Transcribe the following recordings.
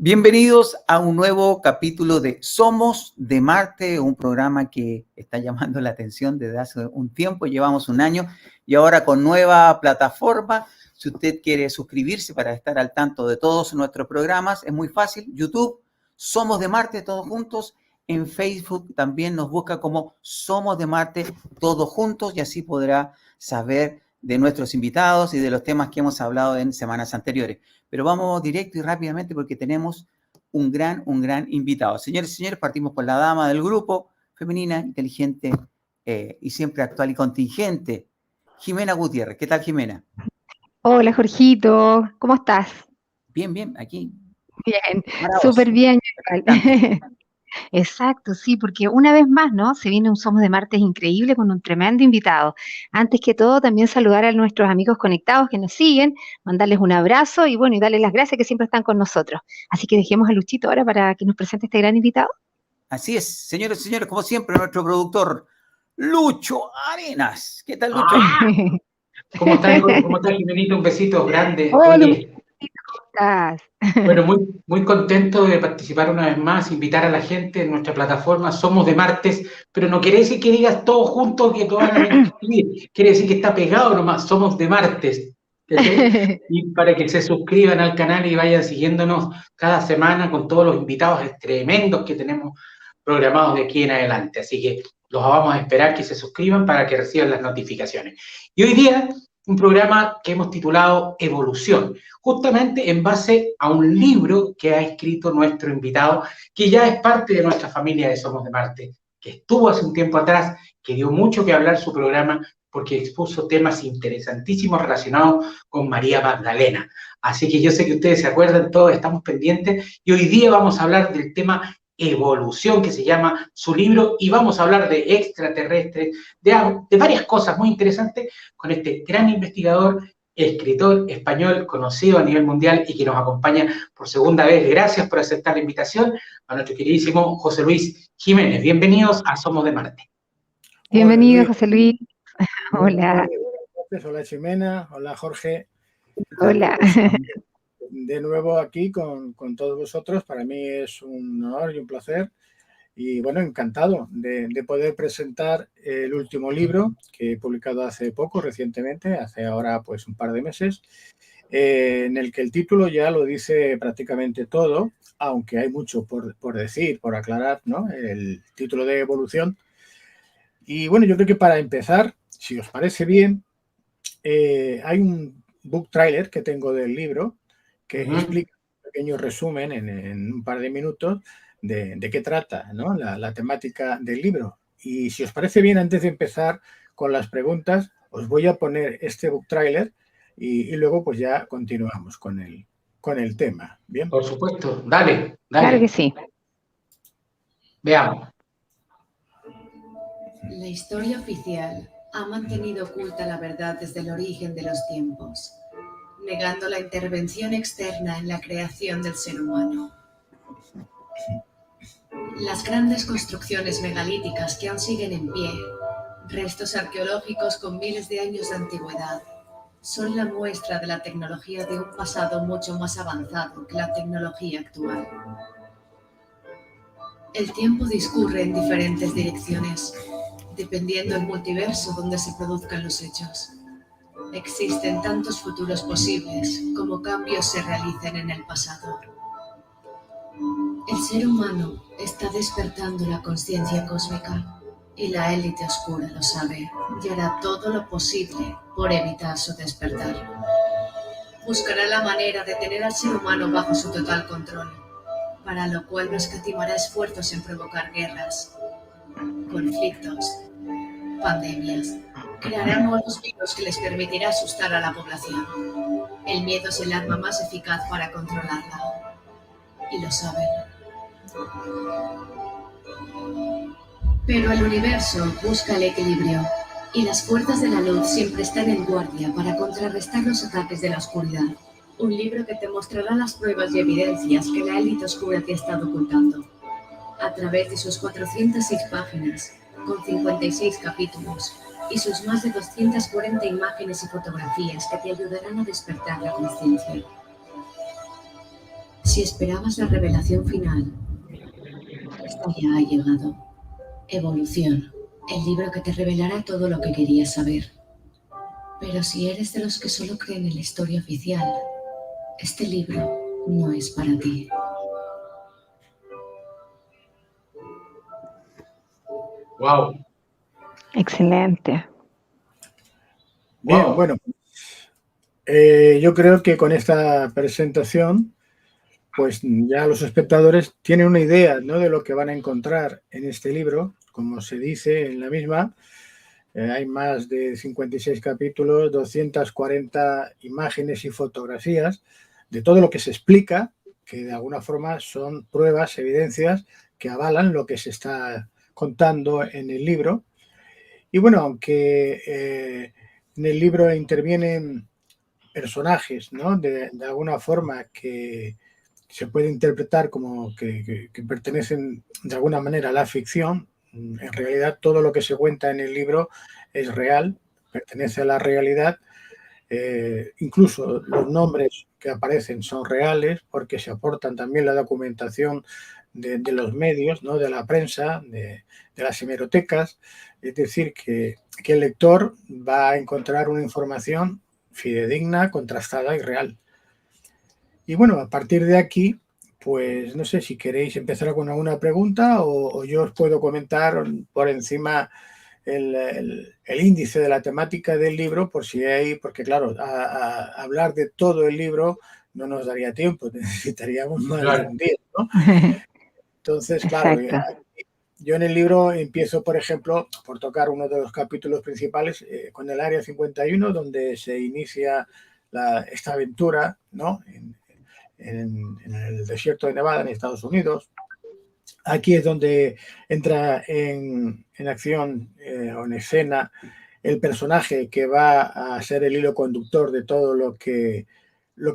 Bienvenidos a un nuevo capítulo de Somos de Marte, un programa que está llamando la atención desde hace un tiempo, llevamos un año y ahora con nueva plataforma. Si usted quiere suscribirse para estar al tanto de todos nuestros programas, es muy fácil. YouTube, Somos de Marte, todos juntos. En Facebook también nos busca como Somos de Marte, todos juntos, y así podrá saber de nuestros invitados y de los temas que hemos hablado en semanas anteriores. Pero vamos directo y rápidamente porque tenemos un gran invitado. Señores y señores, partimos por la dama del grupo, femenina, inteligente y siempre actual y contingente, Jimena Gutiérrez. ¿Qué tal, Jimena? Hola, Jorgito, ¿cómo estás? Bien, aquí. Bien, Parados. súper bien. Exacto, sí, porque una vez más, ¿no? Se viene un Somos de Martes increíble con un tremendo invitado. Antes que todo, también saludar a nuestros amigos conectados que nos siguen, mandarles un abrazo y bueno, y darles las gracias que siempre están con nosotros. Así que dejemos a Luchito ahora para que nos presente este gran invitado. Así es, señores y señores, como siempre, nuestro productor, Lucho Arenas. ¿Qué tal, Lucho? ¿Cómo estás, Jimenito? Un besito grande. Hola, Oye, ¿cómo estás? bueno, muy contento de participar una vez más, invitar a la gente en nuestra plataforma Somos de Martes, pero no quiere decir que digas todo junto que todos van a escribir, quiere decir que está pegado nomás, Somos de Martes. Y para que se suscriban al canal y vayan siguiéndonos cada semana con todos los invitados tremendos que tenemos programados de aquí en adelante. Así que los vamos a esperar que se suscriban para que reciban las notificaciones. Y hoy día, un programa que hemos titulado Evolución, justamente en base a un libro que ha escrito nuestro invitado, que ya es parte de nuestra familia de Somos de Marte, que estuvo hace un tiempo atrás, que dio mucho que hablar su programa, porque expuso temas interesantísimos relacionados con María Magdalena. Así que yo sé que ustedes se acuerdan, todos estamos pendientes, y hoy día vamos a hablar del tema Evolución, que se llama su libro, y vamos a hablar de extraterrestres, de varias cosas muy interesantes con este gran investigador, escritor español conocido a nivel mundial y que nos acompaña por segunda vez. Gracias por aceptar la invitación a nuestro queridísimo José Luis Jiménez. Bienvenidos a Somos de Marte. Bienvenido, José Luis. Hola. Hola, Ximena. Hola, Jorge. Hola. De nuevo aquí con todos vosotros. Para mí es un honor y un placer. Y bueno, encantado de poder presentar el último libro que he publicado hace poco, recientemente, hace ahora pues un par de meses, en el que el título ya lo dice prácticamente todo, aunque hay mucho por decir, por aclarar, ¿no? El título de Evolución. Y bueno, yo creo que para empezar, si os parece bien, hay un book trailer que tengo del libro que explica un pequeño resumen en un par de minutos de qué trata, ¿no? La temática del libro. Y si os parece bien, antes de empezar con las preguntas, os voy a poner este book trailer y luego pues ya continuamos con el tema. ¿Bien? Por supuesto, dale. Claro que sí. Veamos. La historia oficial ha mantenido oculta la verdad desde el origen de los tiempos, negando la intervención externa en la creación del ser humano. Las grandes construcciones megalíticas que aún siguen en pie, restos arqueológicos con miles de años de antigüedad, son la muestra de la tecnología de un pasado mucho más avanzado que la tecnología actual. El tiempo discurre en diferentes direcciones, dependiendo del multiverso donde se produzcan los hechos. Existen tantos futuros posibles como cambios se realicen en el pasado. El ser humano está despertando la conciencia cósmica y la élite oscura lo sabe y hará todo lo posible por evitar su despertar. Buscará la manera de tener al ser humano bajo su total control, para lo cual no escatimará esfuerzos en provocar guerras, conflictos, pandemias. Crearán nuevos virus que les permitirá asustar a la población. El miedo es el arma más eficaz para controlarla. Y lo saben. Pero el universo busca el equilibrio Y las fuerzas de la luz siempre están en guardia para contrarrestar los ataques de la oscuridad. Un libro que te mostrará las pruebas y evidencias que la élite oscura te ha estado ocultando. A través de sus 406 páginas, con 56 capítulos, y sus más de 240 imágenes y fotografías que te ayudarán a despertar la conciencia. Si esperabas la revelación final, esta ya ha llegado. Evolución, el libro que te revelará todo lo que querías saber. Pero si eres de los que solo creen en la historia oficial, este libro no es para ti. Wow. Excelente. Bien, Wow. bueno, yo creo que con esta presentación, pues ya los espectadores tienen una idea, ¿no?, de lo que van a encontrar en este libro. Como se dice en la misma, hay más de 56 capítulos, 240 imágenes y fotografías de todo lo que se explica, que de alguna forma son pruebas, evidencias que avalan lo que se está contando en el libro. Y bueno, aunque en el libro intervienen personajes, ¿no?, de alguna forma que se puede interpretar como que pertenecen de alguna manera a la ficción, en realidad todo lo que se cuenta en el libro es real, pertenece a la realidad. Incluso los nombres que aparecen son reales porque se aportan también la documentación de los medios, ¿no?, de la prensa, de las hemerotecas. Es decir, que el lector va a encontrar una información fidedigna, contrastada y real. Y bueno, a partir de aquí, pues no sé si queréis empezar con alguna pregunta o yo os puedo comentar por encima el índice de la temática del libro, por si hay, porque claro, a hablar de todo el libro no nos daría tiempo, necesitaríamos más de un día, ¿no? Entonces, claro, Exacto. yo en el libro empiezo, por ejemplo, por tocar uno de los capítulos principales, con el Área 51, donde se inicia esta aventura, ¿no?, en el desierto de Nevada, en Estados Unidos. Aquí es donde entra en acción o en escena el personaje que va a ser el hilo conductor de todo lo que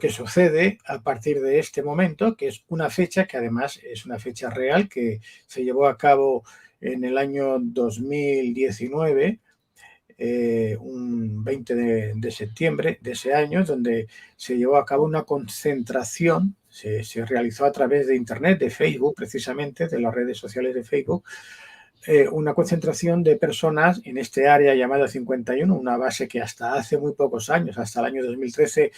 sucede a partir de este momento, que es una fecha que además es una fecha real que se llevó a cabo en el año 2019, un 20 de septiembre de ese año, donde se llevó a cabo una concentración, se realizó a través de Internet, de Facebook precisamente, de las redes sociales de Facebook, una concentración de personas en este área llamada 51, una base que hasta hace muy pocos años, hasta el año 2013,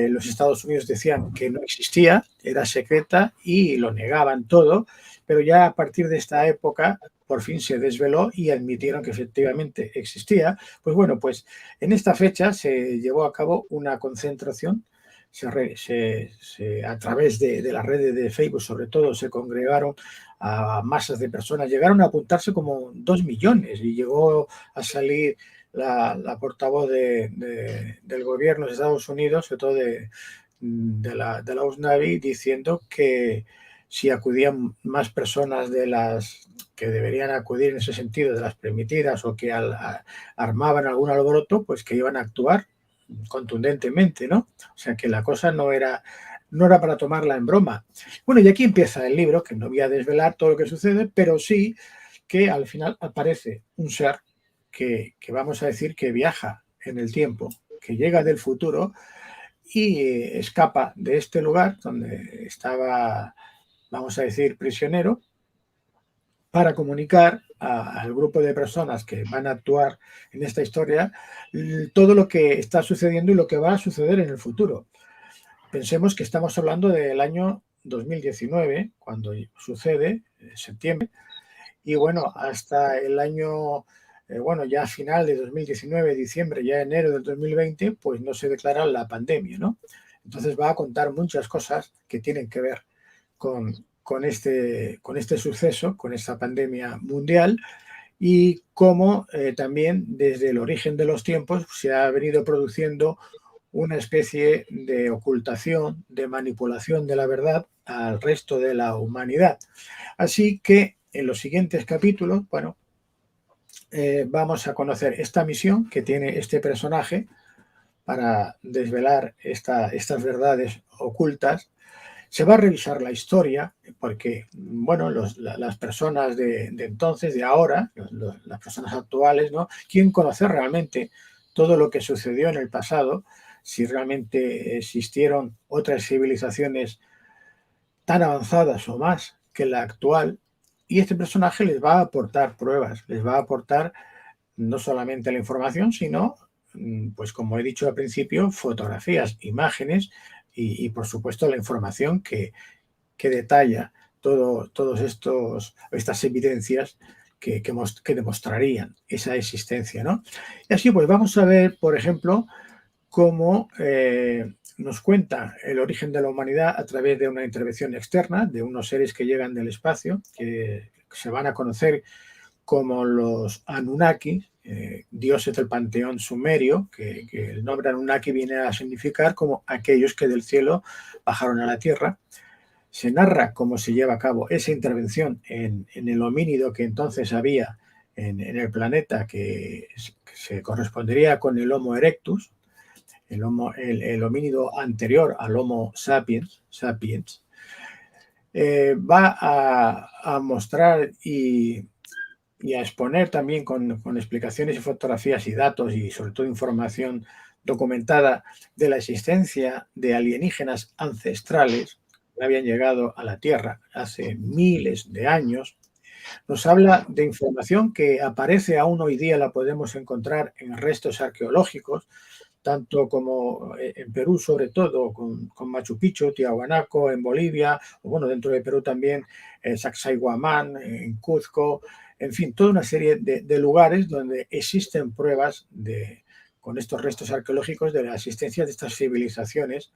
los Estados Unidos decían que no existía, era secreta y lo negaban todo, pero ya a partir de esta época por fin se desveló y admitieron que efectivamente existía. Pues bueno, pues en esta fecha se llevó a cabo una concentración, a través de las redes de Facebook, sobre todo, se congregaron a masas de personas, llegaron a apuntarse como 2 millones y llegó a salir la portavoz del gobierno de Estados Unidos, sobre todo de la USNAVI, diciendo que si acudían más personas de las que deberían acudir en ese sentido, de las permitidas, o que armaban algún alboroto, pues que iban a actuar contundentemente, ¿no? O sea, que la cosa no era para tomarla en broma. Bueno, y aquí empieza el libro, que no voy a desvelar todo lo que sucede, pero sí que al final aparece un ser que vamos a decir que viaja en el tiempo, que llega del futuro y escapa de este lugar donde estaba, vamos a decir, prisionero, para comunicar al grupo de personas que van a actuar en esta historia todo lo que está sucediendo y lo que va a suceder en el futuro. Pensemos que estamos hablando del año 2019, cuando sucede, septiembre, y bueno, hasta el año, ya final de 2019, diciembre, ya enero del 2020, pues no se declara la pandemia, ¿no? Entonces va a contar muchas cosas que tienen que ver con este suceso, con esta pandemia mundial, y cómo también desde el origen de los tiempos se ha venido produciendo una especie de ocultación, de manipulación de la verdad al resto de la humanidad. Así que en los siguientes capítulos, bueno, vamos a conocer esta misión que tiene este personaje para desvelar estas verdades ocultas. Se va a revisar la historia porque, bueno, las personas de entonces, de ahora, las personas actuales, ¿no?, quieren conocer realmente todo lo que sucedió en el pasado, si realmente existieron otras civilizaciones tan avanzadas o más que la actual. Y este personaje les va a aportar pruebas, les va a aportar no solamente la información, sino, pues como he dicho al principio, fotografías, imágenes y por supuesto, la información que detalla todas estas evidencias que demostrarían esa existencia, ¿no? Y así, pues vamos a ver, por ejemplo, cómo nos cuenta el origen de la humanidad a través de una intervención externa de unos seres que llegan del espacio, que se van a conocer como los Anunnaki, dioses del panteón sumerio, que el nombre Anunnaki viene a significar como aquellos que del cielo bajaron a la tierra. Se narra cómo se lleva a cabo esa intervención en el homínido que entonces había en el planeta, que se correspondería con el Homo erectus, el homínido anterior al Homo sapiens. Va a mostrar y a exponer también con explicaciones y fotografías y datos y sobre todo información documentada de la existencia de alienígenas ancestrales que habían llegado a la Tierra hace miles de años. Nos habla de información que aparece aún hoy día, la podemos encontrar en restos arqueológicos, tanto como en Perú, sobre todo, con Machu Picchu, Tiahuanaco, en Bolivia, o bueno, dentro de Perú también, Sacsayhuamán, en Cuzco, en fin, toda una serie de lugares donde existen pruebas con estos restos arqueológicos de la existencia de estas civilizaciones,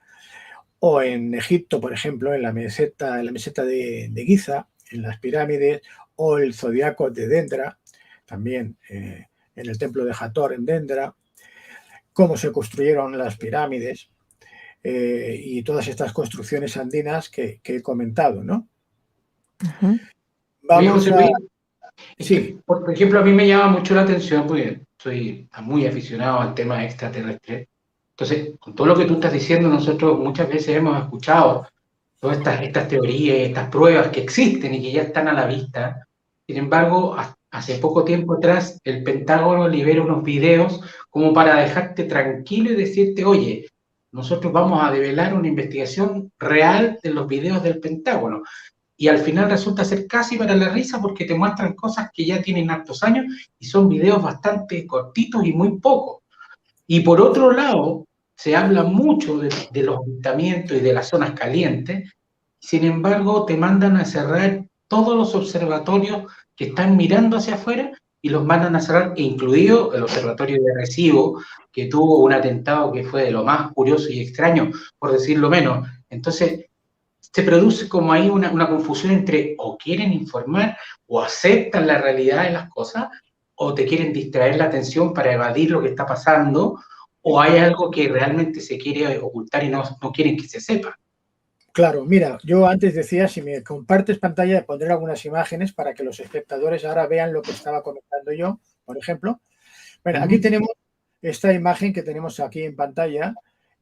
o en Egipto, por ejemplo, en la meseta de Giza, en las pirámides, o el zodiaco de Dendra, también en el templo de Hathor en Dendra, cómo se construyeron las pirámides y todas estas construcciones andinas que he comentado, ¿no? Ujú. Vamos a... Sí. Por ejemplo, a mí me llama mucho la atención porque soy muy aficionado al tema extraterrestre. Entonces, con todo lo que tú estás diciendo, nosotros muchas veces hemos escuchado todas estas teorías, estas pruebas que existen y que ya están a la vista. Sin embargo, hace poco tiempo atrás, el Pentágono libera unos videos como para dejarte tranquilo y decirte, oye, nosotros vamos a develar una investigación real de los videos del Pentágono. Y al final resulta ser casi para la risa porque te muestran cosas que ya tienen hartos años y son videos bastante cortitos y muy pocos. Y por otro lado, se habla mucho de los avistamientos y de las zonas calientes, sin embargo, te mandan a cerrar todos los observatorios que están mirando hacia afuera y los mandan a cerrar, incluido el observatorio de Arecibo, que tuvo un atentado que fue de lo más curioso y extraño, por decirlo menos. Entonces, se produce como ahí una confusión entre o quieren informar o aceptan la realidad de las cosas o te quieren distraer la atención para evadir lo que está pasando o hay algo que realmente se quiere ocultar y no quieren que se sepa. Claro, mira, yo antes decía, si me compartes pantalla, pondré algunas imágenes para que los espectadores ahora vean lo que estaba comentando yo, por ejemplo. Bueno, aquí tenemos esta imagen que tenemos aquí en pantalla,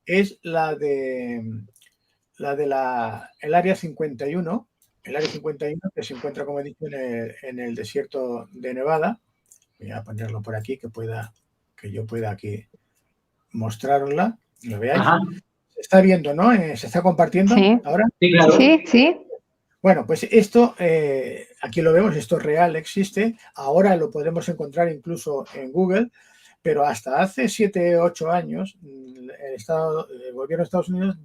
es la del área 51, el área 51 que se encuentra, como he dicho, en el desierto de Nevada. Voy a ponerlo por aquí, que yo pueda aquí mostrarosla, lo veáis. Ajá. Se está viendo, ¿no? ¿Se está compartiendo ahora? Sí, claro. Sí. Bueno, pues esto, aquí lo vemos, esto es real, existe. Ahora lo podemos encontrar incluso en Google, pero hasta hace 7 o 8 años el gobierno de Estados Unidos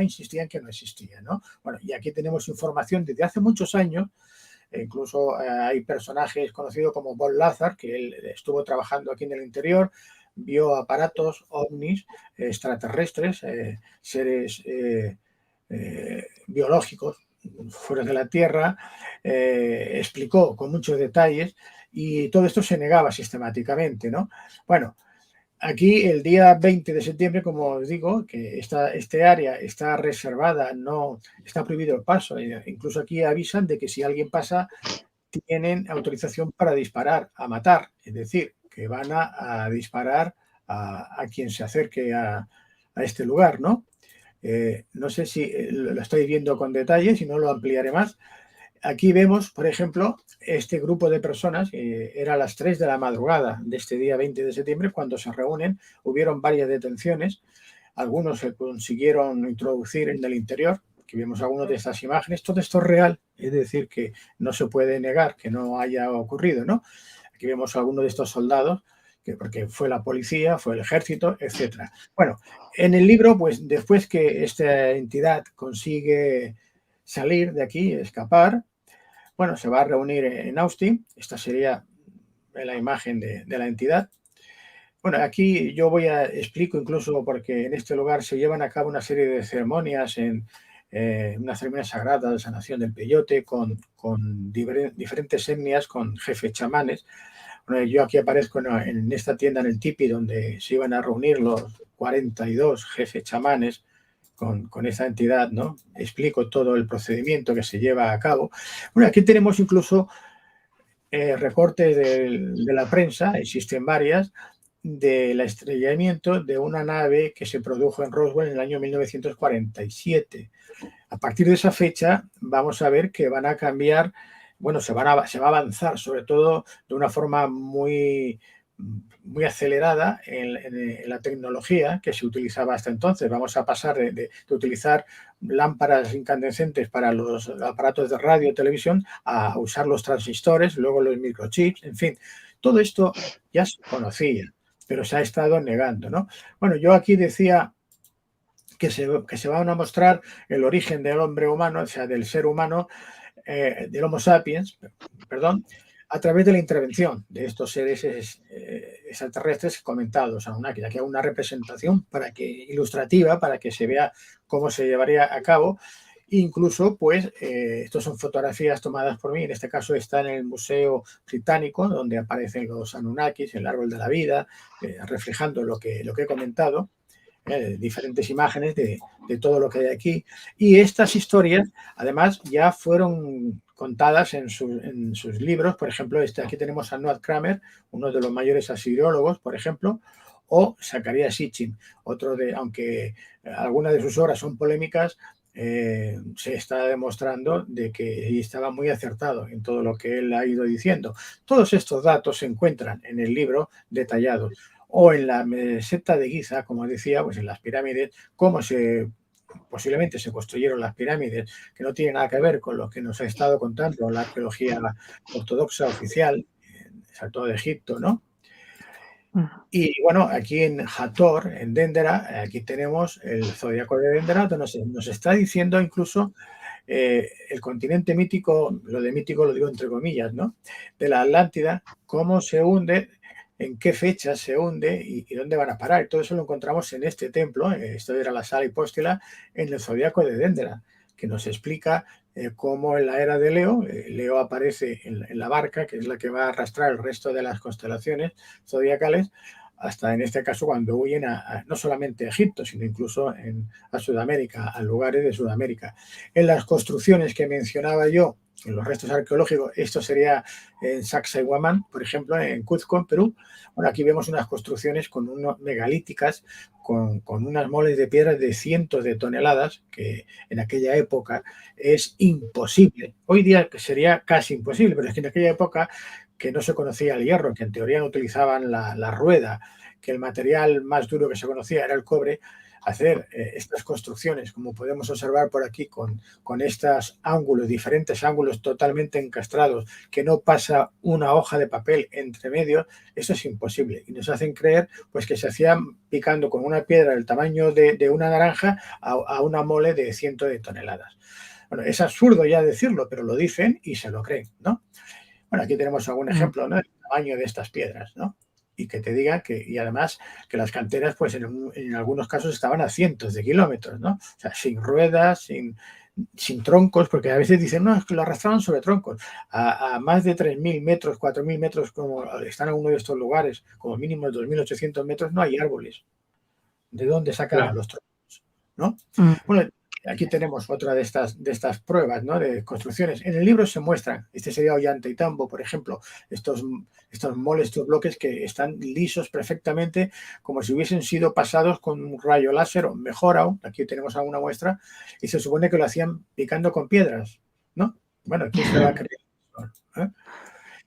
insistía en que no existía, ¿no? Bueno, y aquí tenemos información desde hace muchos años. Incluso hay personajes conocidos como Bob Lazar, que él estuvo trabajando aquí en el interior, vio aparatos ovnis extraterrestres, seres biológicos fuera de la Tierra, explicó con muchos detalles y todo esto se negaba sistemáticamente, ¿no? Bueno, aquí el día 20 de septiembre, como os digo, que este área está reservada, no está prohibido el paso. Incluso aquí avisan de que si alguien pasa tienen autorización para disparar, a matar, es decir, que van a disparar a quien se acerque a este lugar, ¿no? No sé si lo estoy viendo con detalle, si no lo ampliaré más. Aquí vemos, por ejemplo, este grupo de personas, era a las 3 de la madrugada de este día 20 de septiembre, cuando se reúnen, hubieron varias detenciones, algunos se consiguieron introducir en el interior, aquí vemos algunas de estas imágenes, todo esto es real, es decir, que no se puede negar que no haya ocurrido, ¿no? Aquí vemos a algunos de estos soldados, porque fue la policía, fue el ejército, etcétera. Bueno, en el libro, pues después que esta entidad consigue salir de aquí, escapar, bueno, se va a reunir en Austin. Esta sería la imagen de la entidad. Bueno, aquí yo explico incluso porque en este lugar se llevan a cabo una serie de ceremonias, una ceremonia sagrada de sanación del peyote con diferentes etnias, con jefes chamanes. Bueno, yo aquí aparezco en esta tienda, en el tipi, donde se iban a reunir los 42 jefes chamanes con esa entidad, ¿no? Explico todo el procedimiento que se lleva a cabo. Bueno, aquí tenemos incluso recortes de la prensa, existen varias, del estrellamiento de una nave que se produjo en Roswell en el año 1947. A partir de esa fecha vamos a ver que van a cambiar, bueno, se va a avanzar sobre todo de una forma muy acelerada en la tecnología que se utilizaba hasta entonces. Vamos a pasar de utilizar lámparas incandescentes para los aparatos de radio y televisión a usar los transistores, luego los microchips, en fin. Todo esto ya se conocía, pero se ha estado negando, ¿no? Bueno, yo aquí decía que se van a mostrar el origen del hombre humano, o sea, del ser humano, del Homo sapiens, perdón, a través de la intervención de estos seres extraterrestres comentados, Anunnaki. Aquí hay una representación ilustrativa para que se vea cómo se llevaría a cabo. Incluso, pues, estos son fotografías tomadas por mí. En este caso está en el Museo Británico, donde aparecen los Anunnakis, el árbol de la vida, reflejando lo que he comentado. Diferentes imágenes de todo lo que hay aquí. Y estas historias, además, ya fueron contadas en sus libros. Por ejemplo, aquí tenemos a Noah Kramer, uno de los mayores asiriólogos, por ejemplo, o Zecharia Sitchin, aunque algunas de sus obras son polémicas, se está demostrando de que estaba muy acertado en todo lo que él ha ido diciendo. Todos estos datos se encuentran en el libro detallados. O en la meseta de Giza, como decía, pues en las pirámides, cómo posiblemente se construyeron las pirámides, que no tiene nada que ver con lo que nos ha estado contando la arqueología ortodoxa oficial, sobre todo de Egipto, ¿no? Y bueno, aquí en Hathor, en Dendera, aquí tenemos el zodiaco de Dendera, donde nos está diciendo incluso el continente mítico, lo de mítico lo digo entre comillas, ¿no? De la Atlántida, cómo se hunde, en qué fecha se hunde y dónde van a parar. Todo eso lo encontramos en este templo, esto era la sala hipóstila, en el zodiaco de Dendera, que nos explica cómo en la era de Leo, Leo aparece en la barca, que es la que va a arrastrar el resto de las constelaciones zodiacales, hasta en este caso cuando huyen no solamente a Egipto, sino incluso a Sudamérica, a lugares de Sudamérica. En las construcciones que mencionaba yo, en los restos arqueológicos, esto sería en Sacsayhuamán, por ejemplo, en Cuzco, en Perú. Bueno, aquí vemos unas construcciones megalíticas, con unas moles de piedra de cientos de toneladas, que en aquella época es imposible. Hoy día sería casi imposible, pero es que en aquella época, que no se conocía el hierro, que en teoría no utilizaban la rueda, que el material más duro que se conocía era el cobre, hacer estas construcciones, como podemos observar por aquí, con estos ángulos, diferentes ángulos totalmente encastrados, que no pasa una hoja de papel entre medio, eso es imposible. Y nos hacen creer pues que se hacían picando con una piedra del tamaño de una naranja a una mole de cientos de toneladas. Bueno, es absurdo ya decirlo, pero lo dicen y se lo creen, ¿no? Bueno, aquí tenemos algún ejemplo, ¿no? El tamaño de estas piedras, ¿no? Y que te diga y además que las canteras, pues en algunos casos estaban a cientos de kilómetros, ¿no? O sea, sin ruedas, sin troncos, porque a veces dicen, no, es que lo arrastraron sobre troncos. A más de 3.000 metros, 4.000 metros, como están en uno de estos lugares, como mínimo 2.800 metros, no hay árboles. ¿De dónde sacan los troncos? ¿No? Bueno, Aquí tenemos otra de estas pruebas, ¿no? De construcciones. En el libro se muestran, este sería Ollantaytambo, por ejemplo, estos molestos bloques que están lisos perfectamente, como si hubiesen sido pasados con un rayo láser, o mejor aún, aquí tenemos alguna muestra, y se supone que lo hacían picando con piedras, ¿no? Bueno, ¿quién se lo va a creer? ¿Eh?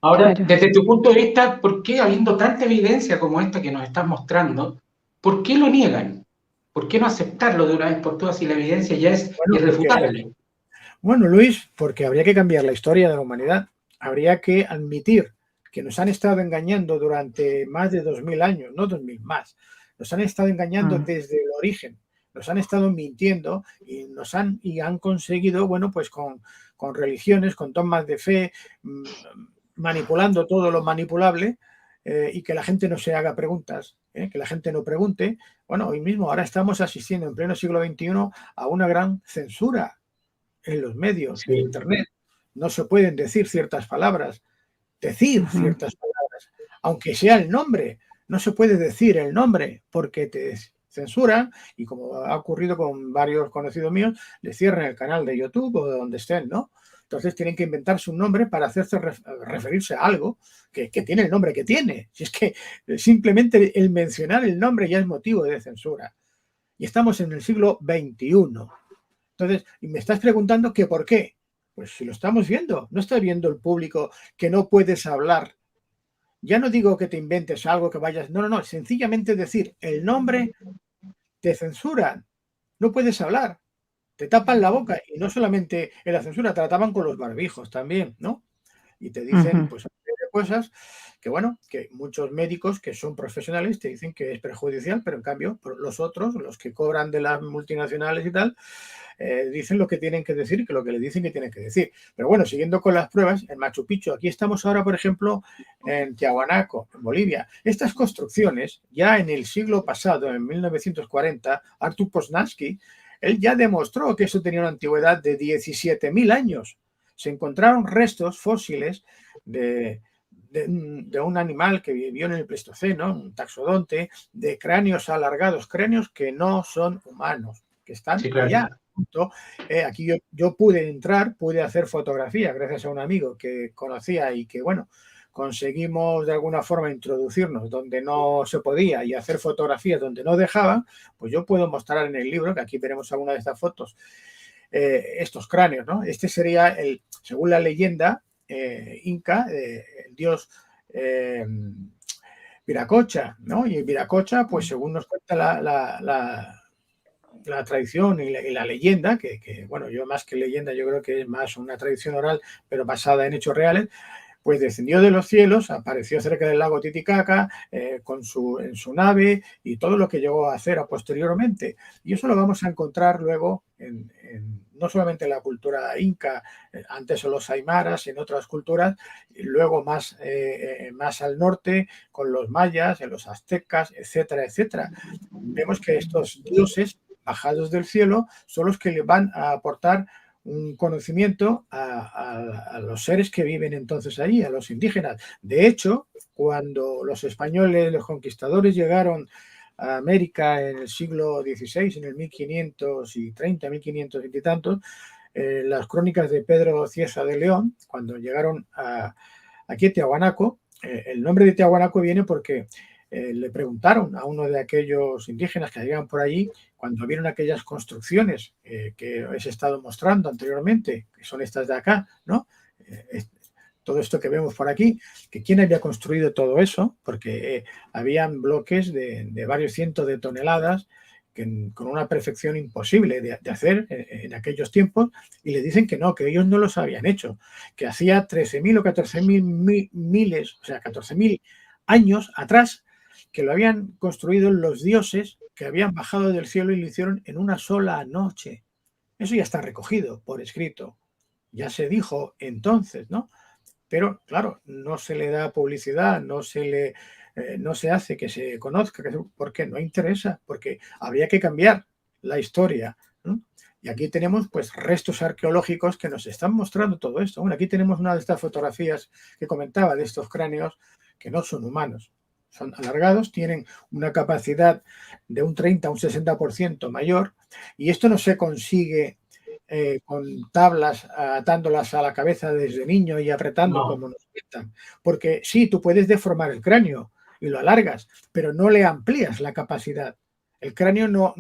Ahora, Claro. desde tu punto de vista, ¿por qué, habiendo tanta evidencia como esta que nos estás mostrando, por qué lo niegan? ¿Por qué no aceptarlo de una vez por todas si la evidencia ya es irrefutable? Bueno, Luis, porque habría que cambiar la historia de la humanidad. Habría que admitir que nos han estado engañando durante más de 2000 años, no 2000 más. Nos han estado engañando desde el origen. Nos han estado mintiendo y han conseguido, bueno, pues con religiones, con dogmas de fe, manipulando todo lo manipulable, y que la gente no se haga preguntas, que la gente no pregunte. Bueno, hoy mismo, ahora estamos asistiendo en pleno siglo XXI a una gran censura en los medios de Internet. No se pueden decir ciertas palabras, aunque sea el nombre. No se puede decir el nombre porque te censuran, y como ha ocurrido con varios conocidos míos, le cierran el canal de YouTube o de donde estén, ¿no? Entonces tienen que inventarse un nombre para hacerse referirse a algo que tiene el nombre que tiene. Si es que simplemente el mencionar el nombre ya es motivo de censura. Y estamos en el siglo XXI. Entonces, y me estás preguntando que por qué. Pues si lo estamos viendo, no está viendo el público que no puedes hablar. Ya no digo que te inventes algo, que vayas... No, sencillamente decir el nombre te censuran. No puedes hablar. Te tapan la boca. Y no solamente en la censura, te la tapan con los barbijos también, ¿no? Y te dicen, pues, cosas que, bueno, que muchos médicos que son profesionales te dicen que es perjudicial, pero en cambio los otros, los que cobran de las multinacionales y tal, dicen lo que tienen que decir, que lo que le dicen que tienen que decir. Pero bueno, siguiendo con las pruebas, en Machu Picchu, aquí estamos ahora, por ejemplo, en Tiahuanaco, en Bolivia. Estas construcciones, ya en el siglo pasado, en 1940, Artur Poznański, él ya demostró que eso tenía una antigüedad de 17.000 años. Se encontraron restos fósiles de un animal que vivió en el Pleistoceno, un taxodonte, de cráneos alargados, cráneos que no son humanos, que están allá. Aquí yo pude entrar, pude hacer fotografía gracias a un amigo que conocía y que, bueno, conseguimos de alguna forma introducirnos donde no se podía y hacer fotografías donde no dejaban. Pues yo puedo mostrar en el libro, que aquí veremos alguna de estas fotos, estos cráneos, ¿no? Este sería, según la leyenda inca, el dios Viracocha, ¿no? Y Viracocha, pues según nos cuenta la tradición y la leyenda, que, bueno, yo más que leyenda, yo creo que es más una tradición oral, pero basada en hechos reales, pues descendió de los cielos, apareció cerca del lago Titicaca en su nave y todo lo que llegó a hacer posteriormente. Y eso lo vamos a encontrar luego no solamente en la cultura inca, antes son los aymaras, en otras culturas, y luego más al norte con los mayas, en los aztecas, etcétera, etcétera. Vemos que estos dioses bajados del cielo son los que le van a aportar un conocimiento a los seres que viven entonces allí, a los indígenas. De hecho, cuando los españoles, los conquistadores, llegaron a América en el siglo XVI, en el 1530, 1520 y tantos, las crónicas de Pedro Cieza de León, cuando llegaron aquí a Tiahuanaco, el nombre de Tiahuanaco viene porque le preguntaron a uno de aquellos indígenas que llegaban por allí, cuando vieron aquellas construcciones que os he estado mostrando anteriormente, que son estas de acá, ¿no? Todo esto que vemos por aquí, que quién había construido todo eso, porque habían bloques de varios cientos de toneladas con una perfección imposible de hacer en aquellos tiempos, y le dicen que no, que ellos no los habían hecho, que hacía 13.000 o 14.000 años atrás, que lo habían construido los dioses que habían bajado del cielo y lo hicieron en una sola noche. Eso ya está recogido por escrito. Ya se dijo entonces, ¿no? Pero, claro, no se le da publicidad, no se hace que se conozca, porque no interesa, porque habría que cambiar la historia, ¿no? Y aquí tenemos, pues, restos arqueológicos que nos están mostrando todo esto. Bueno, aquí tenemos una de estas fotografías que comentaba de estos cráneos que no son humanos. Son alargados, tienen una capacidad de un 30 a un 60% mayor, Y esto no se consigue con tablas atándolas a la cabeza desde niño y apretando como nos cuentan. Porque sí, tú puedes deformar el cráneo y lo alargas, pero no le amplías la capacidad. El cráneo no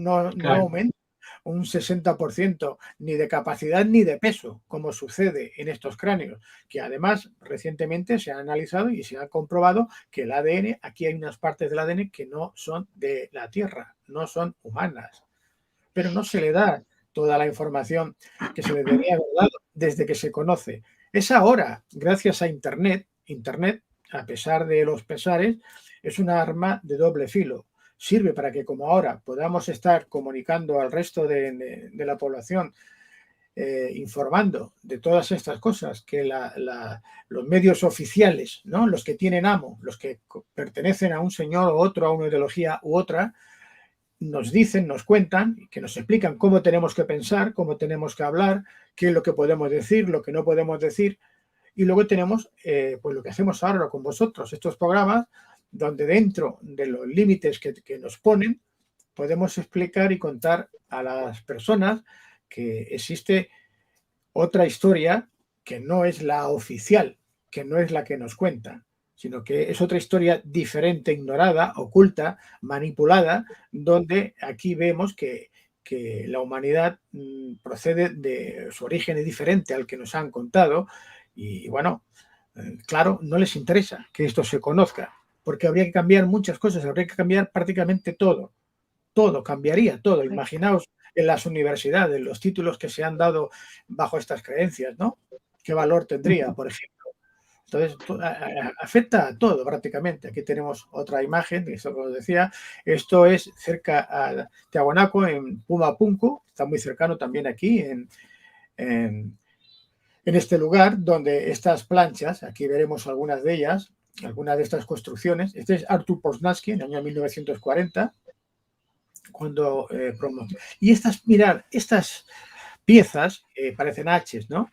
aumenta un 60% ni de capacidad ni de peso, como sucede en estos cráneos, que además recientemente se ha analizado y se ha comprobado que el ADN, aquí hay unas partes del ADN que no son de la Tierra, no son humanas, pero no se le da toda la información que se le debería haber dado desde que se conoce. Es ahora, gracias a Internet, a pesar de los pesares, es una arma de doble filo. Sirve para que, como ahora, podamos estar comunicando al resto de la población, informando de todas estas cosas, que los medios oficiales, ¿no? Los que tienen amo, los que pertenecen a un señor u otro, a una ideología u otra, nos dicen, nos cuentan, que nos explican cómo tenemos que pensar, cómo tenemos que hablar, qué es lo que podemos decir, lo que no podemos decir. Y luego tenemos pues lo que hacemos ahora con vosotros, estos programas, donde dentro de los límites que nos ponen, podemos explicar y contar a las personas que existe otra historia que no es la oficial, que no es la que nos cuentan, sino que es otra historia diferente, ignorada, oculta, manipulada, donde aquí vemos que la humanidad procede de su origen es diferente al que nos han contado y bueno, claro, no les interesa que esto se conozca, porque habría que cambiar muchas cosas, habría que cambiar prácticamente todo, cambiaría todo. Imaginaos en las universidades, los títulos que se han dado bajo estas creencias, ¿no? ¿Qué valor tendría, por ejemplo? Entonces, afecta a todo prácticamente. Aquí tenemos otra imagen, eso que os decía. Esto es cerca a Tiahuanaco, en Pumapunku. Está muy cercano también aquí, en este lugar, donde estas planchas, aquí veremos algunas de ellas, algunas de estas construcciones. Este es Artur Poznański, en el año 1940, cuando y mirad, estas piezas parecen H's, ¿no?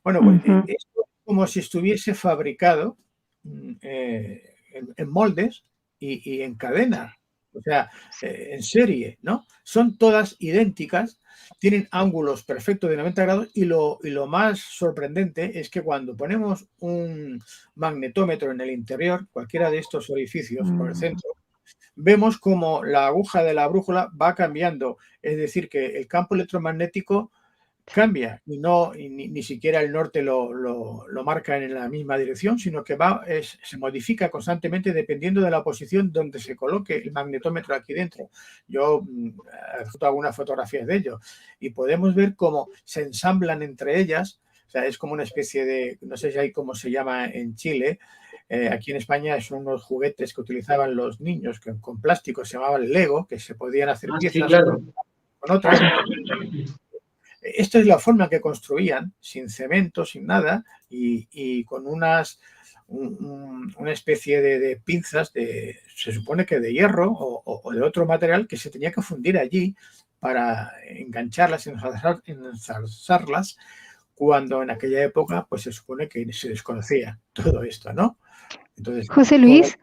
Bueno, pues esto es como si estuviese fabricado en moldes y en cadena, o sea, en serie, ¿no? Son todas idénticas, tienen ángulos perfectos de 90 grados y lo más sorprendente es que cuando ponemos un magnetómetro en el interior, cualquiera de estos orificios por el centro, vemos como la aguja de la brújula va cambiando, es decir, que el campo electromagnético cambia y ni siquiera el norte lo marca en la misma dirección, sino que se modifica constantemente dependiendo de la posición donde se coloque el magnetómetro aquí dentro. Yo hago algunas fotografías de ello y podemos ver cómo se ensamblan entre ellas. O sea, es como una especie de, no sé si hay cómo se llama en Chile, aquí en España son unos juguetes que utilizaban los niños con plástico, se llamaban Lego, que se podían hacer piezas sí, claro, con otras. Esta es la forma que construían, sin cemento, sin nada, y con una especie de pinzas, se supone que de hierro o de otro material que se tenía que fundir allí para engancharlas, enzarzarlas, cuando en aquella época pues se supone que se desconocía todo esto, ¿no? Entonces, José Luis,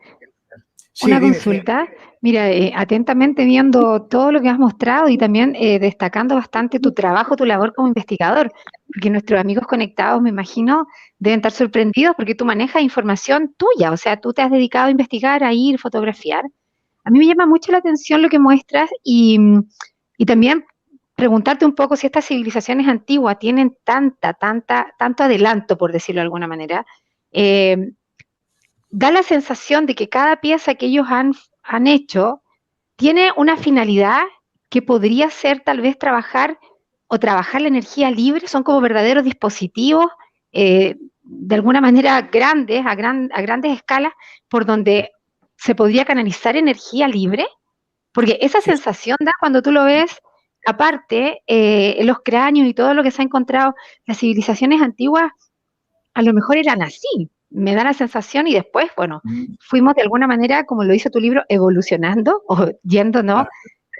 sí, una dime. consulta. Mira, atentamente viendo todo lo que has mostrado y también destacando bastante tu trabajo, tu labor como investigador, porque nuestros amigos conectados, me imagino, deben estar sorprendidos porque tú manejas información tuya, o sea, tú te has dedicado a investigar, a ir, fotografiar. A mí me llama mucho la atención lo que muestras y también preguntarte un poco si estas civilizaciones antiguas tienen tanto adelanto, por decirlo de alguna manera. Da la sensación de que cada pieza que ellos han hecho tiene una finalidad que podría ser tal vez trabajar la energía libre, son como verdaderos dispositivos, de alguna manera grandes, a grandes escalas, por donde se podría canalizar energía libre, porque esa sensación da cuando tú lo ves, aparte, en los cráneos y todo lo que se ha encontrado, las civilizaciones antiguas a lo mejor eran así, me da la sensación y después, bueno, fuimos de alguna manera, como lo dice tu libro, evolucionando o yéndonos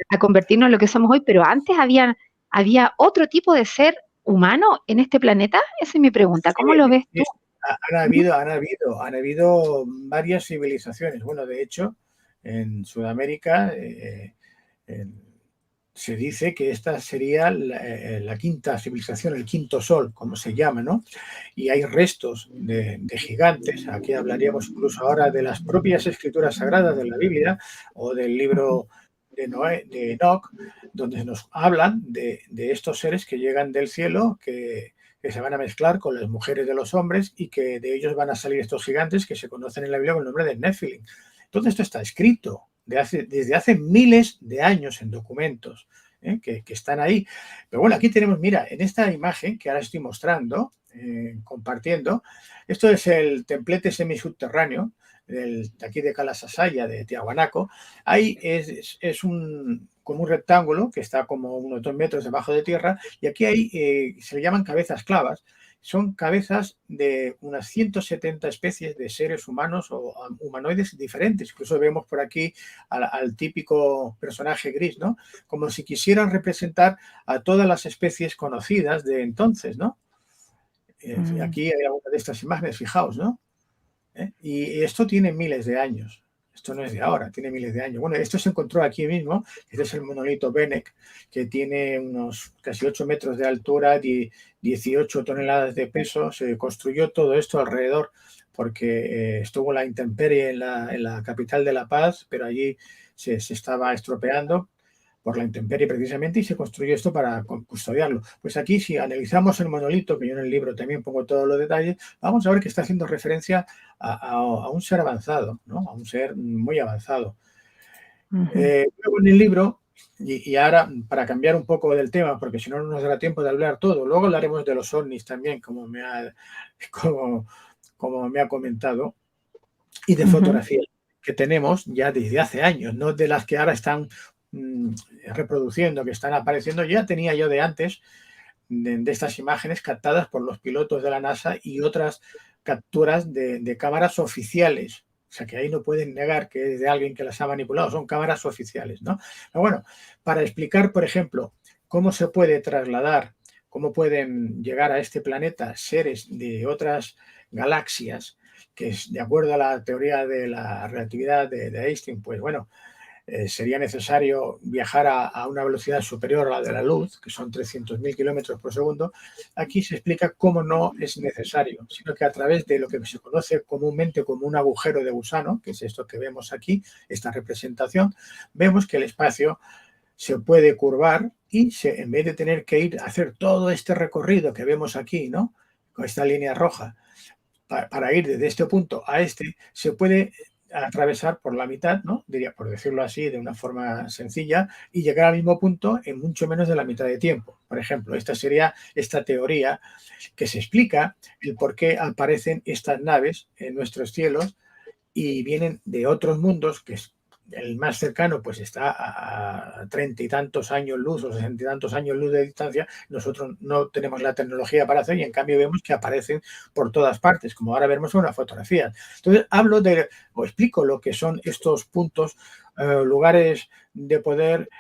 a convertirnos en lo que somos hoy, pero antes había otro tipo de ser humano en este planeta. Esa es mi pregunta, ¿cómo lo ves tú? Han habido varias civilizaciones. Bueno, de hecho, en Sudamérica, se dice que esta sería la quinta civilización, el quinto sol, como se llama, ¿no? Y hay restos de gigantes. Aquí hablaríamos incluso ahora de las propias escrituras sagradas de la Biblia o del libro de Enoch, donde nos hablan de estos seres que llegan del cielo, que se van a mezclar con las mujeres de los hombres y que de ellos van a salir estos gigantes que se conocen en la Biblia con el nombre de Nephilim. Todo esto está escrito desde hace miles de años en documentos que están ahí. Pero bueno, aquí tenemos, mira, en esta imagen que ahora estoy mostrando, compartiendo, esto es el templete semisubterráneo de aquí de Calasasaya, de Tiahuanaco. Ahí es como un rectángulo que está como unos 2 metros debajo de tierra, y aquí hay, se le llaman cabezas clavas. Son cabezas de unas 170 especies de seres humanos o humanoides diferentes. Incluso vemos por aquí al típico personaje gris, ¿no? Como si quisieran representar a todas las especies conocidas de entonces, ¿no? Aquí hay alguna de estas imágenes, fijaos, ¿no? Y esto tiene miles de años. Esto no es de ahora, tiene miles de años. Bueno, esto se encontró aquí mismo. Este es el monolito Benek, que tiene unos casi 8 metros de altura, 18 toneladas de peso. Se construyó todo esto alrededor porque estuvo la intemperie en la capital de La Paz, pero allí se estaba estropeando por la intemperie precisamente, y se construyó esto para custodiarlo. Pues aquí, si analizamos el monolito, que yo en el libro también pongo todos los detalles, vamos a ver que está haciendo referencia a un ser avanzado, ¿no? A un ser muy avanzado. Luego en el libro, y ahora para cambiar un poco del tema, porque si no nos dará tiempo de hablar todo, luego hablaremos de los ovnis también, como me ha comentado, y de fotografías que tenemos ya desde hace años, no de las que ahora están reproduciendo, que están apareciendo. Ya tenía yo de antes de estas imágenes captadas por los pilotos de la NASA y otras capturas de cámaras oficiales. O sea, que ahí no pueden negar que es de alguien que las ha manipulado, son cámaras oficiales, ¿no? Pero bueno, para explicar, por ejemplo, cómo se puede trasladar, cómo pueden llegar a este planeta seres de otras galaxias, que es de acuerdo a la teoría de la relatividad de Einstein, pues bueno, sería necesario viajar a una velocidad superior a la de la luz, que son 300.000 kilómetros por segundo. Aquí se explica cómo no es necesario, sino que a través de lo que se conoce comúnmente como un agujero de gusano, que es esto que vemos aquí, esta representación, vemos que el espacio se puede curvar y en vez de tener que ir a hacer todo este recorrido que vemos aquí, ¿no? Con esta línea roja, para ir desde este punto a este, se puede atravesar por la mitad, ¿no? Diría, por decirlo así, de una forma sencilla, y llegar al mismo punto en mucho menos de la mitad de tiempo. Por ejemplo, esta sería esta teoría que se explica el por qué aparecen estas naves en nuestros cielos y vienen de otros mundos, que es el más cercano, pues está a 30 y tantos años luz o 60 y tantos años luz de distancia. Nosotros no tenemos la tecnología para hacer, y en cambio vemos que aparecen por todas partes, como ahora vemos en una fotografía. Entonces hablo o explico lo que son estos puntos, lugares de poder,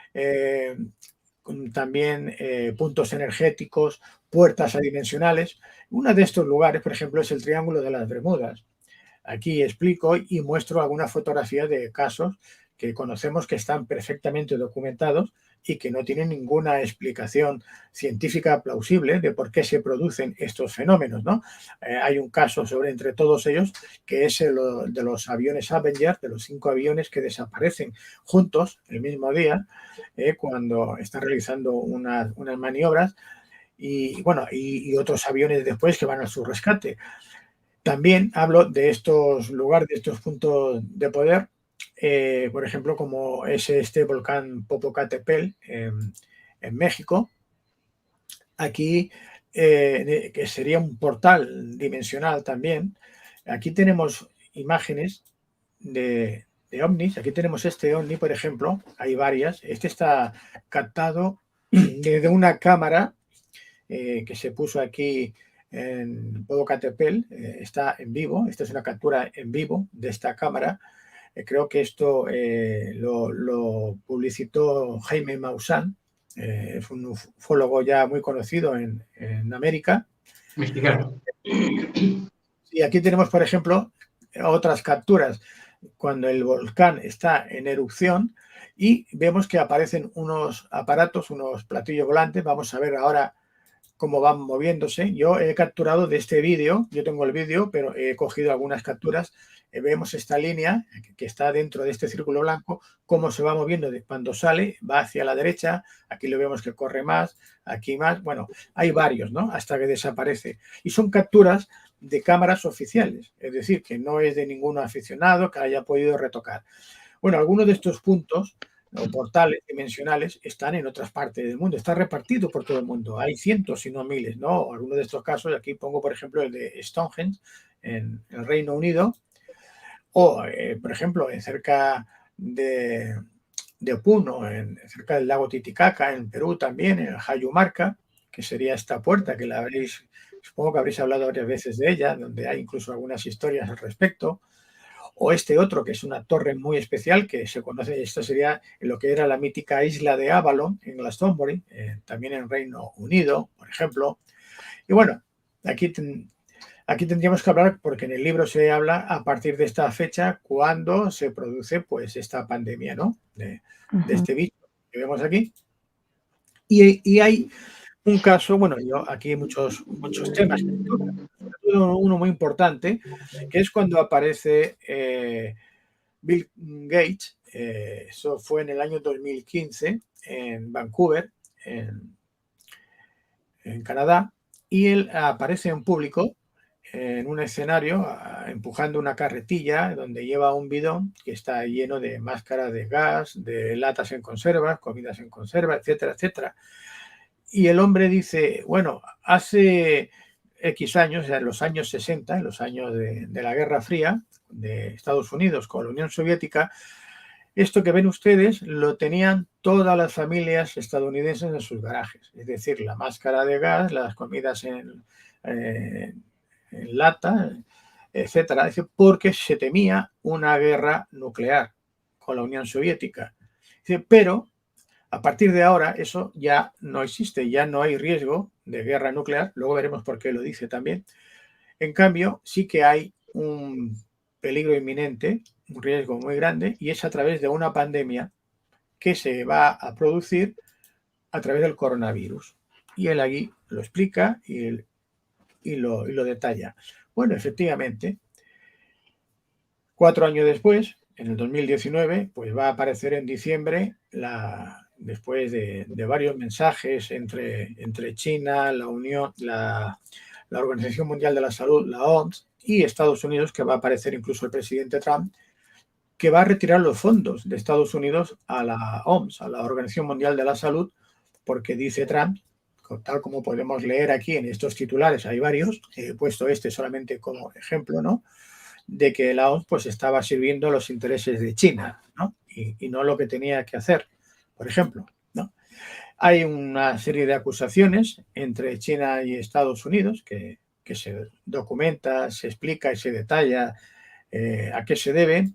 también puntos energéticos, puertas adimensionales. Uno de estos lugares, por ejemplo, es el Triángulo de las Bermudas. Aquí explico y muestro algunas fotografías de casos que conocemos que están perfectamente documentados y que no tienen ninguna explicación científica plausible de por qué se producen estos fenómenos, ¿no? Hay un caso entre todos ellos, que es el de los aviones Avenger, de los 5 aviones que desaparecen juntos el mismo día, cuando están realizando unas maniobras, y bueno, y otros aviones después que van a su rescate. También hablo de estos lugares, de estos puntos de poder, por ejemplo, como es este volcán Popocatépetl en México. Aquí, que sería un portal dimensional también. Aquí tenemos imágenes de ovnis. Aquí tenemos este ovni, por ejemplo. Hay varias. Este está captado desde una cámara que se puso aquí en Popocatépetl, está en vivo. Esta es una captura en vivo de esta cámara. Creo que esto lo publicitó Jaime Maussan, es un ufólogo ya muy conocido en América. Mexicano. Y aquí tenemos, por ejemplo, otras capturas cuando el volcán está en erupción y vemos que aparecen unos aparatos, unos platillos volantes. Vamos a ver ahora cómo van moviéndose. Yo he capturado de este vídeo, yo tengo el vídeo, pero he cogido algunas capturas. Vemos esta línea que está dentro de este círculo blanco, cómo se va moviendo cuando sale, va hacia la derecha, aquí lo vemos que corre más, aquí más, bueno, hay varios, ¿no? Hasta que desaparece. Y son capturas de cámaras oficiales, es decir, que no es de ningún aficionado que haya podido retocar. Bueno, algunos de estos puntos o portales dimensionales están en otras partes del mundo, está repartido por todo el mundo, hay cientos si no miles, ¿no? Algunos de estos casos, aquí pongo por ejemplo el de Stonehenge en el Reino Unido, o por ejemplo cerca de Puno, cerca del lago Titicaca, en Perú también, en el Hayumarca, que sería esta puerta que la habréis, supongo que habréis hablado varias veces de ella, donde hay incluso algunas historias al respecto. O este otro, que es una torre muy especial, que se conoce, esto sería lo que era la mítica isla de Avalon, en Glastonbury, también en Reino Unido, por ejemplo. Y bueno, aquí tendríamos que hablar, porque en el libro se habla a partir de esta fecha, cuando se produce pues esta pandemia, ¿no? De este bicho que vemos aquí. Y hay un caso, bueno, aquí hay muchos temas, uno muy importante, que es cuando aparece Bill Gates, eso fue en el año 2015 en Vancouver, en Canadá, y él aparece en público en un escenario empujando una carretilla donde lleva un bidón que está lleno de máscaras de gas, de latas en conserva, comidas en conserva, etcétera, etcétera. Y el hombre dice, bueno, hace X años, en los años 60, en los años de la Guerra Fría de Estados Unidos con la Unión Soviética, esto que ven ustedes lo tenían todas las familias estadounidenses en sus garajes. Es decir, la máscara de gas, las comidas en lata, etcétera, porque se temía una guerra nuclear con la Unión Soviética. Pero a partir de ahora eso ya no existe, ya no hay riesgo de guerra nuclear, luego veremos por qué lo dice también. En cambio, sí que hay un peligro inminente, un riesgo muy grande, y es a través de una pandemia que se va a producir a través del coronavirus. Y él aquí lo explica y lo detalla. Bueno, efectivamente, 4 años después, en el 2019, pues va a aparecer en diciembre, después de varios mensajes entre China, la Organización Mundial de la Salud, la OMS, y Estados Unidos, que va a aparecer incluso el presidente Trump, que va a retirar los fondos de Estados Unidos a la OMS, a la Organización Mundial de la Salud, porque dice Trump, tal como podemos leer aquí en estos titulares, hay varios, he puesto este solamente como ejemplo, ¿no?, de que la OMS pues estaba sirviendo los intereses de China, ¿no?, y no lo que tenía que hacer, por ejemplo, ¿no? Hay una serie de acusaciones entre China y Estados Unidos que se documenta, se explica y se detalla a qué se debe.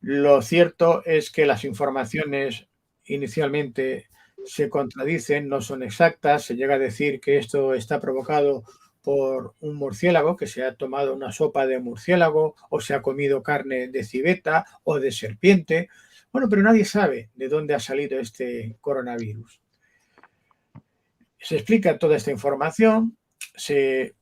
Lo cierto es que las informaciones inicialmente se contradicen, no son exactas. Se llega a decir que esto está provocado por un murciélago, que se ha tomado una sopa de murciélago o se ha comido carne de civeta o de serpiente. Bueno, pero nadie sabe de dónde ha salido este coronavirus. Se explica toda esta información, se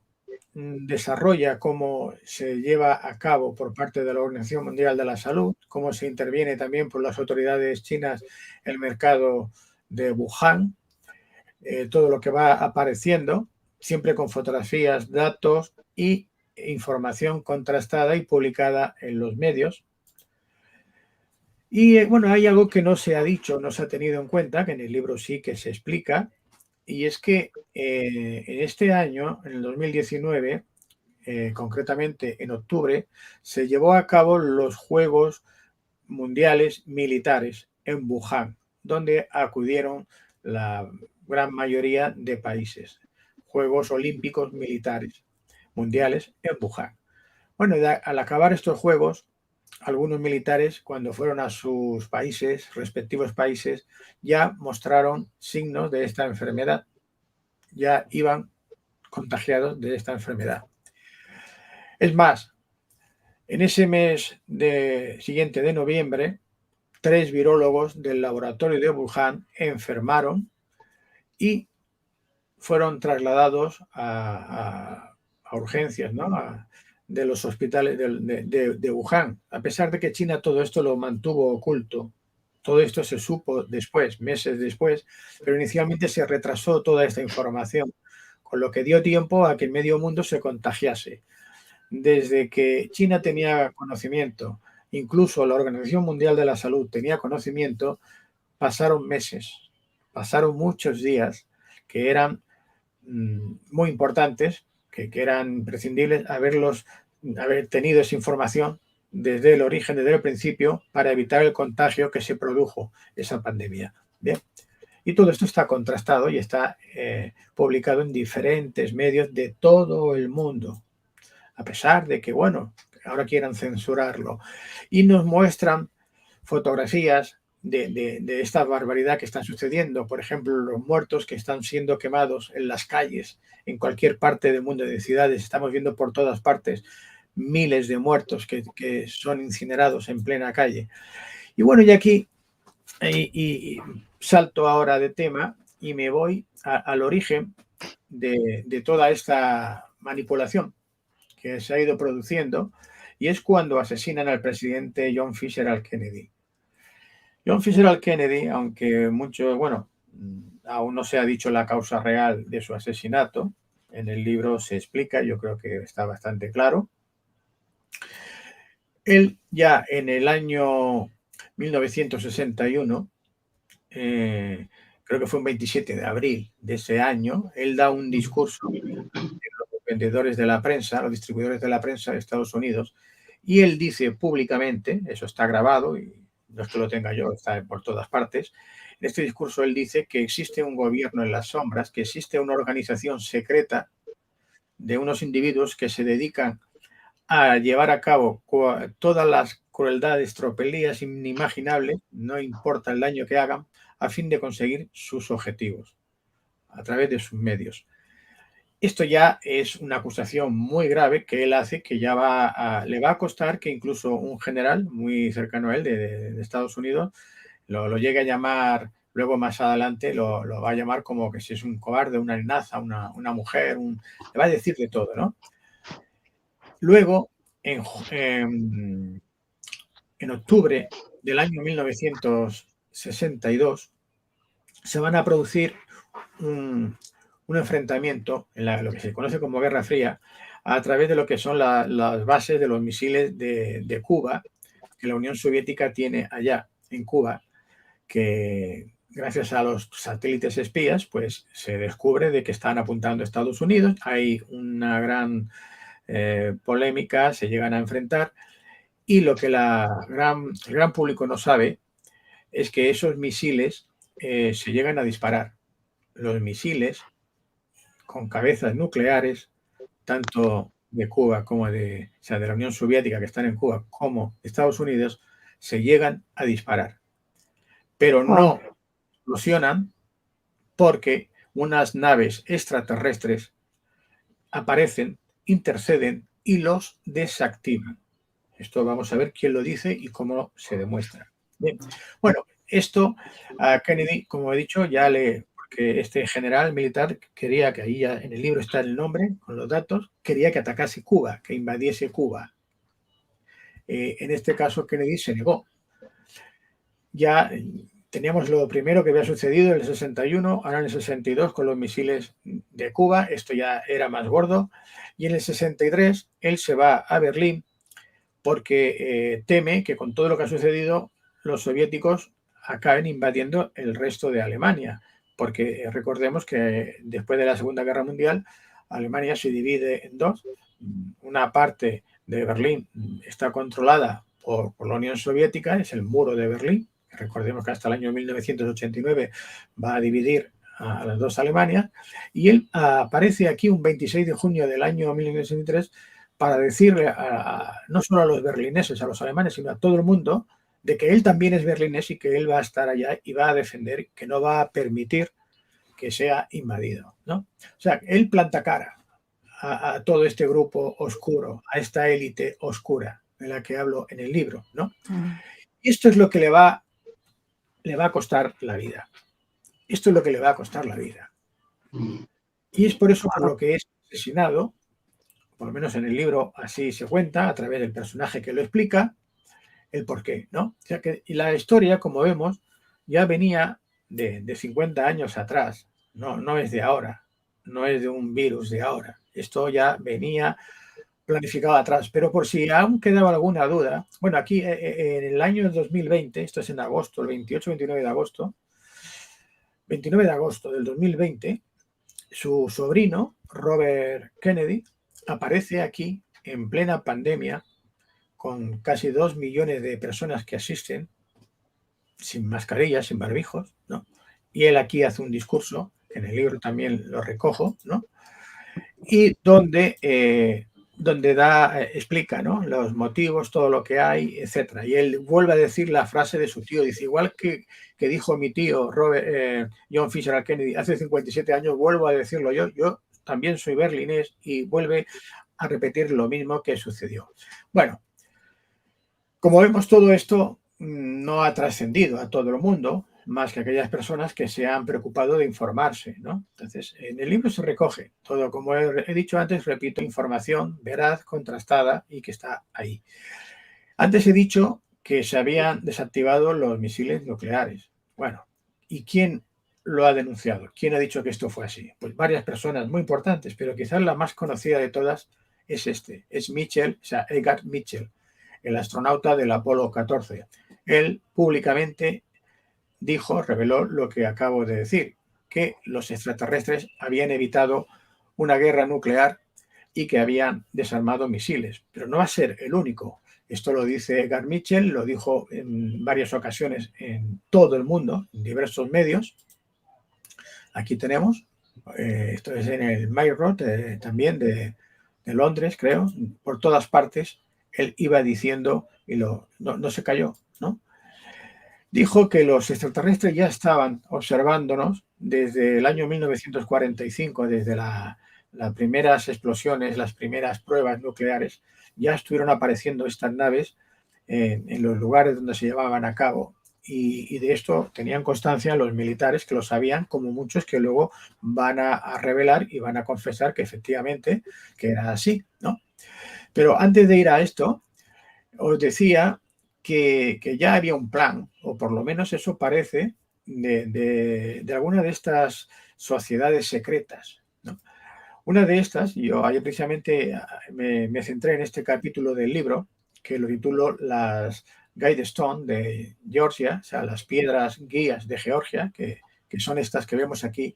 desarrolla cómo se lleva a cabo por parte de la Organización Mundial de la Salud, cómo se interviene también por las autoridades chinas en el mercado de Wuhan, todo lo que va apareciendo, siempre con fotografías, datos y información contrastada y publicada en los medios. Y bueno, hay algo que no se ha dicho, no se ha tenido en cuenta, que en el libro sí que se explica, y es que en este año, en el 2019, concretamente en octubre, se llevó a cabo los Juegos Mundiales Militares en Wuhan, donde acudieron la gran mayoría de países. Juegos Olímpicos Militares Mundiales en Wuhan. Bueno, al acabar estos Juegos, algunos militares, cuando fueron a sus países, respectivos países, ya mostraron signos de esta enfermedad. Ya iban contagiados de esta enfermedad. Es más, en ese mes siguiente de noviembre, 3 virólogos del laboratorio de Wuhan enfermaron y fueron trasladados a urgencias, ¿no? De los hospitales de Wuhan. A pesar de que China todo esto lo mantuvo oculto, todo esto se supo después, meses después, pero inicialmente se retrasó toda esta información, con lo que dio tiempo a que el medio mundo se contagiase. Desde que China tenía conocimiento, incluso la Organización Mundial de la Salud tenía conocimiento, pasaron meses, pasaron muchos días que eran muy importantes, que eran imprescindibles haber tenido esa información desde el origen, desde el principio, para evitar el contagio que se produjo esa pandemia. Bien. Y todo esto está contrastado y está publicado en diferentes medios de todo el mundo, a pesar de que, bueno, ahora quieran censurarlo. Y nos muestran fotografías de esta barbaridad que está sucediendo. Por ejemplo, los muertos que están siendo quemados en las calles, en cualquier parte del mundo, de ciudades. Estamos viendo por todas partes miles de muertos que son incinerados en plena calle. Y bueno, y aquí y salto ahora de tema y me voy al origen de toda esta manipulación que se ha ido produciendo, y es cuando asesinan al presidente John Fitzgerald Kennedy. John Fitzgerald Kennedy, aunque mucho, bueno, aún no se ha dicho la causa real de su asesinato, en el libro se explica, yo creo que está bastante claro. Él ya en el año 1961, creo que fue un 27 de abril de ese año, él da un discurso a los vendedores de la prensa, los distribuidores de la prensa de Estados Unidos, y él dice públicamente, eso está grabado, y no es que lo tenga yo, está por todas partes, en este discurso él dice que existe un gobierno en las sombras, que existe una organización secreta de unos individuos que se dedican a llevar a cabo todas las crueldades, tropelías inimaginables, no importa el daño que hagan, a fin de conseguir sus objetivos a través de sus medios. Esto ya es una acusación muy grave que él hace, que ya le va a costar que incluso un general muy cercano a él de Estados Unidos lo llegue a llamar, luego más adelante lo va a llamar como que si es un cobarde, una nenaza, una mujer, le va a decir de todo, ¿no? Luego, en octubre del año 1962, se van a producir un enfrentamiento en lo que se conoce como Guerra Fría, a través de lo que son las bases de los misiles de Cuba, que la Unión Soviética tiene allá en Cuba, que gracias a los satélites espías, pues se descubre de que están apuntando a Estados Unidos. Hay una gran polémica, se llegan a enfrentar, y lo que el gran público no sabe es que esos misiles se llegan a disparar. Los misiles con cabezas nucleares, tanto de Cuba como de la Unión Soviética, que están en Cuba, como de Estados Unidos, se llegan a disparar. Pero no explosionan porque unas naves extraterrestres aparecen, interceden y los desactivan. Esto vamos a ver quién lo dice y cómo se demuestra. Bien. Bueno, esto a Kennedy, como he dicho, porque este general militar quería que ahí ya en el libro está el nombre con los datos, quería que atacase Cuba, que invadiese Cuba. En este caso Kennedy se negó. Ya teníamos lo primero que había sucedido en el 61, ahora en el 62 con los misiles de Cuba, esto ya era más gordo, y en el 63 él se va a Berlín porque teme que con todo lo que ha sucedido los soviéticos acaben invadiendo el resto de Alemania, porque recordemos que después de la Segunda Guerra Mundial Alemania se divide en dos. Una parte de Berlín está controlada por la Unión Soviética, es el muro de Berlín. Recordemos que hasta el año 1989 va a dividir a las dos Alemanias, y él aparece aquí un 26 de junio del año 1963 para decirle no solo a los berlineses, a los alemanes, sino a todo el mundo, de que él también es berlinés y que él va a estar allá y va a defender, que no va a permitir que sea invadido, ¿no? O sea, él planta cara a todo este grupo oscuro, a esta élite oscura de la que hablo en el libro, ¿no? Y esto es lo que le va le va a costar la vida. Esto es lo que le va a costar la vida. Y es por eso por lo que es asesinado, por lo menos en el libro así se cuenta, a través del personaje que lo explica, el por qué, ¿no? O sea que, y la historia, como vemos, ya venía de 50 años atrás, no es de ahora, no es de un virus de ahora. Esto ya venía planificado atrás, pero por si aún quedaba alguna duda, bueno, aquí en el año 2020, esto es en agosto, el 28-29 de agosto, 29 de agosto del 2020, su sobrino, Robert Kennedy, aparece aquí en plena pandemia, con casi 2 millones de personas que asisten, sin mascarillas, sin barbijos, ¿no? Y él aquí hace un discurso, que en el libro también lo recojo, ¿no? Y donde explica, ¿no?, los motivos, todo lo que hay, etcétera. Y él vuelve a decir la frase de su tío, dice, igual que dijo mi tío John Fisher Kennedy hace 57 años, vuelvo a decirlo yo también soy berlinés, y vuelve a repetir lo mismo que sucedió. Bueno, como vemos, todo esto no ha trascendido a todo el mundo, más que aquellas personas que se han preocupado de informarse, ¿no? Entonces, en el libro se recoge todo, como he dicho antes, repito, información veraz, contrastada y que está ahí. Antes he dicho que se habían desactivado los misiles nucleares. Bueno, ¿y quién lo ha denunciado? ¿Quién ha dicho que esto fue así? Pues varias personas muy importantes, pero quizás la más conocida de todas es Mitchell, o sea, Edgar Mitchell, el astronauta del Apolo 14. Él públicamente reveló lo que acabo de decir, que los extraterrestres habían evitado una guerra nuclear y que habían desarmado misiles. Pero no va a ser el único. Esto lo dice Edgar Mitchell, lo dijo en varias ocasiones en todo el mundo, en diversos medios. Aquí tenemos, esto es en el Mail también de Londres, creo, por todas partes. Él iba diciendo y no se cayó, ¿no? Dijo que los extraterrestres ya estaban observándonos desde el año 1945, desde las primeras explosiones, las primeras pruebas nucleares. Ya estuvieron apareciendo estas naves en los lugares donde se llevaban a cabo, y de esto tenían constancia los militares, que lo sabían, como muchos que luego van a revelar y van a confesar que efectivamente que era así, ¿no? Pero antes de ir a esto, os decía que ya había un plan, o por lo menos eso parece, de alguna de estas sociedades secretas, ¿no? Una de estas, yo ayer precisamente me centré en este capítulo del libro, que lo titulo Las Guidestone de Georgia, o sea, las piedras guías de Georgia, que son estas que vemos aquí,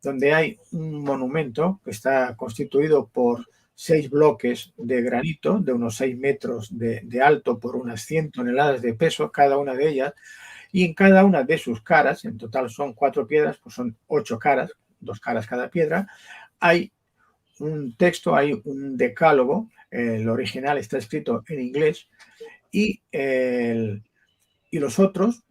donde hay un monumento que está constituido por 6 bloques de granito de unos 6 metros de alto por unas 100 toneladas de peso, cada una de ellas, y en cada una de sus caras, en total son 4 piedras, pues son 8 caras, 2 caras cada piedra, hay un texto, hay un decálogo, el original está escrito en inglés, y los otros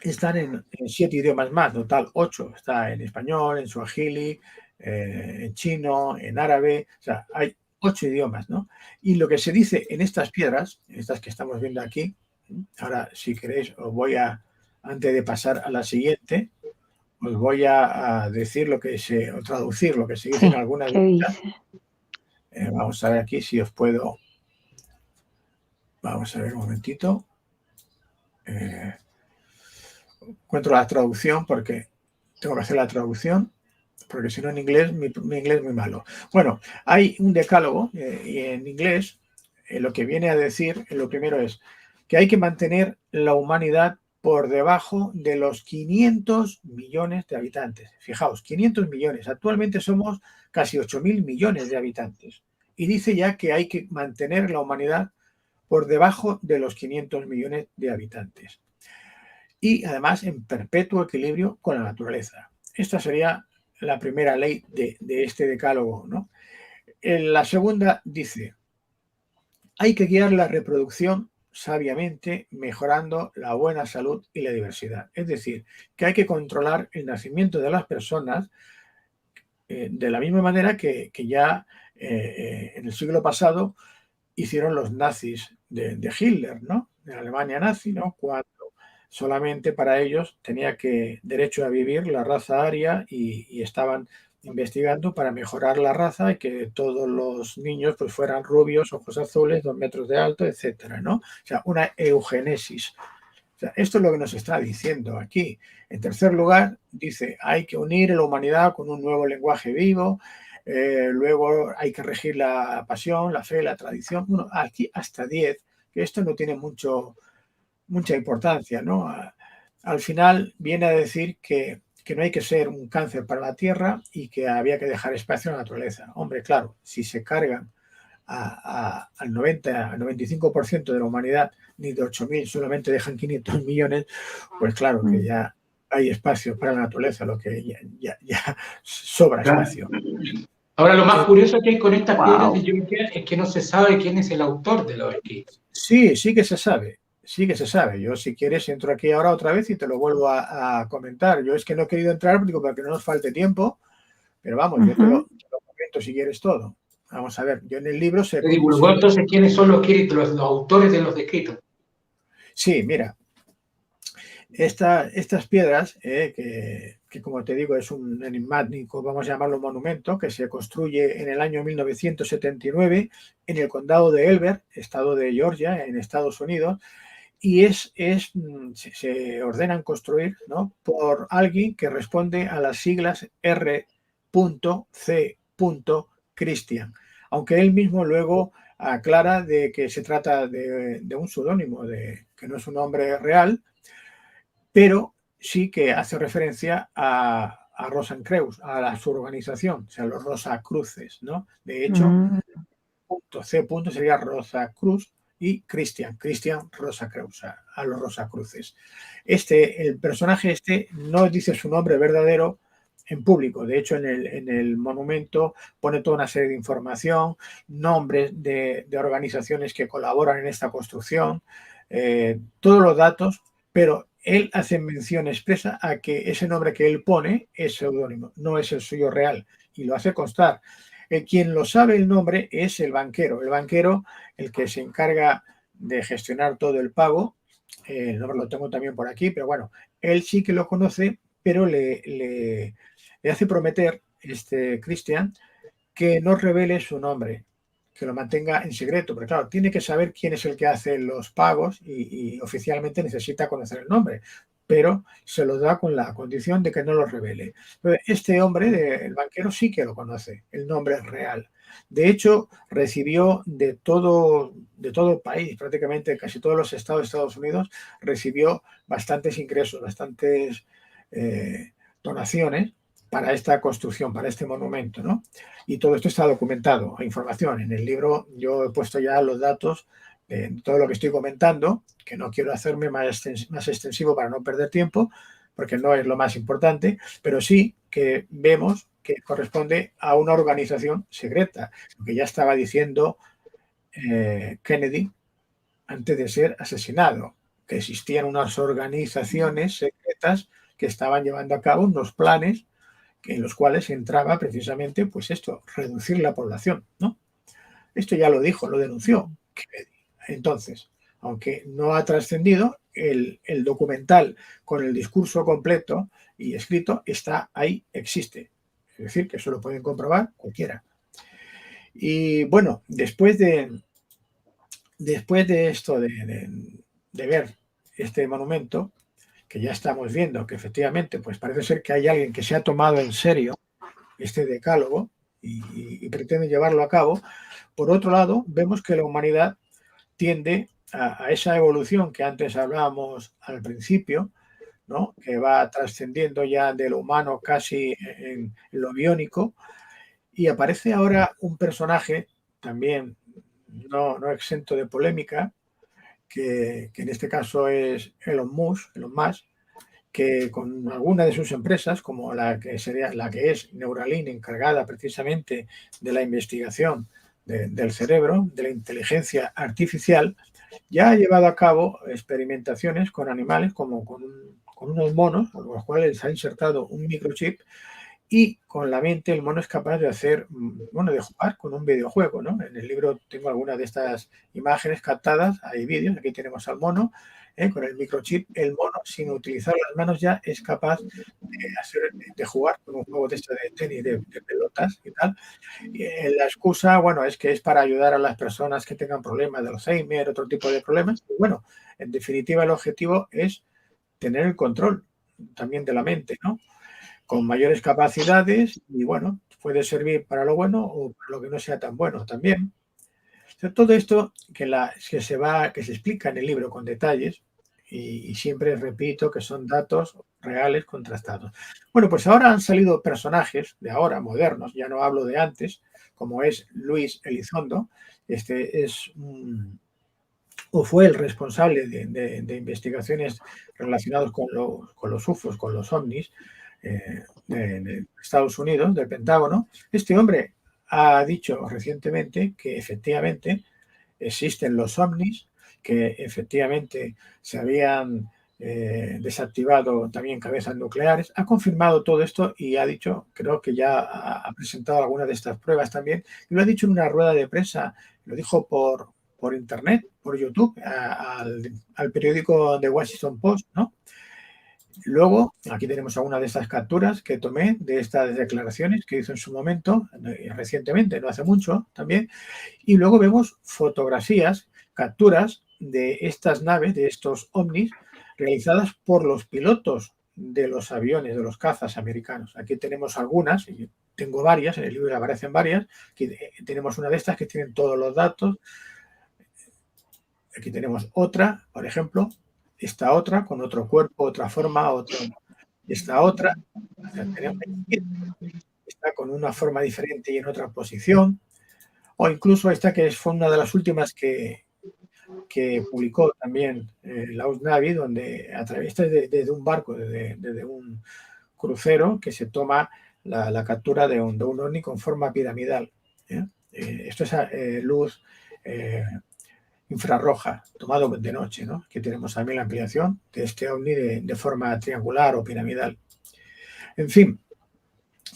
están en 7 idiomas más, total 8, está en español, en suajili, en chino, en árabe, o sea, hay 8 idiomas, ¿no? Y lo que se dice en estas piedras, estas que estamos viendo aquí, ahora si queréis os voy antes de pasar a la siguiente, os voy a decir o traducir lo que se dice en algunas de ellas. Vamos a ver aquí si os puedo, vamos a ver un momentito. Encuentro la traducción porque tengo que hacer la traducción, porque si no en inglés, mi inglés es muy malo. Bueno, hay un decálogo y en inglés lo que viene a decir, lo primero es que hay que mantener la humanidad por debajo de los 500 millones de habitantes. Fijaos, 500 millones. Actualmente somos casi 8.000 millones de habitantes. Y dice ya que hay que mantener la humanidad por debajo de los 500 millones de habitantes. Y además en perpetuo equilibrio con la naturaleza. Esta sería la primera ley de este decálogo, ¿no? La segunda dice, hay que guiar la reproducción sabiamente, mejorando la buena salud y la diversidad. Es decir, que hay que controlar el nacimiento de las personas de la misma manera que ya en el siglo pasado hicieron los nazis de Hitler, ¿no? De la Alemania nazi, ¿no? Cuando solamente para ellos tenía derecho a vivir la raza aria y estaban investigando para mejorar la raza y que todos los niños pues fueran rubios, ojos azules, 2 metros de alto, etcétera, ¿no? O sea, una eugenesis. O sea, esto es lo que nos está diciendo aquí. En tercer lugar, dice, hay que unir a la humanidad con un nuevo lenguaje vivo, luego hay que regir la pasión, la fe, la tradición. Bueno, aquí hasta 10, que esto no tiene mucha importancia, ¿no? Al final viene a decir que no hay que ser un cáncer para la Tierra y que había que dejar espacio a la naturaleza. Hombre, claro, si se cargan al 90, al 95% de la humanidad, ni de 8.000, solamente dejan 500 millones, pues claro que ya hay espacio para la naturaleza, lo que ya sobra espacio. Ahora, lo más curioso que hay con estas piedras de Georgia es que no se sabe quién es el autor de los escritos. Sí que se sabe. Sí que se sabe. Yo, si quieres, entro aquí ahora otra vez y te lo vuelvo a comentar. Yo es que no he querido entrar para que no nos falte tiempo, pero vamos, yo te lo comento si quieres todo. Vamos a ver, yo en el libro ¿Se divulgó entonces quiénes son los autores de los escritos? Sí, mira, estas piedras, que como te digo es un enigmático, vamos a llamarlo monumento, que se construye en el año 1979 en el condado de Elbert, estado de Georgia, en Estados Unidos, y se ordenan construir, ¿no?, por alguien que responde a las siglas R.C. Christian, aunque él mismo luego aclara de que se trata de un seudónimo, que no es un nombre real, pero sí que hace referencia a Rosencreuz, a su organización, o sea, los Rosacruces, ¿no? De hecho, C. sería Rosacruz y Cristian Rosacreuz, a los Rosacruces. El personaje no dice su nombre verdadero en público. De hecho, en el monumento pone toda una serie de información, nombres de organizaciones que colaboran en esta construcción, todos los datos, pero él hace mención expresa a que ese nombre que él pone es seudónimo, no es el suyo real, y lo hace constar. Quien lo sabe el nombre es el banquero, el que se encarga de gestionar todo el pago. El nombre lo tengo también por aquí, pero bueno, él sí que lo conoce, pero le hace prometer, Cristian, que no revele su nombre, que lo mantenga en secreto, pero claro, tiene que saber quién es el que hace los pagos y oficialmente necesita conocer el nombre, pero se lo da con la condición de que no lo revele. Este hombre, el banquero, sí que lo conoce, el nombre real. De hecho, recibió de todo el país, prácticamente casi todos los estados de Estados Unidos, recibió bastantes ingresos, bastantes donaciones para esta construcción, para este monumento, ¿no? Y todo esto está documentado, hay información. En el libro yo he puesto ya los datos de todo lo que estoy comentando, que no quiero hacerme más extensivo para no perder tiempo, porque no es lo más importante, pero sí que vemos que corresponde a una organización secreta, lo que ya estaba diciendo Kennedy antes de ser asesinado, que existían unas organizaciones secretas que estaban llevando a cabo unos planes en los cuales entraba precisamente, pues esto, reducir la población, ¿no? Esto ya lo dijo, lo denunció Kennedy. Entonces, aunque no ha trascendido, el documental con el discurso completo y escrito está ahí, existe. Es decir, que eso lo pueden comprobar cualquiera. Y bueno, después de esto, de ver este monumento, que ya estamos viendo que efectivamente pues parece ser que hay alguien que se ha tomado en serio este decálogo y pretende llevarlo a cabo. Por otro lado, vemos que la humanidad tiende a esa evolución que antes hablábamos al principio, ¿no?, que va trascendiendo ya de lo humano casi en lo biónico, y aparece ahora un personaje también no exento de polémica, que en este caso es Elon Musk, que con alguna de sus empresas, como la que es Neuralink, encargada precisamente de la investigación del cerebro, de la inteligencia artificial, ya ha llevado a cabo experimentaciones con animales, como con unos monos, a los cuales ha insertado un microchip, y con la mente el mono es capaz de hacer, bueno, de jugar con un videojuego, ¿no? En el libro tengo algunas de estas imágenes captadas, hay vídeos, aquí tenemos al mono, con el microchip, el mono sin utilizar las manos ya es capaz de jugar con un juego de tenis, de pelotas y tal. Y la excusa, bueno, es que es para ayudar a las personas que tengan problemas de Alzheimer, otro tipo de problemas. Y bueno, en definitiva el objetivo es tener el control también de la mente, ¿no? Con mayores capacidades y bueno, puede servir para lo bueno o para lo que no sea tan bueno también. O sea, todo esto que se explica en el libro con detalles y siempre repito que son datos reales contrastados. Bueno, pues ahora han salido personajes de ahora, modernos, ya no hablo de antes, como es Luis Elizondo. Este es o fue el responsable de investigaciones relacionadas con los UFOs, con los ovnis de Estados Unidos, del Pentágono. Este hombre ha dicho recientemente que efectivamente existen los ovnis, que efectivamente se habían desactivado también cabezas nucleares. Ha confirmado todo esto y ha dicho, creo que ya ha presentado algunas de estas pruebas también, y lo ha dicho en una rueda de prensa, lo dijo por internet, por YouTube, al periódico The Washington Post, ¿no? Luego, aquí tenemos alguna de estas capturas que tomé de estas declaraciones que hizo en su momento, recientemente, no hace mucho también, y luego vemos fotografías, capturas de estas naves, de estos ovnis, realizadas por los pilotos de los aviones, de los cazas americanos. Aquí tenemos algunas, y tengo varias, en el libro aparecen varias, aquí tenemos una de estas que tienen todos los datos. Aquí tenemos otra, por ejemplo, esta otra con otro cuerpo, otra forma, esta otra, o sea, está con una forma diferente y en otra posición, o incluso esta que fue una de las últimas que publicó también la USNAVI, donde a través desde un barco, desde un crucero, que se toma la captura de un ovni con forma piramidal. Esto es luz infrarroja, tomado de noche, ¿no? Aquí tenemos también la ampliación de este ovni de forma triangular o piramidal. En fin,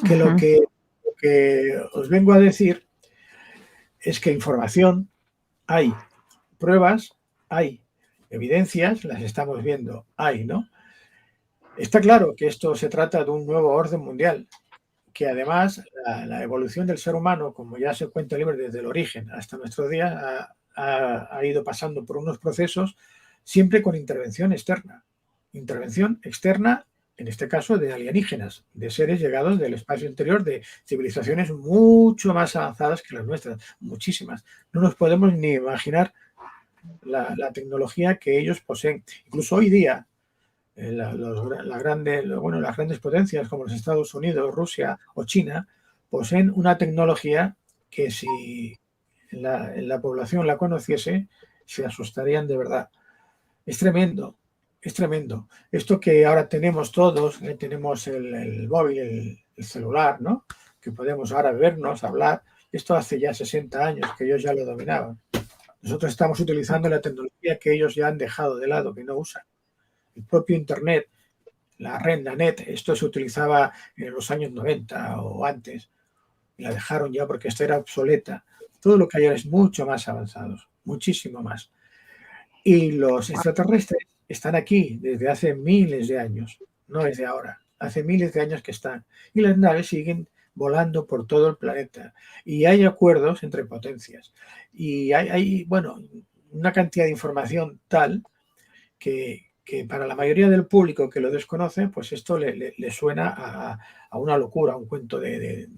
que lo que os vengo a decir es que información hay, pruebas hay, evidencias las estamos viendo, hay, ¿no? Está claro que esto se trata de un nuevo orden mundial, que además la evolución del ser humano, como ya se cuenta el libro desde el origen hasta nuestros días, ha ido pasando por unos procesos siempre con intervención externa. Intervención externa, en este caso, de alienígenas, de seres llegados del espacio interior, de civilizaciones mucho más avanzadas que las nuestras, muchísimas. No nos podemos ni imaginar la tecnología que ellos poseen. Incluso hoy día, las grandes potencias como los Estados Unidos, Rusia o China poseen una tecnología que si la población la conociese, se asustarían de verdad. Es tremendo, es tremendo. Esto que ahora tenemos todos, tenemos el móvil, el celular, ¿no? Que podemos ahora vernos, hablar. Esto hace ya 60 años que ellos ya lo dominaban. Nosotros estamos utilizando la tecnología que ellos ya han dejado de lado, que no usan. El propio Internet, la red, la net, esto se utilizaba en los años 90 o antes. Y la dejaron ya porque esto era obsoleta. Todo lo que hay ahora es mucho más avanzado, muchísimo más. Y los extraterrestres están aquí desde hace miles de años, no es de ahora, hace miles de años que están. Y las naves siguen volando por todo el planeta. Y hay acuerdos entre potencias. Y hay bueno, una cantidad de información tal que para la mayoría del público que lo desconoce, pues esto le suena a una locura, a un cuento de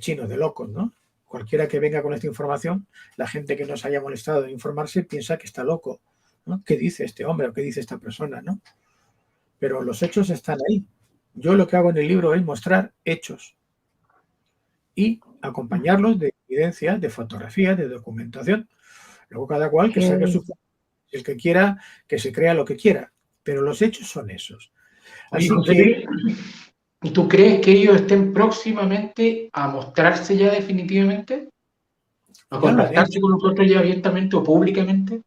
chinos, de locos, ¿no? Cualquiera que venga con esta información, la gente que no se haya molestado de informarse piensa que está loco, ¿no? ¿Qué dice este hombre o qué dice esta persona, no? Pero los hechos están ahí. Yo lo que hago en el libro es mostrar hechos y acompañarlos de evidencias, de fotografías, de documentación. Luego cada cual que saque su... El que quiera, que se crea lo que quiera. Pero los hechos son esos. Así que... ¿Y tú crees que ellos estén próximamente a mostrarse ya definitivamente? ¿A contactarse con nosotros ya abiertamente o públicamente?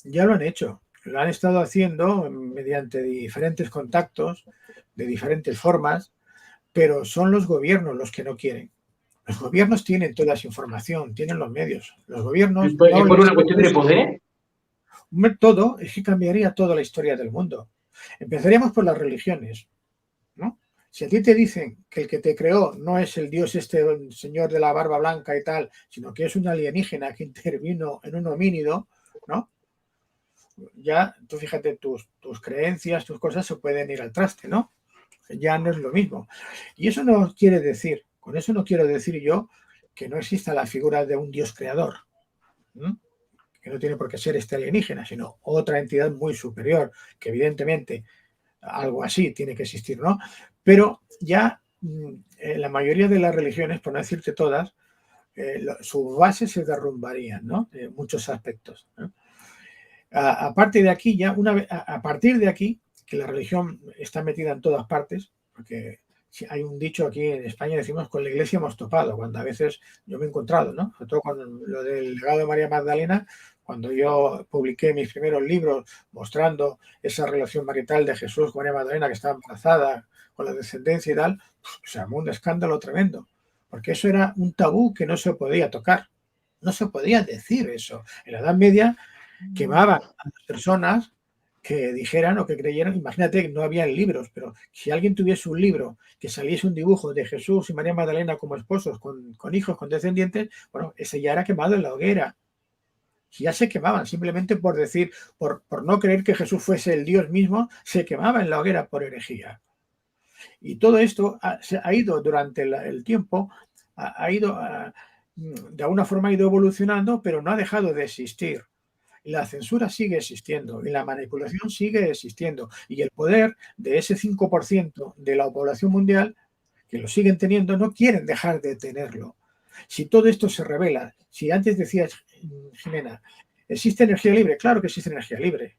Ya lo han hecho. Lo han estado haciendo mediante diferentes contactos, de diferentes formas, pero son los gobiernos los que no quieren. Los gobiernos tienen toda esa información, tienen los medios. Los gobiernos... ¿Es por una cuestión de poder? Todo, es que cambiaría toda la historia del mundo. Empezaríamos por las religiones, ¿no? Si a ti te dicen que el que te creó no es el Dios el señor de la barba blanca y tal, sino que es un alienígena que intervino en un homínido, ¿no? Ya, tú fíjate, tus creencias, tus cosas se pueden ir al traste, ¿no? Ya no es lo mismo. Y eso no quiere decir, con eso no quiero decir yo que no exista la figura de un Dios creador, ¿no? Que no tiene por qué ser este alienígena, sino otra entidad muy superior, que evidentemente algo así tiene que existir, ¿no? Pero ya la mayoría de las religiones, por no decirte todas, sus bases se derrumbarían, ¿no? En muchos aspectos, ¿no? A partir de aquí, a partir de aquí, que la religión está metida en todas partes, porque hay un dicho aquí en España, decimos, con la iglesia hemos topado, cuando a veces yo me he encontrado, ¿no? Sobre todo con lo del legado de María Magdalena, cuando yo publiqué mis primeros libros mostrando esa relación marital de Jesús con María Magdalena, que estaba embarazada con la descendencia y tal, se armó un escándalo tremendo, porque eso era un tabú que no se podía tocar, no se podía decir eso. En la Edad Media quemaban a las personas que dijeran o que creyeran. Imagínate que no había libros, pero si alguien tuviese un libro que saliese un dibujo de Jesús y María Magdalena como esposos, con hijos, con descendientes, bueno, ese ya era quemado en la hoguera. Ya se quemaban, simplemente por decir, por no creer que Jesús fuese el Dios mismo, se quemaba en la hoguera por herejía. Y todo esto ha ido durante el tiempo, de alguna forma ha ido evolucionando, pero no ha dejado de existir. Y la censura sigue existiendo y la manipulación sigue existiendo. Y el poder de ese 5% de la población mundial, que lo siguen teniendo, no quieren dejar de tenerlo. Si todo esto se revela, si antes decías, Jimena, ¿existe energía libre? Claro que existe energía libre.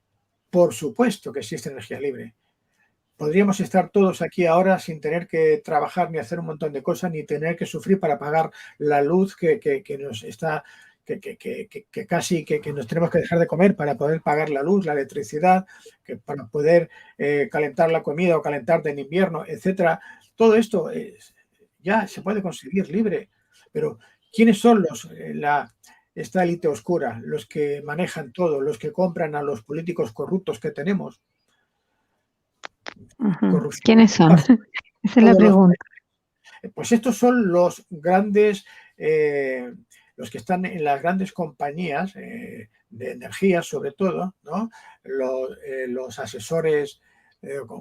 Por supuesto que existe energía libre. Podríamos estar todos aquí ahora sin tener que trabajar ni hacer un montón de cosas, ni tener que sufrir para pagar la luz que nos está... Que casi nos tenemos que dejar de comer para poder pagar la luz, la electricidad, que para poder calentar la comida o calentarte en invierno, etcétera. Todo esto ya se puede conseguir libre. Pero ¿quiénes son esta élite oscura? Los que manejan todo, los que compran a los políticos corruptos que tenemos. ¿Quiénes son? Esa es la pregunta. Pues estos son los grandes... los que están en las grandes compañías de energía, sobre todo, ¿no? Los asesores,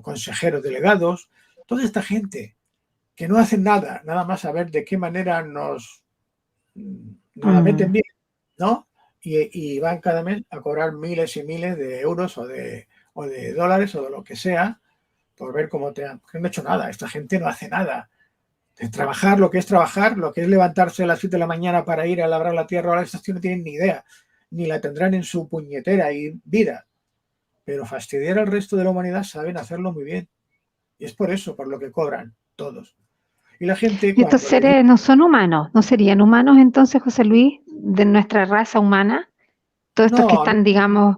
consejeros delegados, toda esta gente que no hacen nada más a ver de qué manera nos la meten bien, ¿no? Y van cada mes a cobrar miles y miles de euros o de dólares o de lo que sea por ver cómo no he hecho nada. Esta gente no hace nada. De trabajar, lo que es levantarse a las 7 de la mañana para ir a labrar la tierra, ahora estas no tienen ni idea, ni la tendrán en su puñetera vida. Pero fastidiar al resto de la humanidad saben hacerlo muy bien. Y es por eso, por lo que cobran todos. Y la gente... ¿Y estos seres no son humanos? ¿No serían humanos entonces, José Luis, de nuestra raza humana? Todos estos que están, digamos...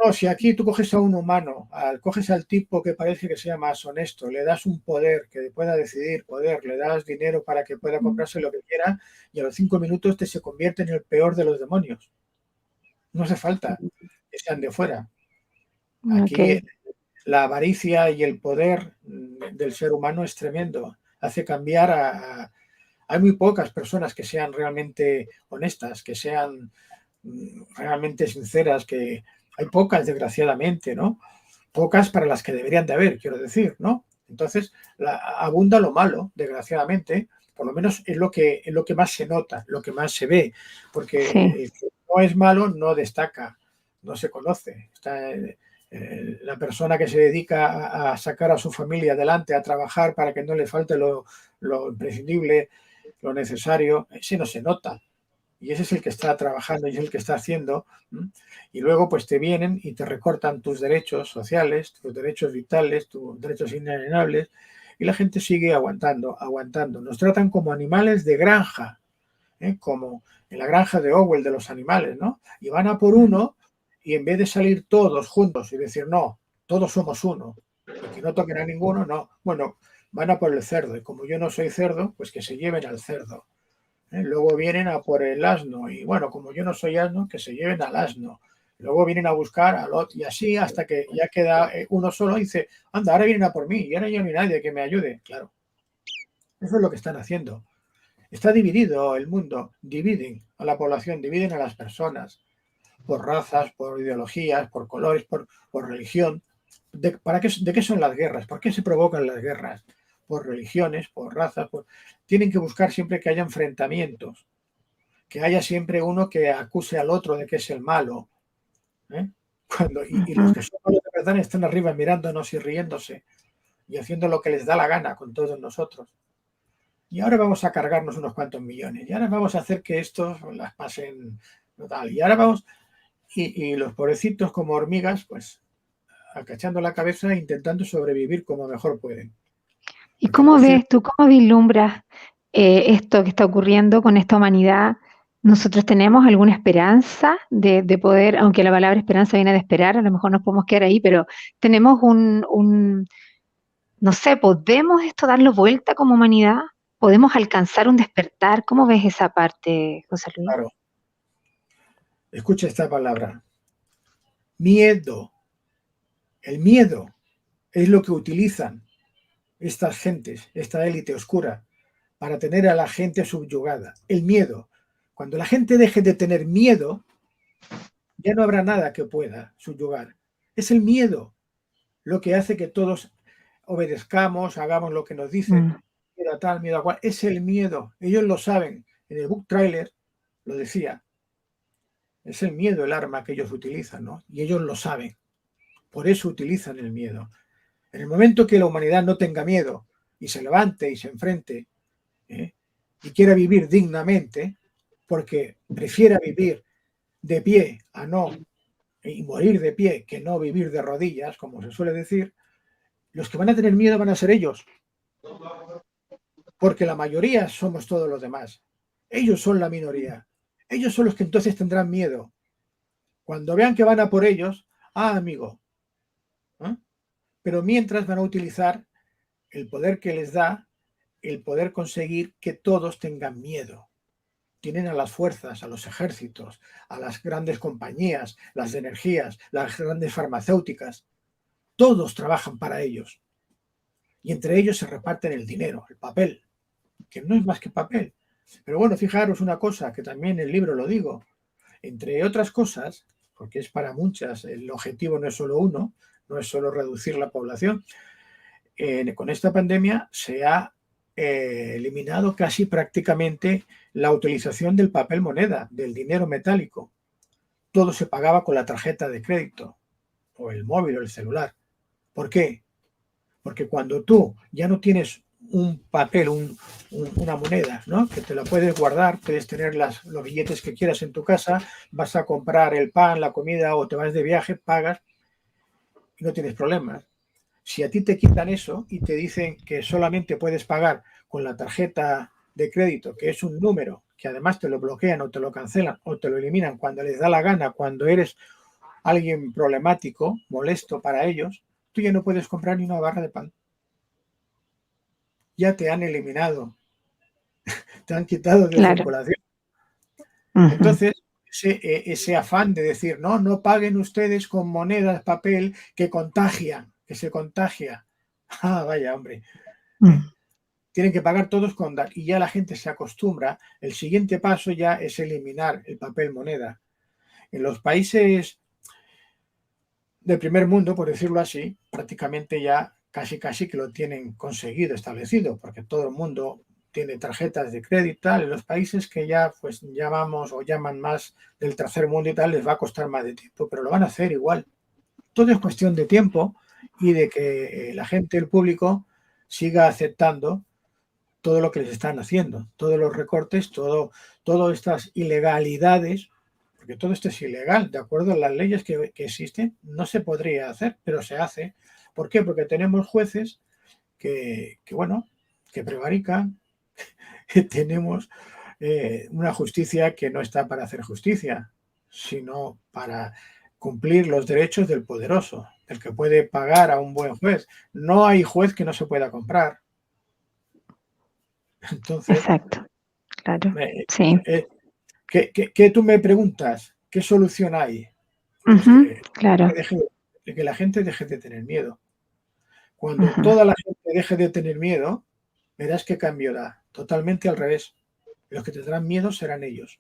No, si aquí tú coges a un humano, coges al tipo que parece que sea más honesto, le das un poder que pueda decidir, le das dinero para que pueda comprarse lo que quiera y a los 5 minutos se convierte en el peor de los demonios. No hace falta que sean de fuera. Aquí la avaricia y el poder del ser humano es tremendo. Hace cambiar Hay muy pocas personas que sean realmente honestas, que sean realmente sinceras, que... Hay pocas, desgraciadamente, ¿no? Pocas para las que deberían de haber, quiero decir, ¿no? Entonces, abunda lo malo, desgraciadamente, por lo menos es lo que más se nota, lo que más se ve, porque el que no es malo no destaca, no se conoce. Está la persona que se dedica a sacar a su familia adelante, a trabajar para que no le falte lo imprescindible, lo necesario, ese no se nota. Y ese es el que está trabajando y es el que está haciendo. Y luego pues te vienen y te recortan tus derechos sociales, tus derechos vitales, tus derechos inalienables y la gente sigue aguantando. Nos tratan como animales de granja, como en la granja de Orwell de los animales, ¿no? Y van a por uno y en vez de salir todos juntos y decir, no, todos somos uno, y que no toquen a ninguno, no. Bueno, van a por el cerdo, y como yo no soy cerdo, pues que se lleven al cerdo. Luego vienen a por el asno, y bueno, como yo no soy asno, que se lleven al asno. Luego vienen a buscar al otro, y así hasta que ya queda uno solo y dice, anda, ahora vienen a por mí, y ahora ya no hay nadie que me ayude. Claro, eso es lo que están haciendo. Está dividido el mundo, dividen a la población, dividen a las personas por razas, por ideologías, por colores, por religión. ¿De qué son las guerras? ¿Por qué se provocan las guerras? Por religiones, por razas. Tienen que buscar siempre que haya enfrentamientos, que haya siempre uno que acuse al otro de que es el malo. Y los que son malos de verdad están arriba mirándonos y riéndose y haciendo lo que les da la gana con todos nosotros. Y ahora vamos a cargarnos unos cuantos millones. Y ahora vamos a hacer que estos las pasen total. Y ahora vamos... Y los pobrecitos como hormigas, pues acachando la cabeza e intentando sobrevivir como mejor pueden. ¿Y cómo ves tú, cómo vislumbras esto que está ocurriendo con esta humanidad? ¿Nosotros tenemos alguna esperanza de poder, aunque la palabra esperanza viene de esperar, a lo mejor nos podemos quedar ahí, pero tenemos no sé, ¿podemos esto darlo vuelta como humanidad? ¿Podemos alcanzar un despertar? ¿Cómo ves esa parte, José Luis? Claro. Escucha esta palabra. Miedo. El miedo es lo que utilizan estas gentes, esta élite oscura, para tener a la gente subyugada. El miedo. Cuando la gente deje de tener miedo, ya no habrá nada que pueda subyugar. Es el miedo lo que hace que todos obedezcamos, hagamos lo que nos dicen, miedo a tal, miedo a cual. Es el miedo. Ellos lo saben. En el book trailer lo decía. Es el miedo el arma que ellos utilizan, ¿no? Y ellos lo saben. Por eso utilizan el miedo. En el momento que la humanidad no tenga miedo y se levante y se enfrente y quiera vivir dignamente, porque prefiera vivir de pie a no, y morir de pie que no vivir de rodillas, como se suele decir, los que van a tener miedo van a ser ellos. Porque la mayoría somos todos los demás. Ellos son la minoría. Ellos son los que entonces tendrán miedo. Cuando vean que van a por ellos, amigo. Pero mientras van a utilizar el poder que les da, el poder conseguir que todos tengan miedo. Tienen a las fuerzas, a los ejércitos, a las grandes compañías, las de energías, las grandes farmacéuticas. Todos trabajan para ellos. Y entre ellos se reparten el dinero, el papel, que no es más que papel. Pero bueno, fijaros una cosa, que también en el libro lo digo. Entre otras cosas, porque es para muchas, el objetivo no es solo uno, no es solo reducir la población. Con esta pandemia se ha eliminado casi prácticamente la utilización del papel moneda, del dinero metálico. Todo se pagaba con la tarjeta de crédito, o el móvil o el celular. ¿Por qué? Porque cuando tú ya no tienes un papel, una moneda, ¿no? Que te la puedes guardar, puedes tener los billetes que quieras en tu casa, vas a comprar el pan, la comida o te vas de viaje, pagas y no tienes problemas. Si a ti te quitan eso y te dicen que solamente puedes pagar con la tarjeta de crédito, que es un número, que además te lo bloquean o te lo cancelan o te lo eliminan cuando les da la gana, cuando eres alguien problemático, molesto para ellos, tú ya no puedes comprar ni una barra de pan. Ya te han eliminado, te han quitado de circulación. Entonces, ese afán de decir, no paguen ustedes con monedas, papel, que contagian, que se contagia. Vaya, hombre. Tienen que pagar todos con DAR y ya la gente se acostumbra. El siguiente paso ya es eliminar el papel moneda. En los países del primer mundo, por decirlo así, prácticamente ya casi que lo tienen conseguido, establecido, porque todo el mundo tiene tarjetas de crédito y tal. En los países que ya pues llamamos o llaman más del tercer mundo y tal, les va a costar más de tiempo, pero lo van a hacer igual. Todo es cuestión de tiempo y de que la gente, el público, siga aceptando todo lo que les están haciendo, todos los recortes, todas estas ilegalidades, porque todo esto es ilegal, de acuerdo a las leyes que existen, no se podría hacer, pero se hace. ¿Por qué? Porque tenemos jueces que prevarican, tenemos una justicia que no está para hacer justicia, sino para cumplir los derechos del poderoso, del que puede pagar a un buen juez. No hay juez que no se pueda comprar. Entonces, Exacto, claro, me- sí. ¿qué tú me preguntas? ¿Qué solución hay? Pues Ujú, claro. que la gente deje de tener miedo. Cuando Ujú, toda la gente deje de tener miedo, verás qué cambio da. Totalmente al revés. Los que tendrán miedo serán ellos.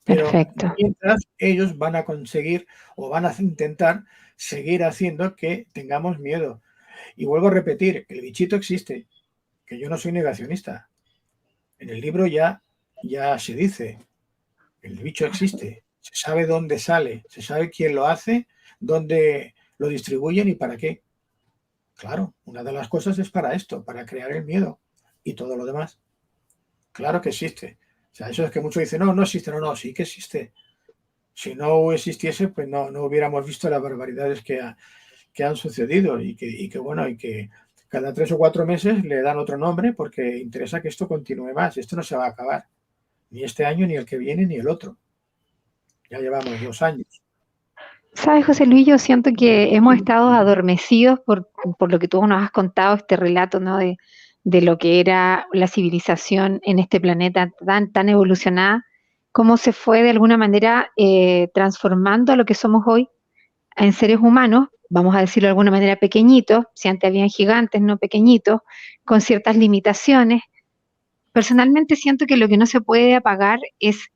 Pero perfecto. mientras ellos van a conseguir o van a intentar seguir haciendo que tengamos miedo. Y vuelvo a repetir, el bichito existe, que yo no soy negacionista. En el libro ya se dice, el bicho existe, se sabe dónde sale, se sabe quién lo hace, dónde lo distribuyen y para qué. Claro, una de las cosas es para esto, para crear el miedo y todo lo demás. Claro que existe. O sea, eso es que muchos dicen, no, no existe, no, sí que existe. Si no existiese, pues no hubiéramos visto las barbaridades que han sucedido y que cada 3 o 4 meses le dan otro nombre porque interesa que esto continúe más. Esto no se va a acabar. Ni este año, ni el que viene, ni el otro. Ya llevamos 2 años. Sabes, José Luis, yo siento que hemos estado adormecidos por lo que tú nos has contado, este relato, ¿no? De lo que era la civilización en este planeta tan evolucionada, cómo se fue de alguna manera transformando a lo que somos hoy en seres humanos, vamos a decirlo de alguna manera pequeñitos, si antes habían gigantes, no pequeñitos, con ciertas limitaciones. Personalmente siento que lo que no se puede apagar es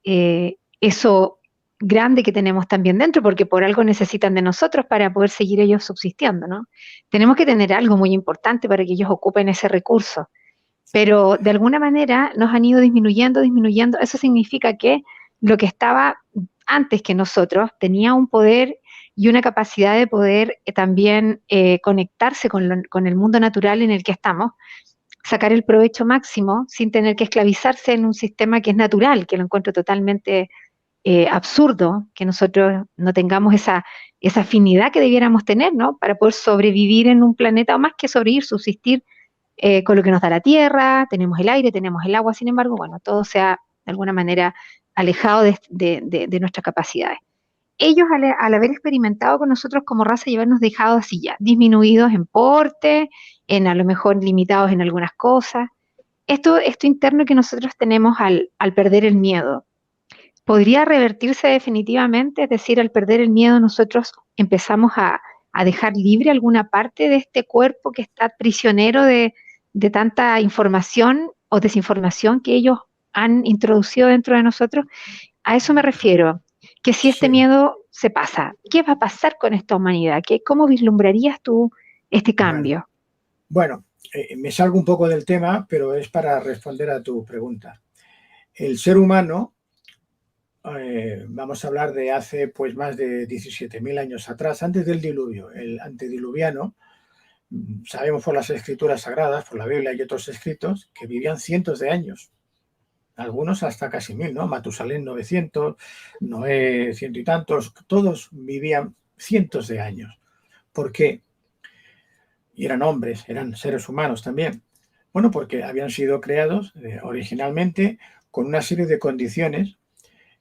eso grande que tenemos también dentro, porque por algo necesitan de nosotros para poder seguir ellos subsistiendo, ¿no? Tenemos que tener algo muy importante para que ellos ocupen ese recurso, pero de alguna manera nos han ido disminuyendo. Eso significa que lo que estaba antes que nosotros tenía un poder y una capacidad de poder también conectarse con el mundo natural en el que estamos, sacar el provecho máximo sin tener que esclavizarse en un sistema que es natural, que lo encuentro totalmente absurdo, que nosotros no tengamos esa afinidad que debiéramos tener, ¿no? Para poder sobrevivir en un planeta, o más que sobrevivir, subsistir con lo que nos da la tierra, tenemos el aire, tenemos el agua, sin embargo, bueno, todo se ha de alguna manera alejado de nuestras capacidades. Ellos, al haber experimentado con nosotros como raza y habernos dejado así ya, disminuidos en porte, en a lo mejor limitados en algunas cosas, esto interno que nosotros tenemos al perder el miedo, ¿podría revertirse definitivamente? Es decir, al perder el miedo nosotros empezamos a dejar libre alguna parte de este cuerpo que está prisionero de tanta información o desinformación que ellos han introducido dentro de nosotros. A eso me refiero, que si este Sí. miedo se pasa, ¿qué va a pasar con esta humanidad? ¿Cómo vislumbrarías tú este cambio? Bueno, me salgo un poco del tema, pero es para responder a tu pregunta. El ser humano, vamos a hablar de hace pues más de 17.000 años atrás, antes del diluvio, el antediluviano, sabemos por las escrituras sagradas, por la Biblia y otros escritos, que vivían cientos de años, algunos hasta casi 1000, ¿no? Matusalén 900, Noé ciento y tantos, todos vivían cientos de años. ¿Por qué? Y eran hombres, eran seres humanos también. Bueno, porque habían sido creados originalmente con una serie de condiciones.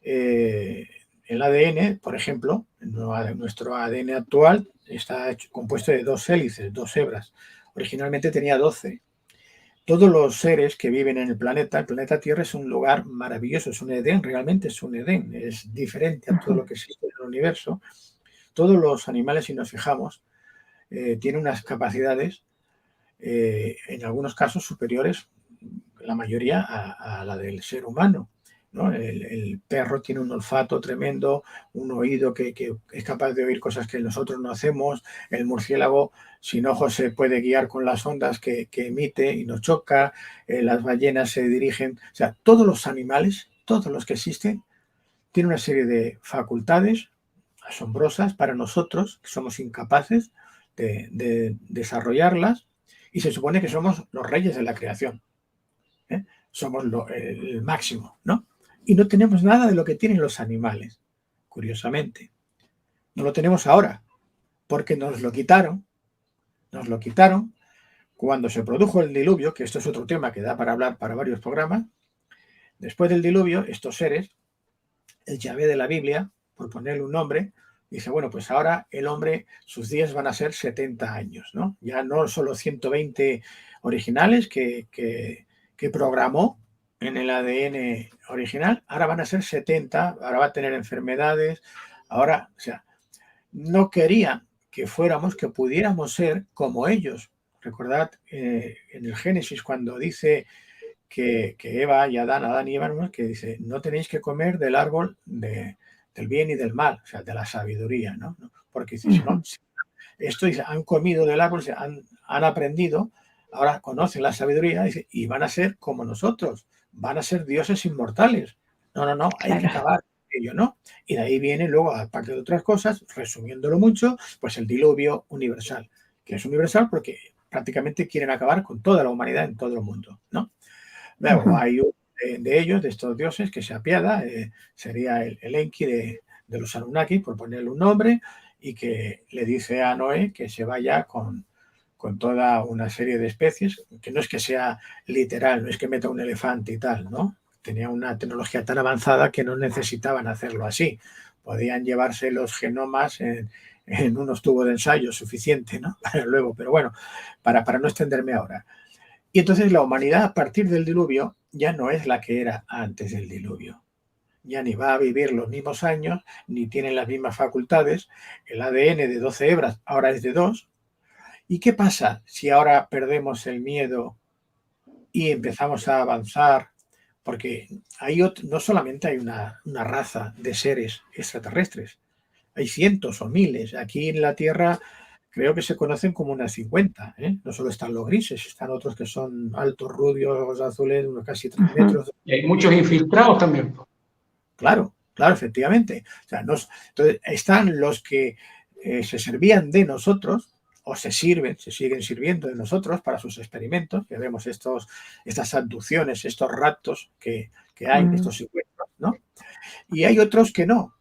El ADN, por ejemplo, nuestro ADN actual está compuesto de 2 hélices, 2 hebras. Originalmente tenía 12. Todos los seres que viven en el planeta Tierra es un lugar maravilloso, es un Edén, realmente es un Edén, es diferente a todo lo que existe en el universo. Todos los animales, si nos fijamos, tienen unas capacidades, en algunos casos superiores, la mayoría, a la del ser humano, ¿no? El perro tiene un olfato tremendo, un oído que es capaz de oír cosas que nosotros no hacemos. El murciélago sin ojos se puede guiar con las ondas que emite y nos choca. Las ballenas se dirigen. O sea, todos los animales, todos los que existen, tienen una serie de facultades asombrosas para nosotros, que somos incapaces de desarrollarlas, y se supone que somos los reyes de la creación. Somos el máximo, ¿no? Y no tenemos nada de lo que tienen los animales, curiosamente. No lo tenemos ahora, porque nos lo quitaron cuando se produjo el diluvio, que esto es otro tema que da para hablar para varios programas. Después del diluvio, estos seres, el Yahvé de la Biblia, por ponerle un nombre, dice, bueno, pues ahora el hombre, sus días van a ser 70 años, ¿no? Ya no solo 120 originales que que programó en el ADN original, ahora van a ser 70, ahora va a tener enfermedades, ahora, o sea, no quería que fuéramos, que pudiéramos ser como ellos. Recordad en el Génesis cuando dice que Eva y Adán y Eva, ¿no? Que dice, no tenéis que comer del árbol del bien y del mal, o sea, de la sabiduría, ¿no? Porque si no, esto dice, han comido del árbol, han aprendido, ahora conocen la sabiduría y van a ser como nosotros, van a ser dioses inmortales. No, hay que acabar con ello, ¿no? Y de ahí viene luego, aparte de otras cosas, resumiéndolo mucho, pues el diluvio universal, que es universal porque prácticamente quieren acabar con toda la humanidad en todo el mundo, ¿no? Luego hay uno de ellos, de estos dioses, que se apiada, sería el Enki de los Anunnaki, por ponerle un nombre, y que le dice a Noé que se vaya con toda una serie de especies, que no es que sea literal, no es que meta un elefante y tal, ¿no? Tenía una tecnología tan avanzada que no necesitaban hacerlo así. Podían llevarse los genomas en unos tubos de ensayo suficiente, ¿no? Para luego, pero bueno, para no extenderme ahora. Y entonces la humanidad a partir del diluvio ya no es la que era antes del diluvio. Ya ni va a vivir los mismos años, ni tienen las mismas facultades. El ADN de 12 hebras ahora es de 2. ¿Y qué pasa si ahora perdemos el miedo y empezamos a avanzar? Porque no solamente hay una raza de seres extraterrestres, hay cientos o miles. Aquí en la Tierra creo que se conocen como unas 50. No solo están los grises, están otros que son altos, rubios, azules, unos casi 3 metros. Y hay muchos infiltrados también. Claro, efectivamente. O sea, entonces están los que se servían de nosotros o se siguen sirviendo de nosotros para sus experimentos, que vemos estas abducciones, estos raptos que hay, estos secuestros, ¿no? Y hay otros que no.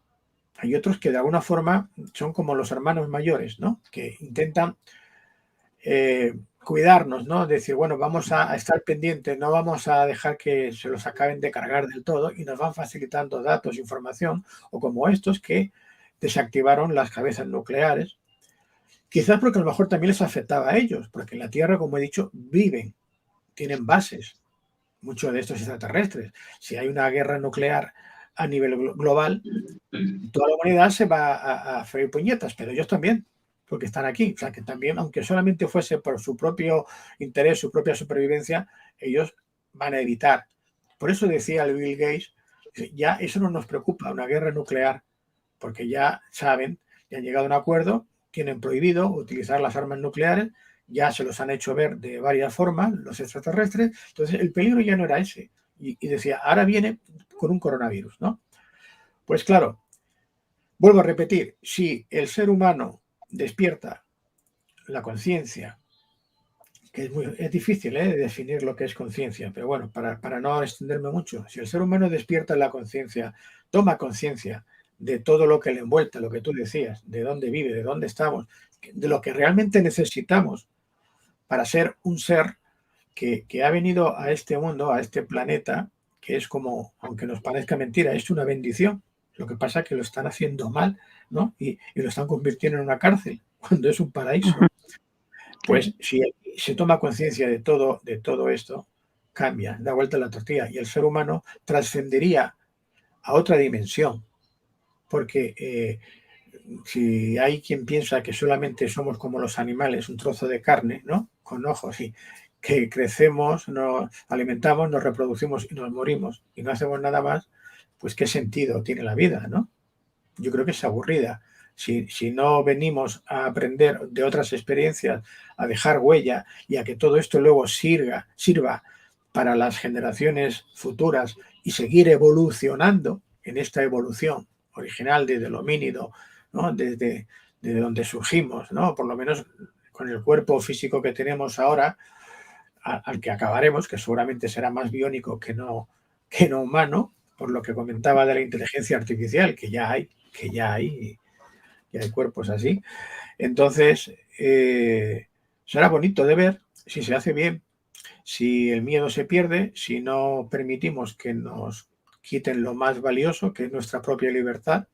Hay otros que de alguna forma son como los hermanos mayores, ¿no? Que intentan cuidarnos, ¿no? Decir, bueno, vamos a estar pendientes, no vamos a dejar que se los acaben de cargar del todo y nos van facilitando datos, información, o como estos que desactivaron las cabezas nucleares, quizás porque a lo mejor también les afectaba a ellos, porque en la Tierra, como he dicho, viven, tienen bases, muchos de estos extraterrestres. Si hay una guerra nuclear a nivel global, toda la humanidad se va a freír puñetas, pero ellos también, porque están aquí. O sea, que también, aunque solamente fuese por su propio interés, su propia supervivencia, ellos van a evitar. Por eso decía el Bill Gates, ya eso no nos preocupa, una guerra nuclear, porque ya saben, ya han llegado a un acuerdo, tienen prohibido utilizar las armas nucleares, ya se los han hecho ver de varias formas los extraterrestres, entonces el peligro ya no era ese. Y decía, ahora viene con un coronavirus, ¿no? Pues claro, vuelvo a repetir, si el ser humano despierta la conciencia, que es difícil definir lo que es conciencia, pero bueno, para no extenderme mucho, si el ser humano despierta la conciencia, toma conciencia de todo lo que le envuelve, lo que tú decías, de dónde vive, de dónde estamos, de lo que realmente necesitamos para ser un ser que ha venido a este mundo, a este planeta, que es como, aunque nos parezca mentira, es una bendición. Lo que pasa es que lo están haciendo mal, ¿no? Y lo están convirtiendo en una cárcel, cuando es un paraíso. Pues si se toma conciencia de todo esto, cambia, da vuelta la tortilla y el ser humano trascendería a otra dimensión. Porque si hay quien piensa que solamente somos como los animales, un trozo de carne, ¿no? Con ojos y que crecemos, nos alimentamos, nos reproducimos y nos morimos y no hacemos nada más, pues qué sentido tiene la vida, ¿no? Yo creo que es aburrida. Si no venimos a aprender de otras experiencias, a dejar huella y a que todo esto luego sirva para las generaciones futuras y seguir evolucionando en esta evolución original desde el homínido, ¿no? Desde donde surgimos, ¿no? Por lo menos con el cuerpo físico que tenemos ahora, al que acabaremos, que seguramente será más biónico que no humano, por lo que comentaba de la inteligencia artificial, que ya hay cuerpos así. Entonces, será bonito de ver si se hace bien, si el miedo se pierde, si no permitimos que nos quiten lo más valioso, que es nuestra propia libertad,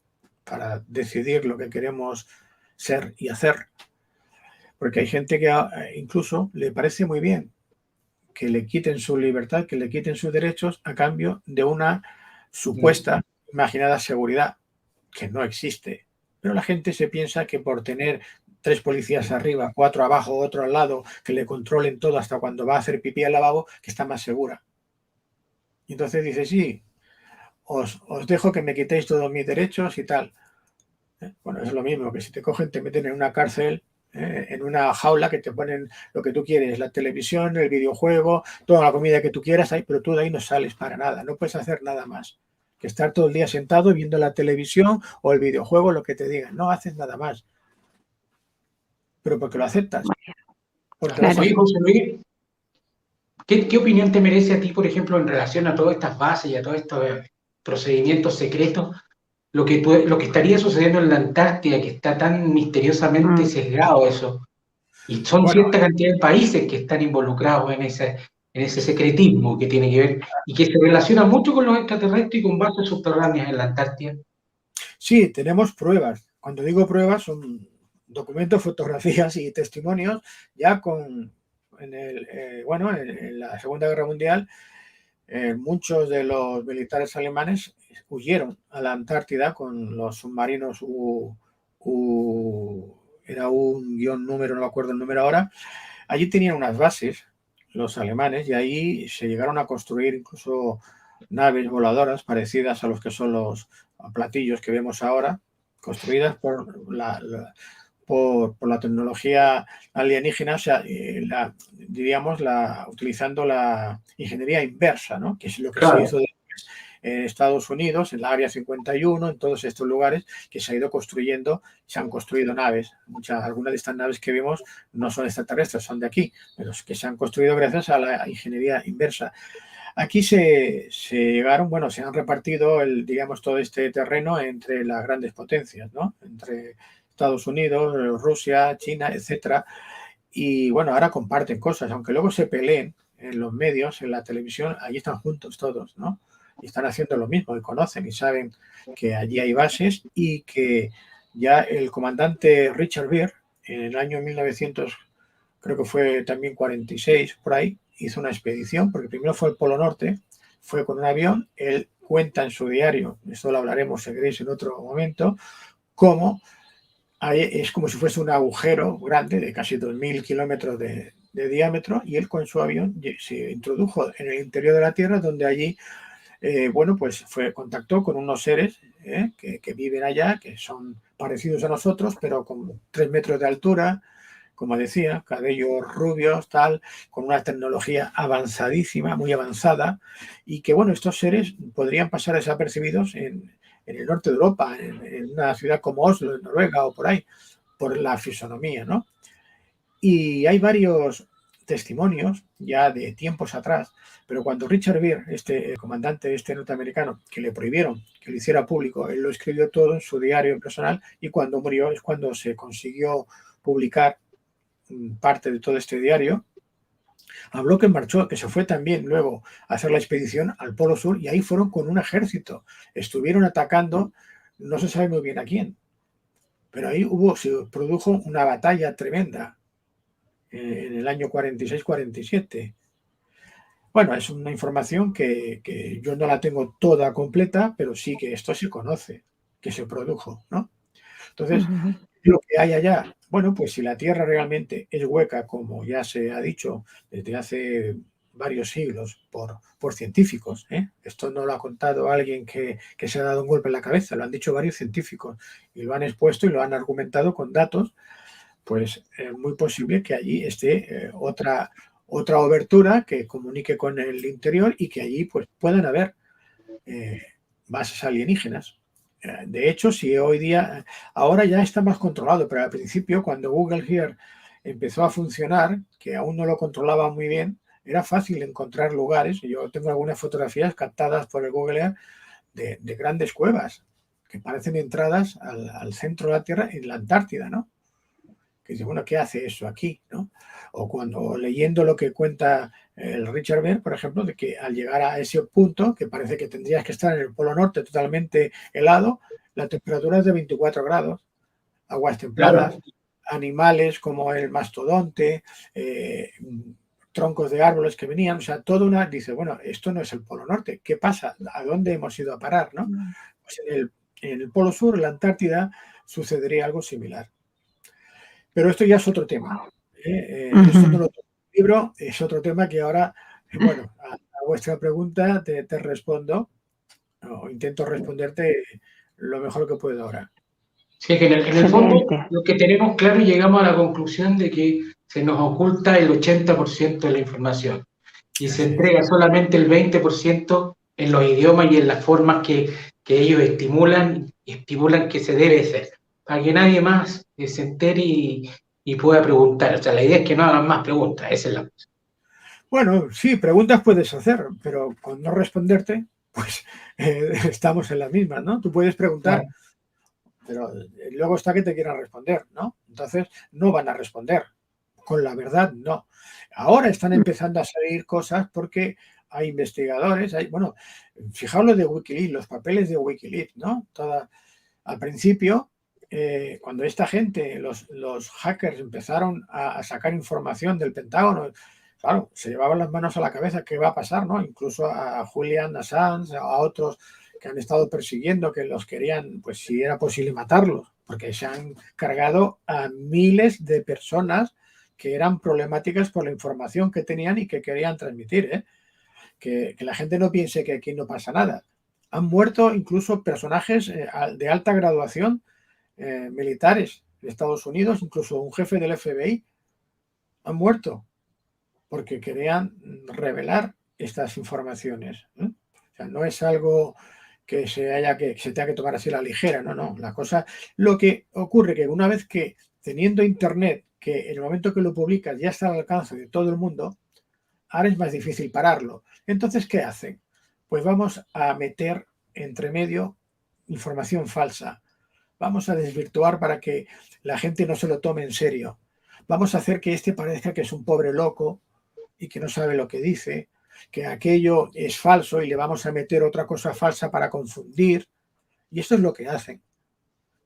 para decidir lo que queremos ser y hacer. Porque hay gente que incluso le parece muy bien que le quiten su libertad, que le quiten sus derechos a cambio de una supuesta, imaginada seguridad que no existe. Pero la gente se piensa que por tener 3 policías arriba, 4 abajo, otro al lado, que le controlen todo hasta cuando va a hacer pipí al lavabo, que está más segura. Y entonces dice, sí, os dejo que me quitéis todos mis derechos y tal. Bueno, es lo mismo que si te cogen, te meten en una cárcel, en una jaula que te ponen lo que tú quieres, la televisión, el videojuego, toda la comida que tú quieras, ahí, pero tú de ahí no sales para nada, no puedes hacer nada más que estar todo el día sentado viendo la televisión o el videojuego, lo que te digan, no haces nada más. Pero porque lo aceptas. Porque Claro. Oye, José Luis, ¿qué opinión te merece a ti, por ejemplo, en relación a todas estas bases y a todos estos procedimientos secretos, lo que estaría sucediendo en la Antártida, que está tan misteriosamente sesgado eso? Y son Bueno, cierta cantidad de países que están involucrados en ese secretismo que tiene que ver y que se relaciona mucho con los extraterrestres y con bases subterráneas en la Antártida. sí, tenemos pruebas. Cuando digo pruebas son documentos, fotografías y testimonios ya en la Segunda Guerra Mundial. Muchos de los militares alemanes huyeron a la Antártida con los submarinos era un guión número, no me acuerdo el número ahora. Allí tenían unas bases los alemanes y ahí se llegaron a construir incluso naves voladoras parecidas a los que son los platillos que vemos ahora, construidas por la tecnología alienígena, o sea, utilizando la ingeniería inversa, ¿no? Que es lo que se hizo en Estados Unidos, en la Área 51, en todos estos lugares que se ha ido construyendo, se han construido naves. Algunas de estas naves que vemos no son extraterrestres, son de aquí, pero que se han construido gracias a la ingeniería inversa. Aquí se llegaron, bueno, se han repartido todo este terreno entre las grandes potencias, ¿no? Entre Estados Unidos, Rusia, China, etcétera. Y bueno, ahora comparten cosas, aunque luego se peleen en los medios, en la televisión, allí están juntos todos, ¿no? Y están haciendo lo mismo, y conocen y saben que allí hay bases y que ya el comandante Richard Byrd, en el año 1900, creo que fue también 46, por ahí, hizo una expedición, porque primero fue al Polo Norte, fue con un avión, él cuenta en su diario, esto lo hablaremos si queréis en otro momento, cómo es como si fuese un agujero grande de casi 2.000 kilómetros de diámetro y él con su avión se introdujo en el interior de la Tierra, donde allí pues contactó con unos seres que viven allá, que son parecidos a nosotros, pero con 3 metros de altura, como decía, cabellos rubios, tal, con una tecnología avanzadísima, muy avanzada, y que, bueno, estos seres podrían pasar desapercibidos en el norte de Europa, en una ciudad como Oslo, en Noruega o por ahí, por la fisonomía, ¿no? Y hay varios testimonios ya de tiempos atrás, pero cuando Richard Byrd, el comandante norteamericano, que le prohibieron que lo hiciera público, él lo escribió todo en su diario personal y cuando murió es cuando se consiguió publicar parte de todo este diario. Habló que marchó, que se fue también luego a hacer la expedición al Polo Sur y ahí fueron con un ejército. Estuvieron atacando, no se sabe muy bien a quién, pero ahí se produjo una batalla tremenda en el año 46-47. Bueno, es una información que yo no la tengo toda completa, pero sí que esto se conoce, que se produjo, ¿no? Entonces, lo que hay allá, bueno, pues si la Tierra realmente es hueca, como ya se ha dicho desde hace varios siglos por científicos, esto no lo ha contado alguien que se ha dado un golpe en la cabeza, lo han dicho varios científicos y lo han expuesto y lo han argumentado con datos, pues es muy posible que allí esté otra obertura que comunique con el interior y que allí pues puedan haber bases alienígenas. De hecho, si hoy día, ahora ya está más controlado, pero al principio cuando Google Earth empezó a funcionar, que aún no lo controlaba muy bien, era fácil encontrar lugares. Yo tengo algunas fotografías captadas por el Google Earth de grandes cuevas que parecen entradas al centro de la Tierra en la Antártida, ¿no? Que dice, bueno, ¿qué hace eso aquí? ¿No? O leyendo lo que cuenta el Richard Byrd, por ejemplo, de que al llegar a ese punto, que parece que tendrías que estar en el Polo Norte totalmente helado, la temperatura es de 24 grados, aguas templadas, claro. Animales como el mastodonte, troncos de árboles que venían, o sea, toda una, dice, bueno, esto no es el Polo Norte, ¿qué pasa? ¿A dónde hemos ido a parar, no? Pues en el Polo Sur, en la Antártida, sucedería algo similar. Pero esto ya es otro tema. Esto no lo toco en el libro, es otro tema que ahora, bueno, a vuestra pregunta te respondo, o intento responderte lo mejor que puedo ahora. Sí, que en el fondo lo que tenemos claro y llegamos a la conclusión de que se nos oculta el 80% de la información y se entrega solamente el 20% en los idiomas y en las formas que ellos estimulan que se debe hacer, para que nadie más se entere y pueda preguntar. O sea, la idea es que no hagan más preguntas, esa es la cosa. Bueno, sí, preguntas puedes hacer, pero con no responderte, pues estamos en la misma, ¿no? Tú puedes preguntar, pero luego está que te quieran responder, ¿no? Entonces, no van a responder. Con la verdad, no. Ahora están empezando a salir cosas porque hay investigadores, bueno, fijaos lo de Wikileaks, los papeles de Wikileaks, ¿no? Al principio, cuando esta gente, los hackers empezaron a sacar información del Pentágono, claro, se llevaban las manos a la cabeza, ¿qué va a pasar, no? Incluso a Julian Assange, a otros que han estado persiguiendo, que los querían, pues si era posible matarlos, porque se han cargado a miles de personas que eran problemáticas por la información que tenían y que querían transmitir, que la gente no piense que aquí no pasa nada. Han muerto incluso personajes de alta graduación militares de Estados Unidos, incluso un jefe del FBI, han muerto porque querían revelar estas informaciones. O sea, no es algo que se tenga que tomar así a la ligera, no. La cosa, lo que ocurre que una vez que teniendo internet, que en el momento que lo publicas ya está al alcance de todo el mundo, ahora es más difícil pararlo. Entonces, ¿qué hacen? Pues vamos a meter entre medio información falsa. Vamos a desvirtuar para que la gente no se lo tome en serio. Vamos a hacer que este parezca que es un pobre loco y que no sabe lo que dice, que aquello es falso y le vamos a meter otra cosa falsa para confundir. Y esto es lo que hacen.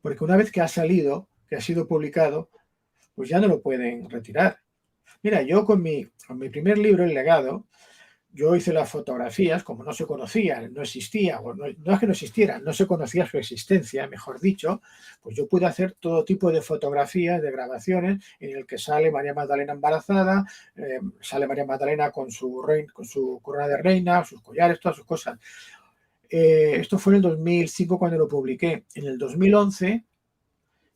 Porque una vez que ha salido, que ha sido publicado, pues ya no lo pueden retirar. Mira, yo con mi primer libro, El legado, yo hice las fotografías, como no se conocía, no existía, o no es que no existiera, no se conocía su existencia, mejor dicho, pues yo pude hacer todo tipo de fotografías, de grabaciones, en el que sale María Magdalena embarazada, sale María Magdalena con su corona de reina, sus collares, todas sus cosas. Esto fue en el 2005 cuando lo publiqué. En el 2011,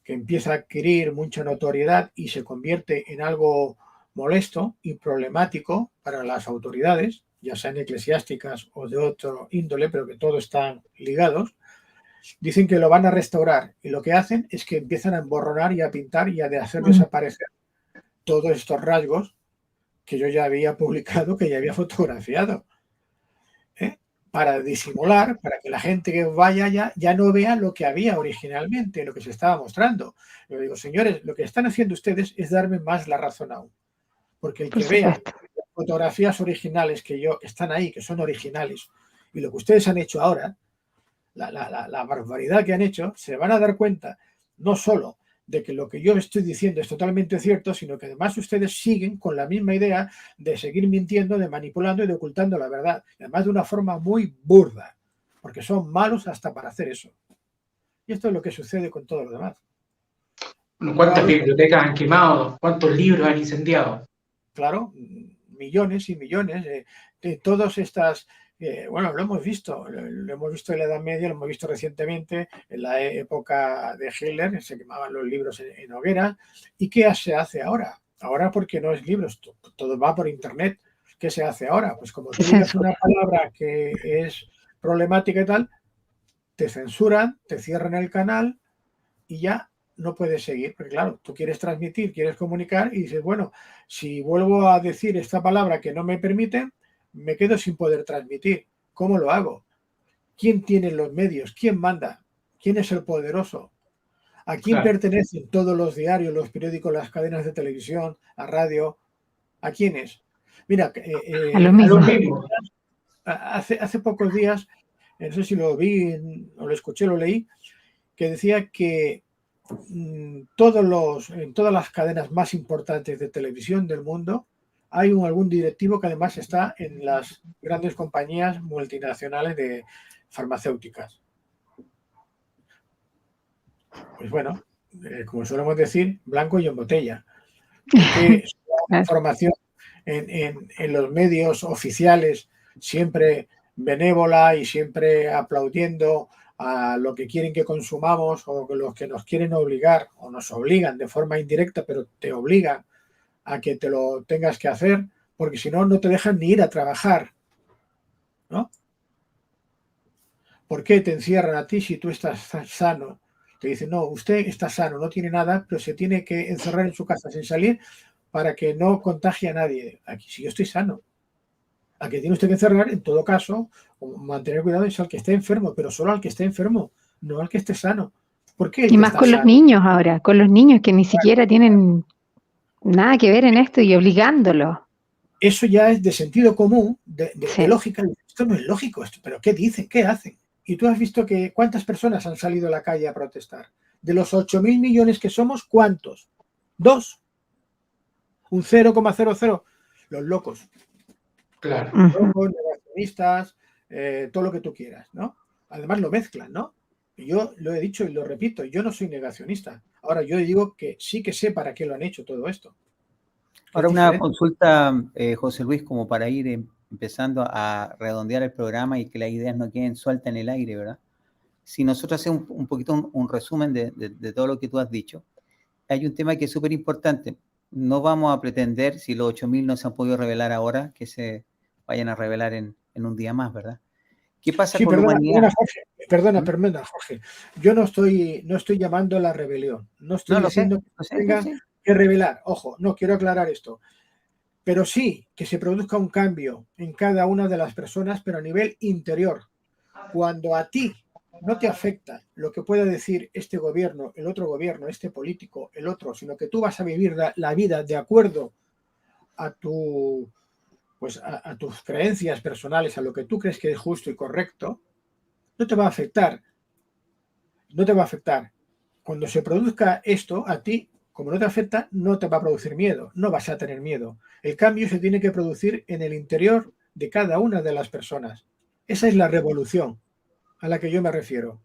que empieza a adquirir mucha notoriedad y se convierte en algo molesto y problemático para las autoridades, ya sean eclesiásticas o de otro índole, pero que todos están ligados, dicen que lo van a restaurar y lo que hacen es que empiezan a emborronar y a pintar y a hacer desaparecer todos estos rasgos que yo ya había publicado, que ya había fotografiado, para disimular, para que la gente que vaya ya no vea lo que había originalmente, lo que se estaba mostrando. Yo digo, señores, lo que están haciendo ustedes es darme más la razón aún. Porque el que vea las fotografías originales que están ahí, que son originales, y lo que ustedes han hecho ahora, la barbaridad que han hecho, se van a dar cuenta no solo de que lo que yo estoy diciendo es totalmente cierto, sino que además ustedes siguen con la misma idea de seguir mintiendo, de manipulando y de ocultando la verdad. Además de una forma muy burda, porque son malos hasta para hacer eso. Y esto es lo que sucede con todo lo demás. ¿Cuántas bibliotecas han quemado? ¿Cuántos libros han incendiado? Claro, millones y millones de todas estas... bueno, lo hemos visto en la Edad Media, lo hemos visto recientemente en la época de Hitler, se quemaban los libros en hoguera. ¿Y qué se hace ahora? Ahora porque no es libros, todo va por internet. ¿Qué se hace ahora? Pues como tú digas una palabra que es problemática y tal, te censuran, te cierran el canal y ya no puedes seguir, porque claro, tú quieres transmitir, quieres comunicar y dices, bueno, si vuelvo a decir esta palabra que no me permiten, me quedo sin poder transmitir. ¿Cómo lo hago? ¿Quién tiene los medios? ¿Quién manda? ¿Quién es el poderoso? ¿A quién pertenecen todos los diarios, los periódicos, las cadenas de televisión, la radio? ¿A quiénes? Mira, a lo mismo. Hace pocos días, no sé si lo vi o lo escuché, lo leí, que decía que en todas las cadenas más importantes de televisión del mundo hay algún directivo que además está en las grandes compañías multinacionales de farmacéuticas. Pues bueno, como solemos decir, blanco y en botella. Porque la información en los medios oficiales siempre benévola y siempre aplaudiendo a lo que quieren que consumamos o los que nos quieren obligar o nos obligan de forma indirecta, pero te obligan a que te lo tengas que hacer, porque si no, no te dejan ni ir a trabajar, ¿no? ¿Por qué te encierran a ti si tú estás sano? Te dicen, no, usted está sano, no tiene nada, pero se tiene que encerrar en su casa sin salir para que no contagie a nadie. Aquí, si yo estoy sano, a que tiene usted que encerrar, en todo caso, mantener cuidado es al que esté enfermo, pero solo al que esté enfermo, no al que esté sano. ¿Por qué? Y más con los niños ahora, con los niños que ni siquiera tienen nada que ver en esto y obligándolos. Eso ya es de sentido común, de lógica. Esto no es lógico, esto, pero ¿qué dicen? ¿Qué hacen? Y tú has visto que cuántas personas han salido a la calle a protestar. De los 8.000 millones que somos, ¿cuántos? 2. Un 0,00. Los locos. Claro. Locos, negacionistas, todo lo que tú quieras, ¿no? Además lo mezclan, ¿no? Yo lo he dicho y lo repito, yo no soy negacionista. Ahora yo digo que sí que sé para qué lo han hecho todo esto. Ahora una consulta, José Luis, como para ir empezando a redondear el programa y que las ideas no queden sueltas en el aire, ¿verdad? Si nosotros hacemos un poquito un resumen de todo lo que tú has dicho, hay un tema que es súper importante. No vamos a pretender, si los 8.000 no se han podido revelar ahora, que se vayan a revelar en un día más, ¿verdad? ¿Qué pasa con la humanidad? Perdona, Jorge. Yo no estoy llamando a la rebelión. No estoy diciendo que tengan que revelar. Ojo, no quiero aclarar esto. Pero sí que se produzca un cambio en cada una de las personas, pero a nivel interior. Cuando a ti no te afecta lo que pueda decir este gobierno, el otro gobierno, este político, el otro, sino que tú vas a vivir la vida de acuerdo a tus creencias personales, a lo que tú crees que es justo y correcto, no te va a afectar. No te va a afectar. Cuando se produzca esto, a ti, como no te afecta, no te va a producir miedo, no vas a tener miedo. El cambio se tiene que producir en el interior de cada una de las personas. Esa es la revolución a la que yo me refiero.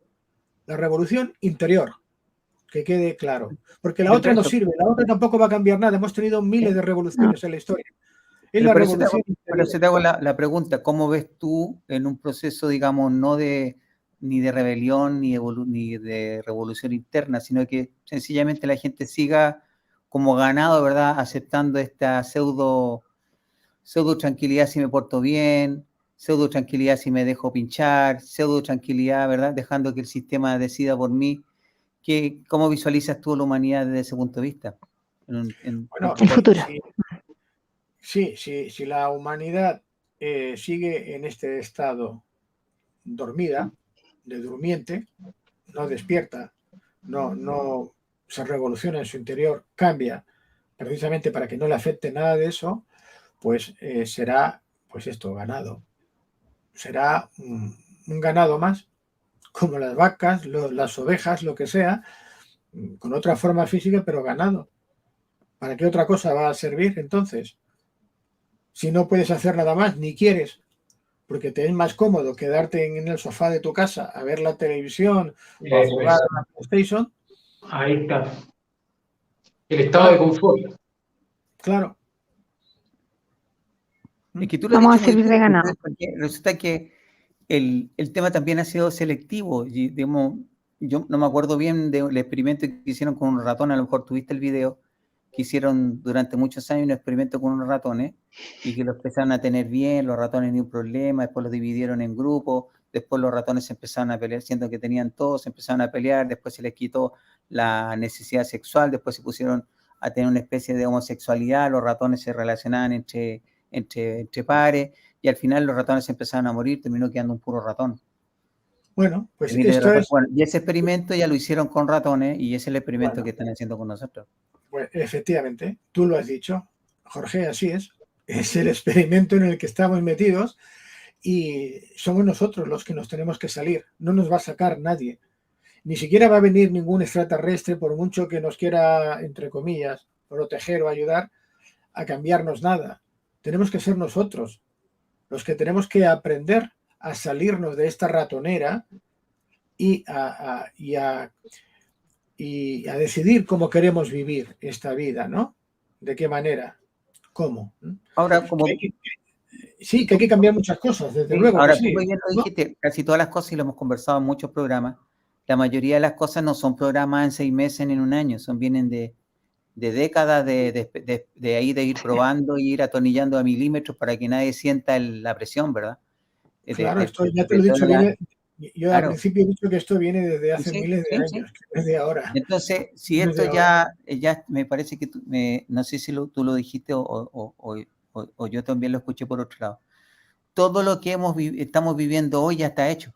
La revolución interior, que quede claro. Porque la otra no sirve, la otra tampoco va a cambiar nada. Hemos tenido miles de revoluciones en la historia. Es la revolución interior. Pero se te hago la pregunta, ¿cómo ves tú en un proceso, digamos, no ni de rebelión ni de revolución interna, sino que sencillamente la gente siga como ganado, ¿verdad? Aceptando esta pseudo tranquilidad si me porto bien, pseudo tranquilidad si me dejo pinchar, pseudo tranquilidad, ¿verdad? Dejando que el sistema decida por mí. ¿Cómo visualizas tú la humanidad desde ese punto de vista? Bueno, el futuro. Si la humanidad sigue en este estado dormida, de durmiente, no despierta, no se revoluciona en su interior, cambia precisamente para que no le afecte nada de eso, pues será, pues esto, ganado. Será un ganado más, como las vacas, las ovejas, lo que sea, con otra forma física, pero ganado. ¿Para qué otra cosa va a servir entonces? Si no puedes hacer nada más, ni quieres, porque te es más cómodo quedarte en el sofá de tu casa a ver la televisión o a jugar a la PlayStation. Ahí está. El estado de confort. Claro. Es que tú lo Vamos has a servir de ganado. Resulta que el tema también ha sido selectivo. Y, digamos, yo no me acuerdo bien del experimento que hicieron con un ratón, a lo mejor tuviste el video, que hicieron durante muchos años un experimento con unos ratones y que los empezaron a tener bien, los ratones ni un problema, después los dividieron en grupos, después los ratones se empezaron a pelear, siendo que tenían todos, se empezaron a pelear, después se les quitó la necesidad sexual, después se pusieron a tener una especie de homosexualidad, los ratones se relacionaban entre pares, y al final los ratones empezaron a morir, terminó quedando un puro ratón. Bueno, pues esto es... Bueno, y ese experimento ya lo hicieron con ratones, y ese es el experimento que están haciendo con nosotros. Pues efectivamente, tú lo has dicho, Jorge, así es el experimento en el que estamos metidos y somos nosotros los que nos tenemos que salir, no nos va a sacar nadie, ni siquiera va a venir ningún extraterrestre por mucho que nos quiera, entre comillas, proteger o ayudar a cambiarnos nada. tenemos que ser nosotros los que tenemos que aprender a salirnos de esta ratonera y a decidir cómo queremos vivir esta vida, ¿no? ¿De qué manera? ¿Cómo? Ahora, como sí, que hay que cambiar muchas cosas, desde luego. ahora, que sí, tú muy bien lo dijiste, casi todas las cosas, y lo hemos conversado en muchos programas, la mayoría de las cosas no son programadas en 6 meses ni en un año, vienen de décadas de ahí de ir probando y ir atornillando a milímetros para que nadie sienta la presión, ¿verdad? Claro, esto ya te lo he dicho, yo al claro. principio he dicho que esto viene desde hace Sí, miles de sí, años, que no es de ahora. Entonces, si No es esto de ahora. ya me parece que no sé si tú lo dijiste o yo también lo escuché por otro lado. Todo lo que estamos viviendo hoy ya está hecho.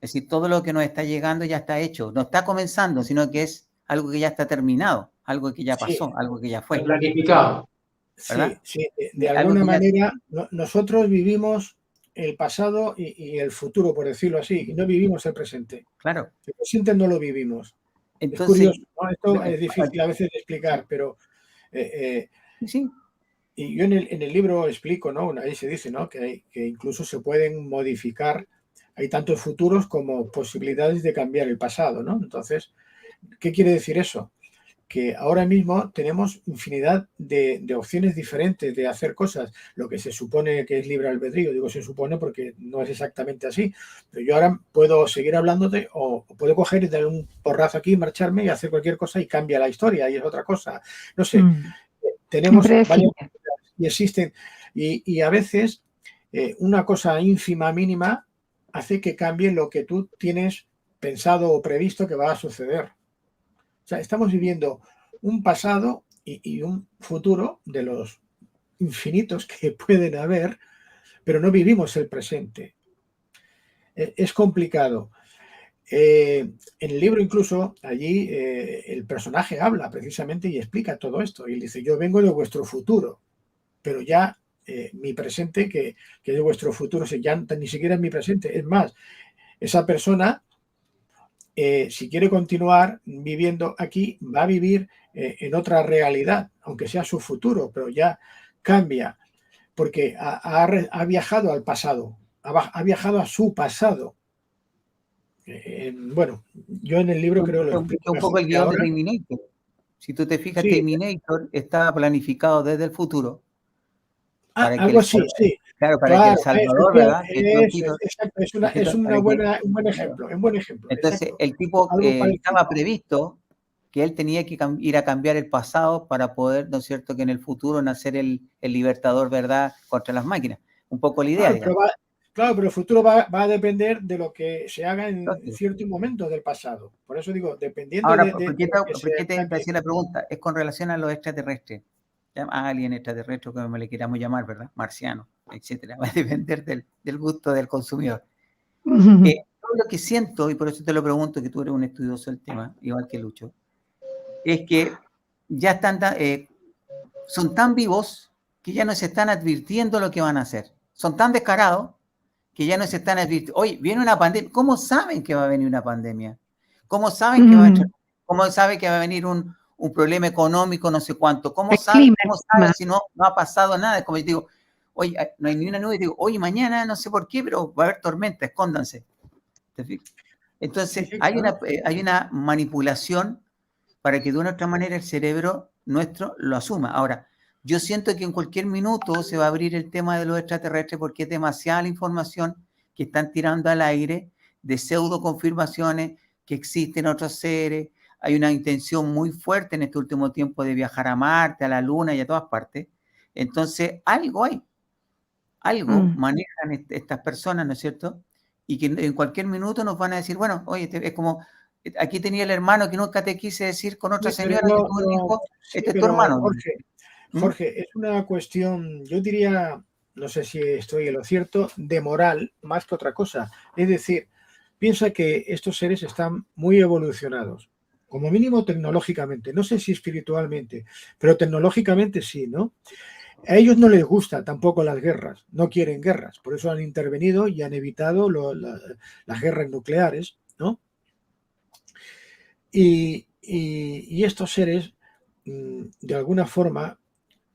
Es decir, todo lo que nos está llegando ya está hecho. No está comenzando, sino que es algo que ya está terminado, algo que ya pasó, algo que ya fue. Planificado. ¿Verdad? Sí, de alguna manera nosotros vivimos el pasado y el futuro, por decirlo así, y no vivimos el presente. Claro. El presente no lo vivimos. Entonces, es curioso, ¿no? Esto es difícil a veces de explicar, pero sí. Y yo en el libro explico, ¿no? Ahí se dice, ¿no? Que incluso se pueden modificar, hay tantos futuros como posibilidades de cambiar el pasado, ¿no? Entonces, ¿qué quiere decir eso? Que ahora mismo tenemos infinidad de opciones diferentes de hacer cosas, lo que se supone que es libre albedrío, digo se supone porque no es exactamente así, pero yo ahora puedo seguir hablándote o puedo coger y dar un porrazo aquí, marcharme y hacer cualquier cosa y cambia la historia y es otra cosa, no sé, tenemos varias y existen, y a veces una cosa ínfima, mínima, hace que cambie lo que tú tienes pensado o previsto que va a suceder. O sea, estamos viviendo un pasado y un futuro de los infinitos que pueden haber, pero no vivimos el presente. Es complicado. En el libro incluso, allí el personaje habla precisamente y explica todo esto. Y dice, yo vengo de vuestro futuro, pero ya mi presente, que es vuestro futuro, ya ni siquiera es mi presente. Es más, esa persona, si quiere continuar viviendo aquí, va a vivir en otra realidad, aunque sea su futuro, pero ya cambia, porque ha viajado al pasado, ha viajado a su pasado. Bueno, yo en el libro creo lo explico un poco el guión de Terminator. Si tú te fijas, sí, Terminator estaba planificado desde el futuro. Algo así, sí. Claro, para que El Salvador, ¿verdad? Es un buen ejemplo, un buen ejemplo. Entonces, exacto. El tipo estaba previsto que él tenía que ir a cambiar el pasado para poder, ¿no es cierto?, que en el futuro nacer el libertador, ¿verdad?, contra las máquinas. Un poco la idea. Claro, pero el futuro va a depender de lo que se haga en cierto momento del pasado. Por eso digo, dependiendo ahora, de ¿por qué te hacía la pregunta? Es con relación a los extraterrestres. Alien, extraterrestre, como le queramos llamar, ¿verdad? Marciano, etcétera. Va a depender del gusto del consumidor. Lo que siento, y por eso te lo pregunto, que tú eres un estudioso del tema, igual que Lucho, es que ya están son tan vivos que ya no se están advirtiendo lo que van a hacer. Son tan descarados que ya no se están advirtiendo. Oye, viene una pandemia. ¿Cómo saben que va a venir una pandemia? ¿Cómo saben que va a entrar? ¿Cómo saben que va a venir un problema económico, no sé cuánto? ¿Cómo saben si no ha pasado nada? Es como yo digo, oye, no hay ni una nube, digo, oye, mañana no sé por qué, pero va a haber tormenta, escóndanse. ¿Te fijas? Entonces, sí, claro. hay una manipulación para que de una u otra manera el cerebro nuestro lo asuma. Ahora, yo siento que en cualquier minuto se va a abrir el tema de los extraterrestres porque es demasiada la información que están tirando al aire de pseudo confirmaciones que existen otros seres. Hay una intención muy fuerte en este último tiempo de viajar a Marte, a la Luna y a todas partes. Entonces, algo hay. Algo manejan estas personas, ¿no es cierto? Y que en cualquier minuto nos van a decir, bueno, oye, es como, aquí tenía el hermano que nunca te quise decir con otra señora que tú dijo, este es tu hermano. Jorge, es una cuestión, yo diría, no sé si estoy en lo cierto, de moral más que otra cosa. Es decir, piensa que estos seres están muy evolucionados, como mínimo tecnológicamente, no sé si espiritualmente, pero tecnológicamente sí, ¿no? A ellos no les gustan tampoco las guerras, no quieren guerras, por eso han intervenido y han evitado las guerras nucleares, ¿no? Y estos seres, de alguna forma,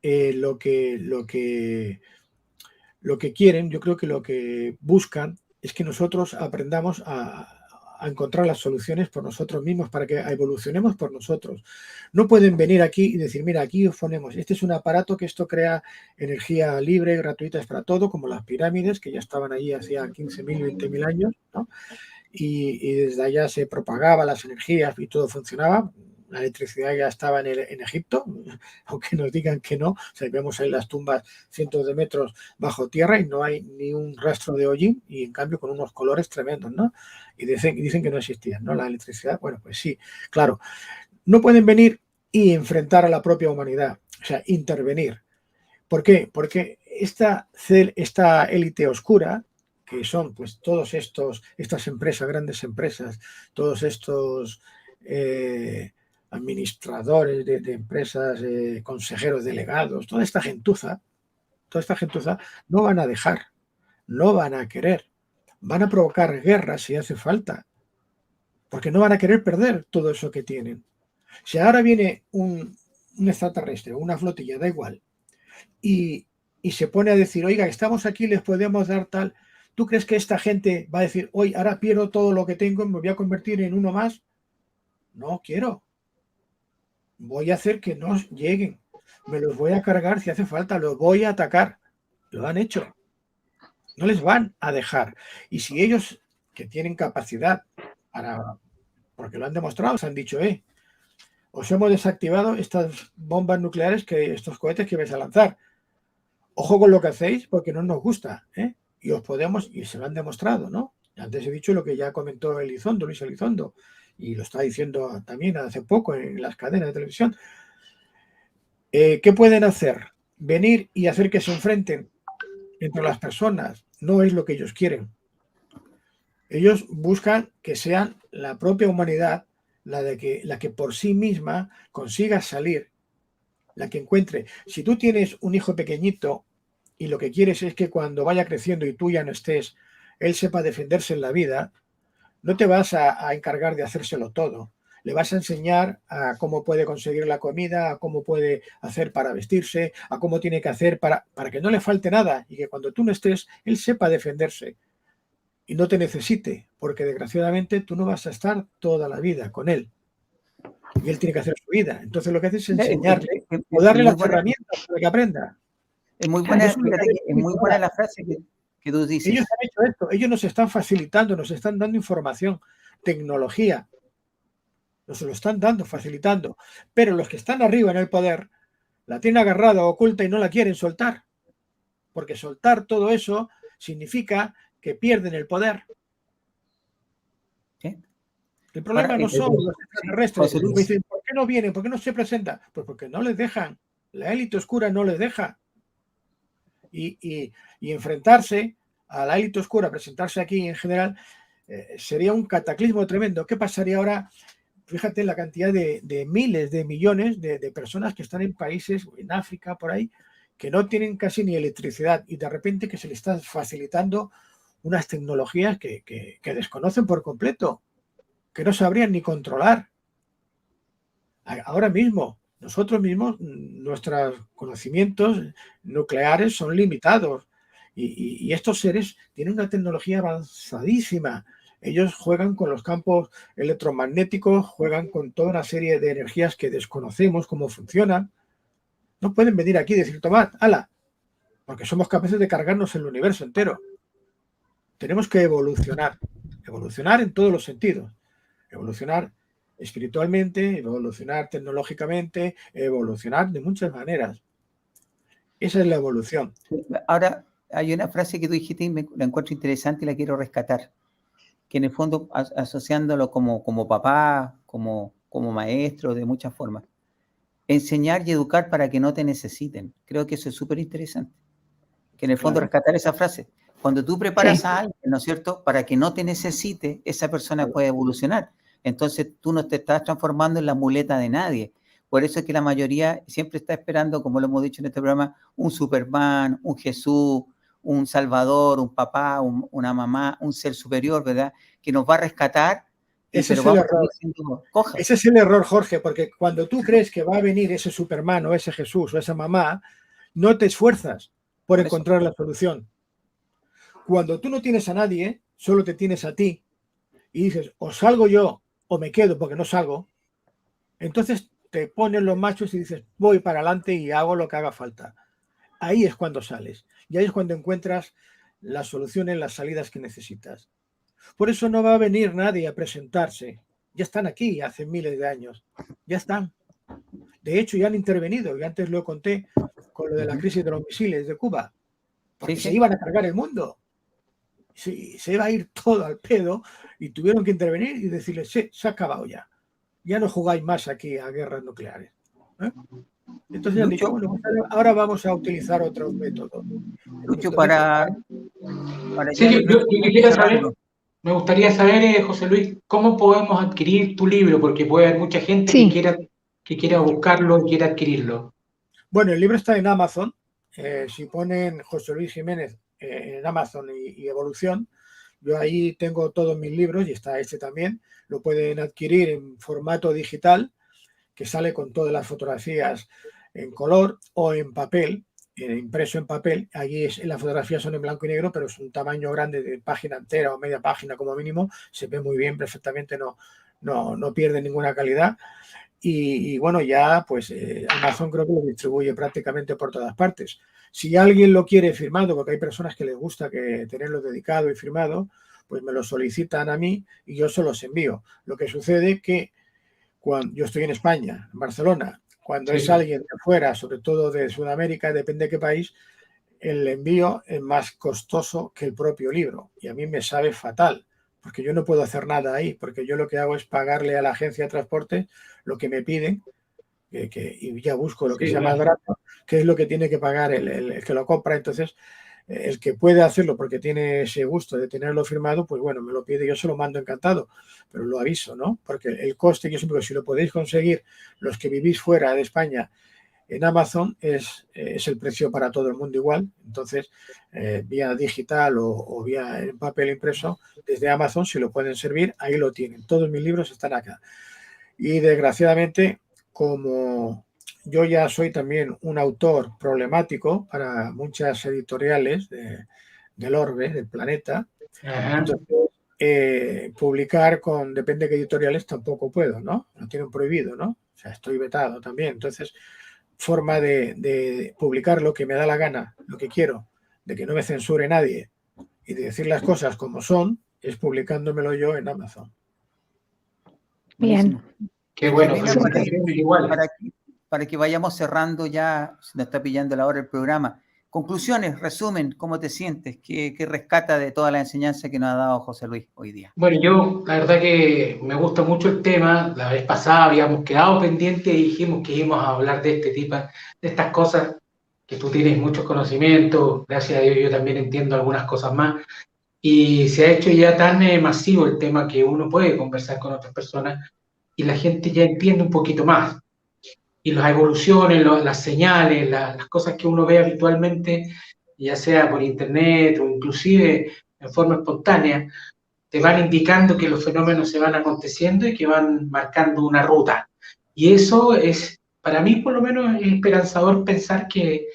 lo que quieren, yo creo que lo que buscan es que nosotros aprendamos a encontrar las soluciones por nosotros mismos, para que evolucionemos por nosotros. No pueden venir aquí y decir, mira, aquí os ponemos, este es un aparato que esto crea energía libre, gratuita, es para todo, como las pirámides, que ya estaban allí hacía 15.000, 20.000 años, ¿no? Y desde allá se propagaba las energías y todo funcionaba. La electricidad ya estaba en Egipto, aunque nos digan que no. O sea, vemos ahí las tumbas cientos de metros bajo tierra y no hay ni un rastro de hollín, y en cambio con unos colores tremendos, ¿no? Y dicen que no existía, ¿no? La electricidad, bueno, pues sí, claro. No pueden venir y enfrentar a la propia humanidad, o sea, intervenir. ¿Por qué? Porque esta élite oscura, que son pues estas empresas, grandes empresas, todos estos administradores de empresas, consejeros delegados, toda esta gentuza no van a dejar, no van a querer, van a provocar guerras si hace falta, porque no van a querer perder todo eso que tienen. Si ahora viene un extraterrestre, una flotilla, da igual, y se pone a decir, oiga, estamos aquí, les podemos dar tal, ¿tú crees que esta gente va a decir, hoy ahora pierdo todo lo que tengo y me voy a convertir en uno más? No quiero. Voy a hacer que no lleguen. Me los voy a cargar si hace falta, los voy a atacar. Lo han hecho. No les van a dejar. Y si ellos, que tienen capacidad porque lo han demostrado, se han dicho, os hemos desactivado estas bombas nucleares, estos cohetes que vais a lanzar. Ojo con lo que hacéis, porque no nos gusta, y se lo han demostrado, ¿no? Antes he dicho lo que ya comentó Luis Elizondo, y lo está diciendo también hace poco en las cadenas de televisión. ¿Qué pueden hacer? Venir y hacer que se enfrenten entre las personas no es lo que ellos quieren. Ellos buscan que sean la propia humanidad la que por sí misma consiga salir, la que encuentre. Si tú tienes un hijo pequeñito y lo que quieres es que cuando vaya creciendo y tú ya no estés, él sepa defenderse en la vida, no te vas a encargar de hacérselo todo. Le vas a enseñar a cómo puede conseguir la comida, a cómo puede hacer para vestirse, a cómo tiene que hacer para que no le falte nada, y que cuando tú no estés, él sepa defenderse y no te necesite, porque desgraciadamente tú no vas a estar toda la vida con él. Y él tiene que hacer su vida. Entonces lo que haces es enseñarle o darle las herramientas para que aprenda. Es muy buena la frase que tú dices. Ellos han hecho esto. Ellos nos están facilitando, nos están dando información, tecnología. Nos lo están dando, facilitando. Pero los que están arriba en el poder la tienen agarrada, oculta, y no la quieren soltar. Porque soltar todo eso significa que pierden el poder. ¿Sí? El problema no son los extraterrestres. Me dicen, ¿por qué no vienen? ¿Por qué no se presentan? Pues porque no les dejan. La élite oscura no les deja. Y enfrentarse a la élite oscura, presentarse aquí en general, sería un cataclismo tremendo. ¿Qué pasaría ahora? Fíjate la cantidad de miles, de millones de personas que están en países, en África, por ahí, que no tienen casi ni electricidad, y de repente que se les está facilitando unas tecnologías que desconocen por completo, que no sabrían ni controlar. Ahora mismo, nosotros mismos, nuestros conocimientos nucleares son limitados, y estos seres tienen una tecnología avanzadísima. Ellos juegan con los campos electromagnéticos, juegan con toda una serie de energías que desconocemos cómo funcionan. No pueden venir aquí y decir, tomad, ala, porque somos capaces de cargarnos el universo entero. Tenemos que evolucionar en todos los sentidos. Evolucionar espiritualmente, evolucionar tecnológicamente, evolucionar de muchas maneras. Esa es la evolución. Ahora, hay una frase que tú dijiste y la encuentro interesante y la quiero rescatar, que en el fondo, asociándolo como papá, como maestro, de muchas formas, enseñar y educar para que no te necesiten. Creo que eso es súper interesante, que en el fondo rescatar esa frase. Cuando tú preparas a alguien, ¿no es cierto?, para que no te necesite, esa persona puede evolucionar. Entonces tú no te estás transformando en la muleta de nadie. Por eso es que la mayoría siempre está esperando, como lo hemos dicho en este programa, un Superman, un Jesús, un Salvador, un papá, una mamá, un ser superior, ¿verdad?, que nos va a rescatar Ese pero es el vamos error. diciendo, coja. Ese es el error, Jorge, porque cuando tú crees que va a venir ese Superman o ese Jesús o esa mamá, no te esfuerzas por encontrar la solución. Cuando tú no tienes a nadie, solo te tienes a ti y dices, o salgo yo o me quedo porque no salgo, entonces te ponen los machos y dices, voy para adelante y hago lo que haga falta. Ahí es cuando sales y ahí es cuando encuentras las soluciones, las salidas que necesitas. Por eso no va a venir nadie a presentarse. Ya están aquí hace miles de años. Ya están. De hecho, ya han intervenido. Y antes lo conté con lo de la crisis de los misiles de Cuba. Porque se iban a cargar el mundo. Se iba a ir todo al pedo y tuvieron que intervenir y decirles, sí, se ha acabado ya. Ya no jugáis más aquí a guerras nucleares. Entonces han dicho, bueno, ahora vamos a utilizar otros métodos. Lucho, para sí, yo quisiera saber, me gustaría saber, José Luis, ¿cómo podemos adquirir tu libro? Porque puede haber mucha gente que quiera buscarlo y quiera adquirirlo. Bueno, el libro está en Amazon. Si ponen José Luis Jiménez en Amazon y Evolución, yo ahí tengo todos mis libros y está este también. Lo pueden adquirir en formato digital, que sale con todas las fotografías en color o en papel, impreso en papel. Allí las fotografías son en blanco y negro, pero es un tamaño grande de página entera o media página como mínimo. Se ve muy bien, perfectamente, no pierde ninguna calidad. Y bueno, ya pues Amazon creo que lo distribuye prácticamente por todas partes. Si alguien lo quiere firmado, porque hay personas que les gusta tenerlo dedicado y firmado, pues me lo solicitan a mí y yo se los envío. Lo que sucede es que cuando yo estoy en España, en Barcelona, cuando es alguien de fuera, sobre todo de Sudamérica, depende de qué país, el envío es más costoso que el propio libro. Y a mí me sabe fatal, porque yo no puedo hacer nada ahí, porque yo lo que hago es pagarle a la agencia de transporte lo que me piden, y ya busco lo que sea más barato, que es lo que tiene que pagar el que lo compra. Entonces, el que puede hacerlo porque tiene ese gusto de tenerlo firmado, pues bueno, me lo pide, yo se lo mando encantado, pero lo aviso, ¿no? Porque el coste, yo siempre digo, si lo podéis conseguir los que vivís fuera de España en Amazon, es el precio para todo el mundo igual. Entonces, vía digital o vía en papel impreso, desde Amazon, si lo pueden servir, ahí lo tienen. Todos mis libros están acá. Y desgraciadamente, como yo ya soy también un autor problemático para muchas editoriales del orbe, del planeta, entonces, publicar depende de qué editoriales tampoco puedo, ¿no? Lo tienen prohibido, ¿no? O sea, estoy vetado también. Entonces, forma de publicar lo que me da la gana, lo que quiero, de que no me censure nadie y de decir las cosas como son, es publicándomelo yo en Amazon. Bien. Qué bueno. Para que vayamos cerrando ya, se nos está pillando la hora del programa. Conclusiones, resumen, ¿cómo te sientes? ¿Qué rescata de toda la enseñanza que nos ha dado José Luis hoy día? Bueno, yo la verdad que me gusta mucho el tema. La vez pasada habíamos quedado pendientes y dijimos que íbamos a hablar de este tipo, de estas cosas, que tú tienes muchos conocimientos. Gracias a Dios yo también entiendo algunas cosas más. Y se ha hecho ya tan masivo el tema que uno puede conversar con otras personas y la gente ya entiende un poquito más. Y las evoluciones, las señales, las cosas que uno ve habitualmente, ya sea por internet o inclusive en forma espontánea, te van indicando que los fenómenos se van aconteciendo y que van marcando una ruta. Y eso es, para mí por lo menos, es esperanzador pensar que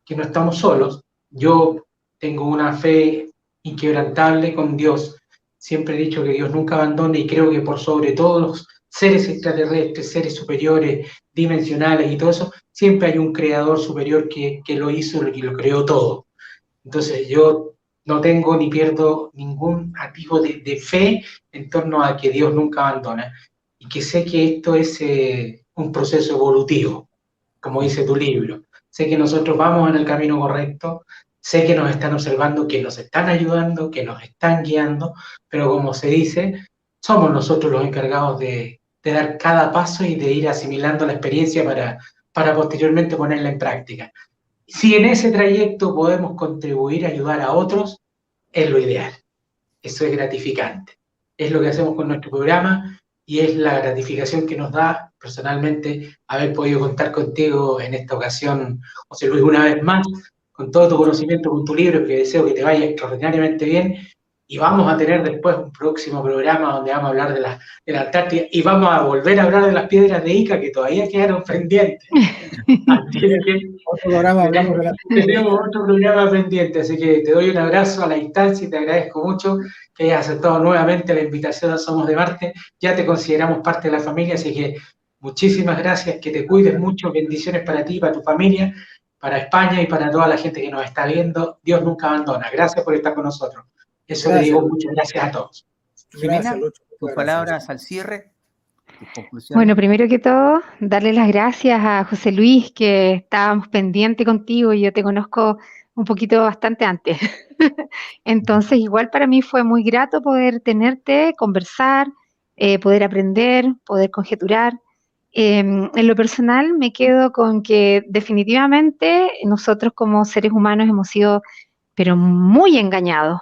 no estamos solos. Yo tengo una fe inquebrantable con Dios. Siempre he dicho que Dios nunca abandona y creo que por sobre todos los seres extraterrestres, seres superiores, dimensionales y todo eso, siempre hay un creador superior que lo hizo y lo creó todo. Entonces yo no tengo ni pierdo ningún atisbo de fe en torno a que Dios nunca abandona y que sé que esto es un proceso evolutivo, como dice tu libro. Sé que nosotros vamos en el camino correcto, sé que nos están observando, que nos están ayudando, que nos están guiando, pero como se dice, somos nosotros los encargados de dar cada paso y de ir asimilando la experiencia para posteriormente ponerla en práctica. Si en ese trayecto podemos contribuir a ayudar a otros, es lo ideal. Eso es gratificante. Es lo que hacemos con nuestro programa y es la gratificación que nos da personalmente haber podido contar contigo en esta ocasión, José Luis, una vez más, con todo tu conocimiento, con tu libro, que deseo que te vaya extraordinariamente bien y vamos a tener después un próximo programa donde vamos a hablar de la Antártida y vamos a volver a hablar de las piedras de Ica que todavía quedaron pendientes. Así que Otro programa hablamos de la... tenemos otro programa pendiente, así que te doy un abrazo a la distancia y te agradezco mucho que hayas aceptado nuevamente la invitación a Somos de Marte. Ya te consideramos parte de la familia, así que muchísimas gracias, que te cuides mucho, bendiciones para ti, para tu familia, para España y para toda la gente que nos está viendo. Dios nunca abandona. Gracias por estar con nosotros. Eso le digo, muchas gracias a todos. Jimena, Gracias, Lucho. tus palabras al cierre, tus conclusiones. Bueno, primero que todo, darle las gracias a José Luis, que estábamos pendientes contigo y yo te conozco un poquito bastante antes. Entonces, igual para mí fue muy grato poder tenerte, conversar, poder aprender, poder conjeturar. En lo personal me quedo con que definitivamente nosotros como seres humanos hemos sido, pero muy engañados,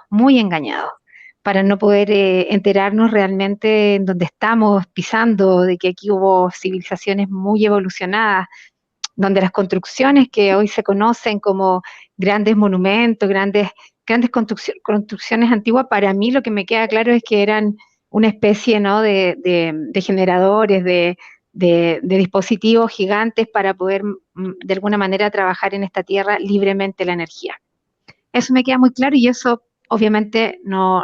para no poder enterarnos realmente en dónde estamos pisando, de que aquí hubo civilizaciones muy evolucionadas, donde las construcciones que hoy se conocen como grandes monumentos, grandes construcciones antiguas, para mí lo que me queda claro es que eran una especie, ¿no?, de generadores, de dispositivos gigantes para poder de alguna manera trabajar en esta tierra libremente la energía. Eso me queda muy claro y eso obviamente no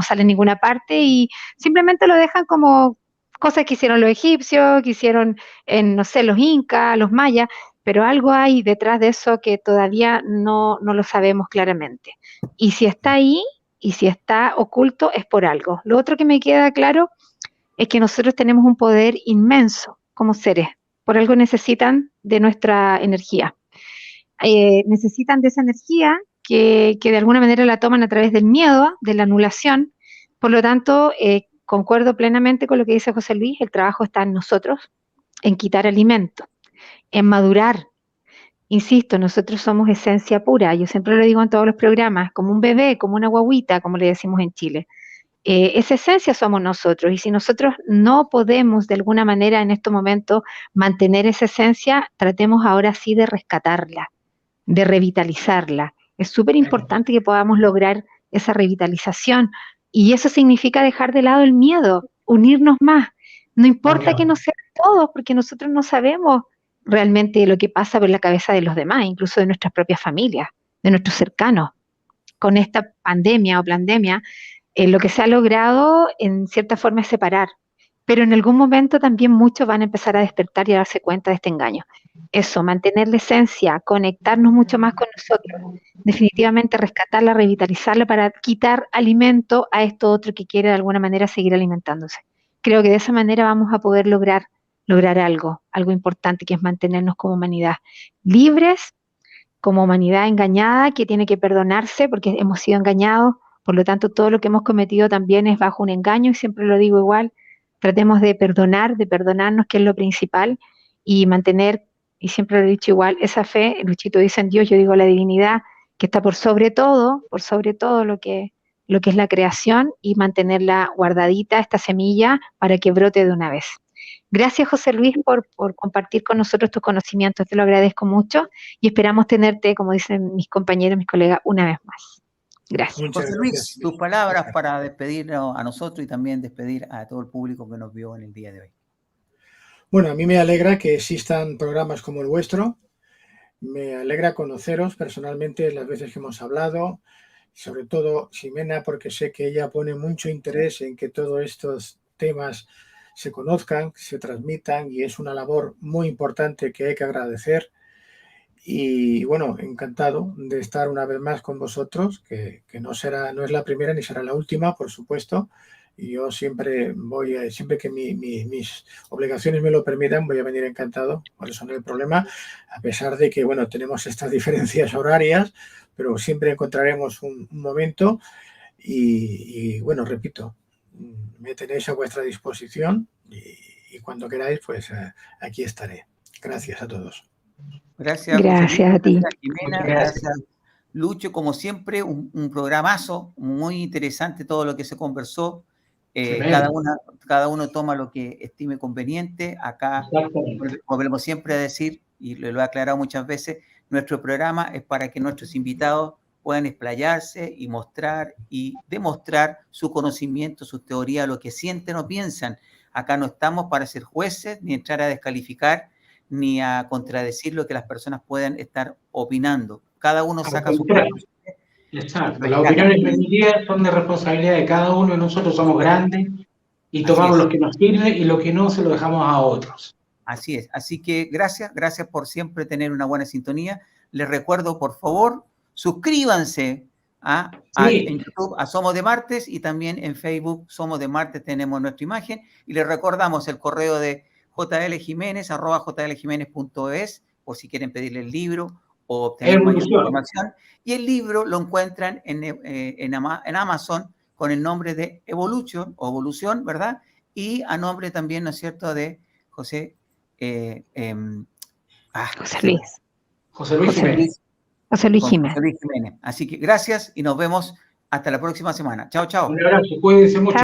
sale en ninguna parte y simplemente lo dejan como cosas que hicieron los egipcios, que hicieron, no sé, los incas, los mayas, pero algo hay detrás de eso que todavía no lo sabemos claramente. Y si está ahí y si está oculto es por algo. Lo otro que me queda claro es que nosotros tenemos un poder inmenso como seres, por algo necesitan de nuestra energía. Necesitan de esa energía que de alguna manera la toman a través del miedo, de la anulación. Por lo tanto, concuerdo plenamente con lo que dice José Luis, el trabajo está en nosotros, en quitar alimento, en madurar. Insisto, nosotros somos esencia pura, yo siempre lo digo en todos los programas, como un bebé, como una guaguita, como le decimos en Chile. Esa esencia somos nosotros y si nosotros no podemos de alguna manera en estos momentos mantener esa esencia, tratemos ahora sí de rescatarla, de revitalizarla. Es súper importante que podamos lograr esa revitalización y eso significa dejar de lado el miedo, unirnos más. No importa que no sean todos, porque nosotros no sabemos realmente lo que pasa por la cabeza de los demás, incluso de nuestras propias familias, de nuestros cercanos. Con esta pandemia o pandemia, lo que se ha logrado en cierta forma es separar, pero en algún momento también muchos van a empezar a despertar y a darse cuenta de este engaño. Eso, mantener la esencia, conectarnos mucho más con nosotros, definitivamente rescatarla, revitalizarla para quitar alimento a esto otro que quiere de alguna manera seguir alimentándose. Creo que de esa manera vamos a poder lograr algo importante, que es mantenernos como humanidad libres, como humanidad engañada, que tiene que perdonarse porque hemos sido engañados, por lo tanto todo lo que hemos cometido también es bajo un engaño y siempre lo digo igual, tratemos de perdonar, de perdonarnos, que es lo principal, y mantener, y siempre lo he dicho igual, esa fe, Luchito dice en Dios, yo digo la divinidad, que está por sobre todo lo que es la creación, y mantenerla guardadita, esta semilla, para que brote de una vez. Gracias, José Luis, por compartir con nosotros tus conocimientos, te lo agradezco mucho, y esperamos tenerte, como dicen mis compañeros, mis colegas, una vez más. Gracias. José Luis, tus palabras para despedirnos a nosotros y también despedir a todo el público que nos vio en el día de hoy. Bueno, a mí me alegra que existan programas como el vuestro. Me alegra conoceros personalmente las veces que hemos hablado, sobre todo Ximena, porque sé que ella pone mucho interés en que todos estos temas se conozcan, se transmitan, y es una labor muy importante que hay que agradecer. Y bueno, encantado de estar una vez más con vosotros, que no es la primera ni será la última, por supuesto. Y yo siempre que mis obligaciones me lo permitan, voy a venir encantado, por eso no hay problema, a pesar de que, bueno, tenemos estas diferencias horarias, pero siempre encontraremos un momento y bueno, repito, me tenéis a vuestra disposición y cuando queráis, pues aquí estaré. Gracias a todos. Gracias a ti. Gracias, Jimena. Gracias, Lucho. Como siempre, un programazo muy interesante todo lo que se conversó. Cada uno toma lo que estime conveniente. Acá volvemos siempre a decir, y lo he aclarado muchas veces, nuestro programa es para que nuestros invitados puedan explayarse y mostrar y demostrar su conocimiento, sus teorías, lo que sienten o piensan. Acá no estamos para ser jueces, ni entrar a descalificar, ni a contradecir lo que las personas puedan estar opinando. Cada uno saca su conclusión. Exacto, las opiniones emitidas son de responsabilidad de cada uno y nosotros somos grandes y tomamos lo que nos sirve y lo que no se lo dejamos a otros. Así es, así que gracias por siempre tener una buena sintonía. Les recuerdo, por favor, suscríbanse en YouTube a Somos de Martes y también en Facebook Somos de Martes tenemos nuestra imagen y les recordamos el correo de jljimenez@jljimenez.es por si quieren pedirle el libro o obtener mayor información. Y el libro lo encuentran en Amazon con el nombre de Evolution o Evolución, ¿verdad? Y a nombre también, ¿no es cierto?, de José Luis Jiménez. Así que gracias y nos vemos hasta la próxima semana. Chao, chao. Un abrazo, cuídense mucho.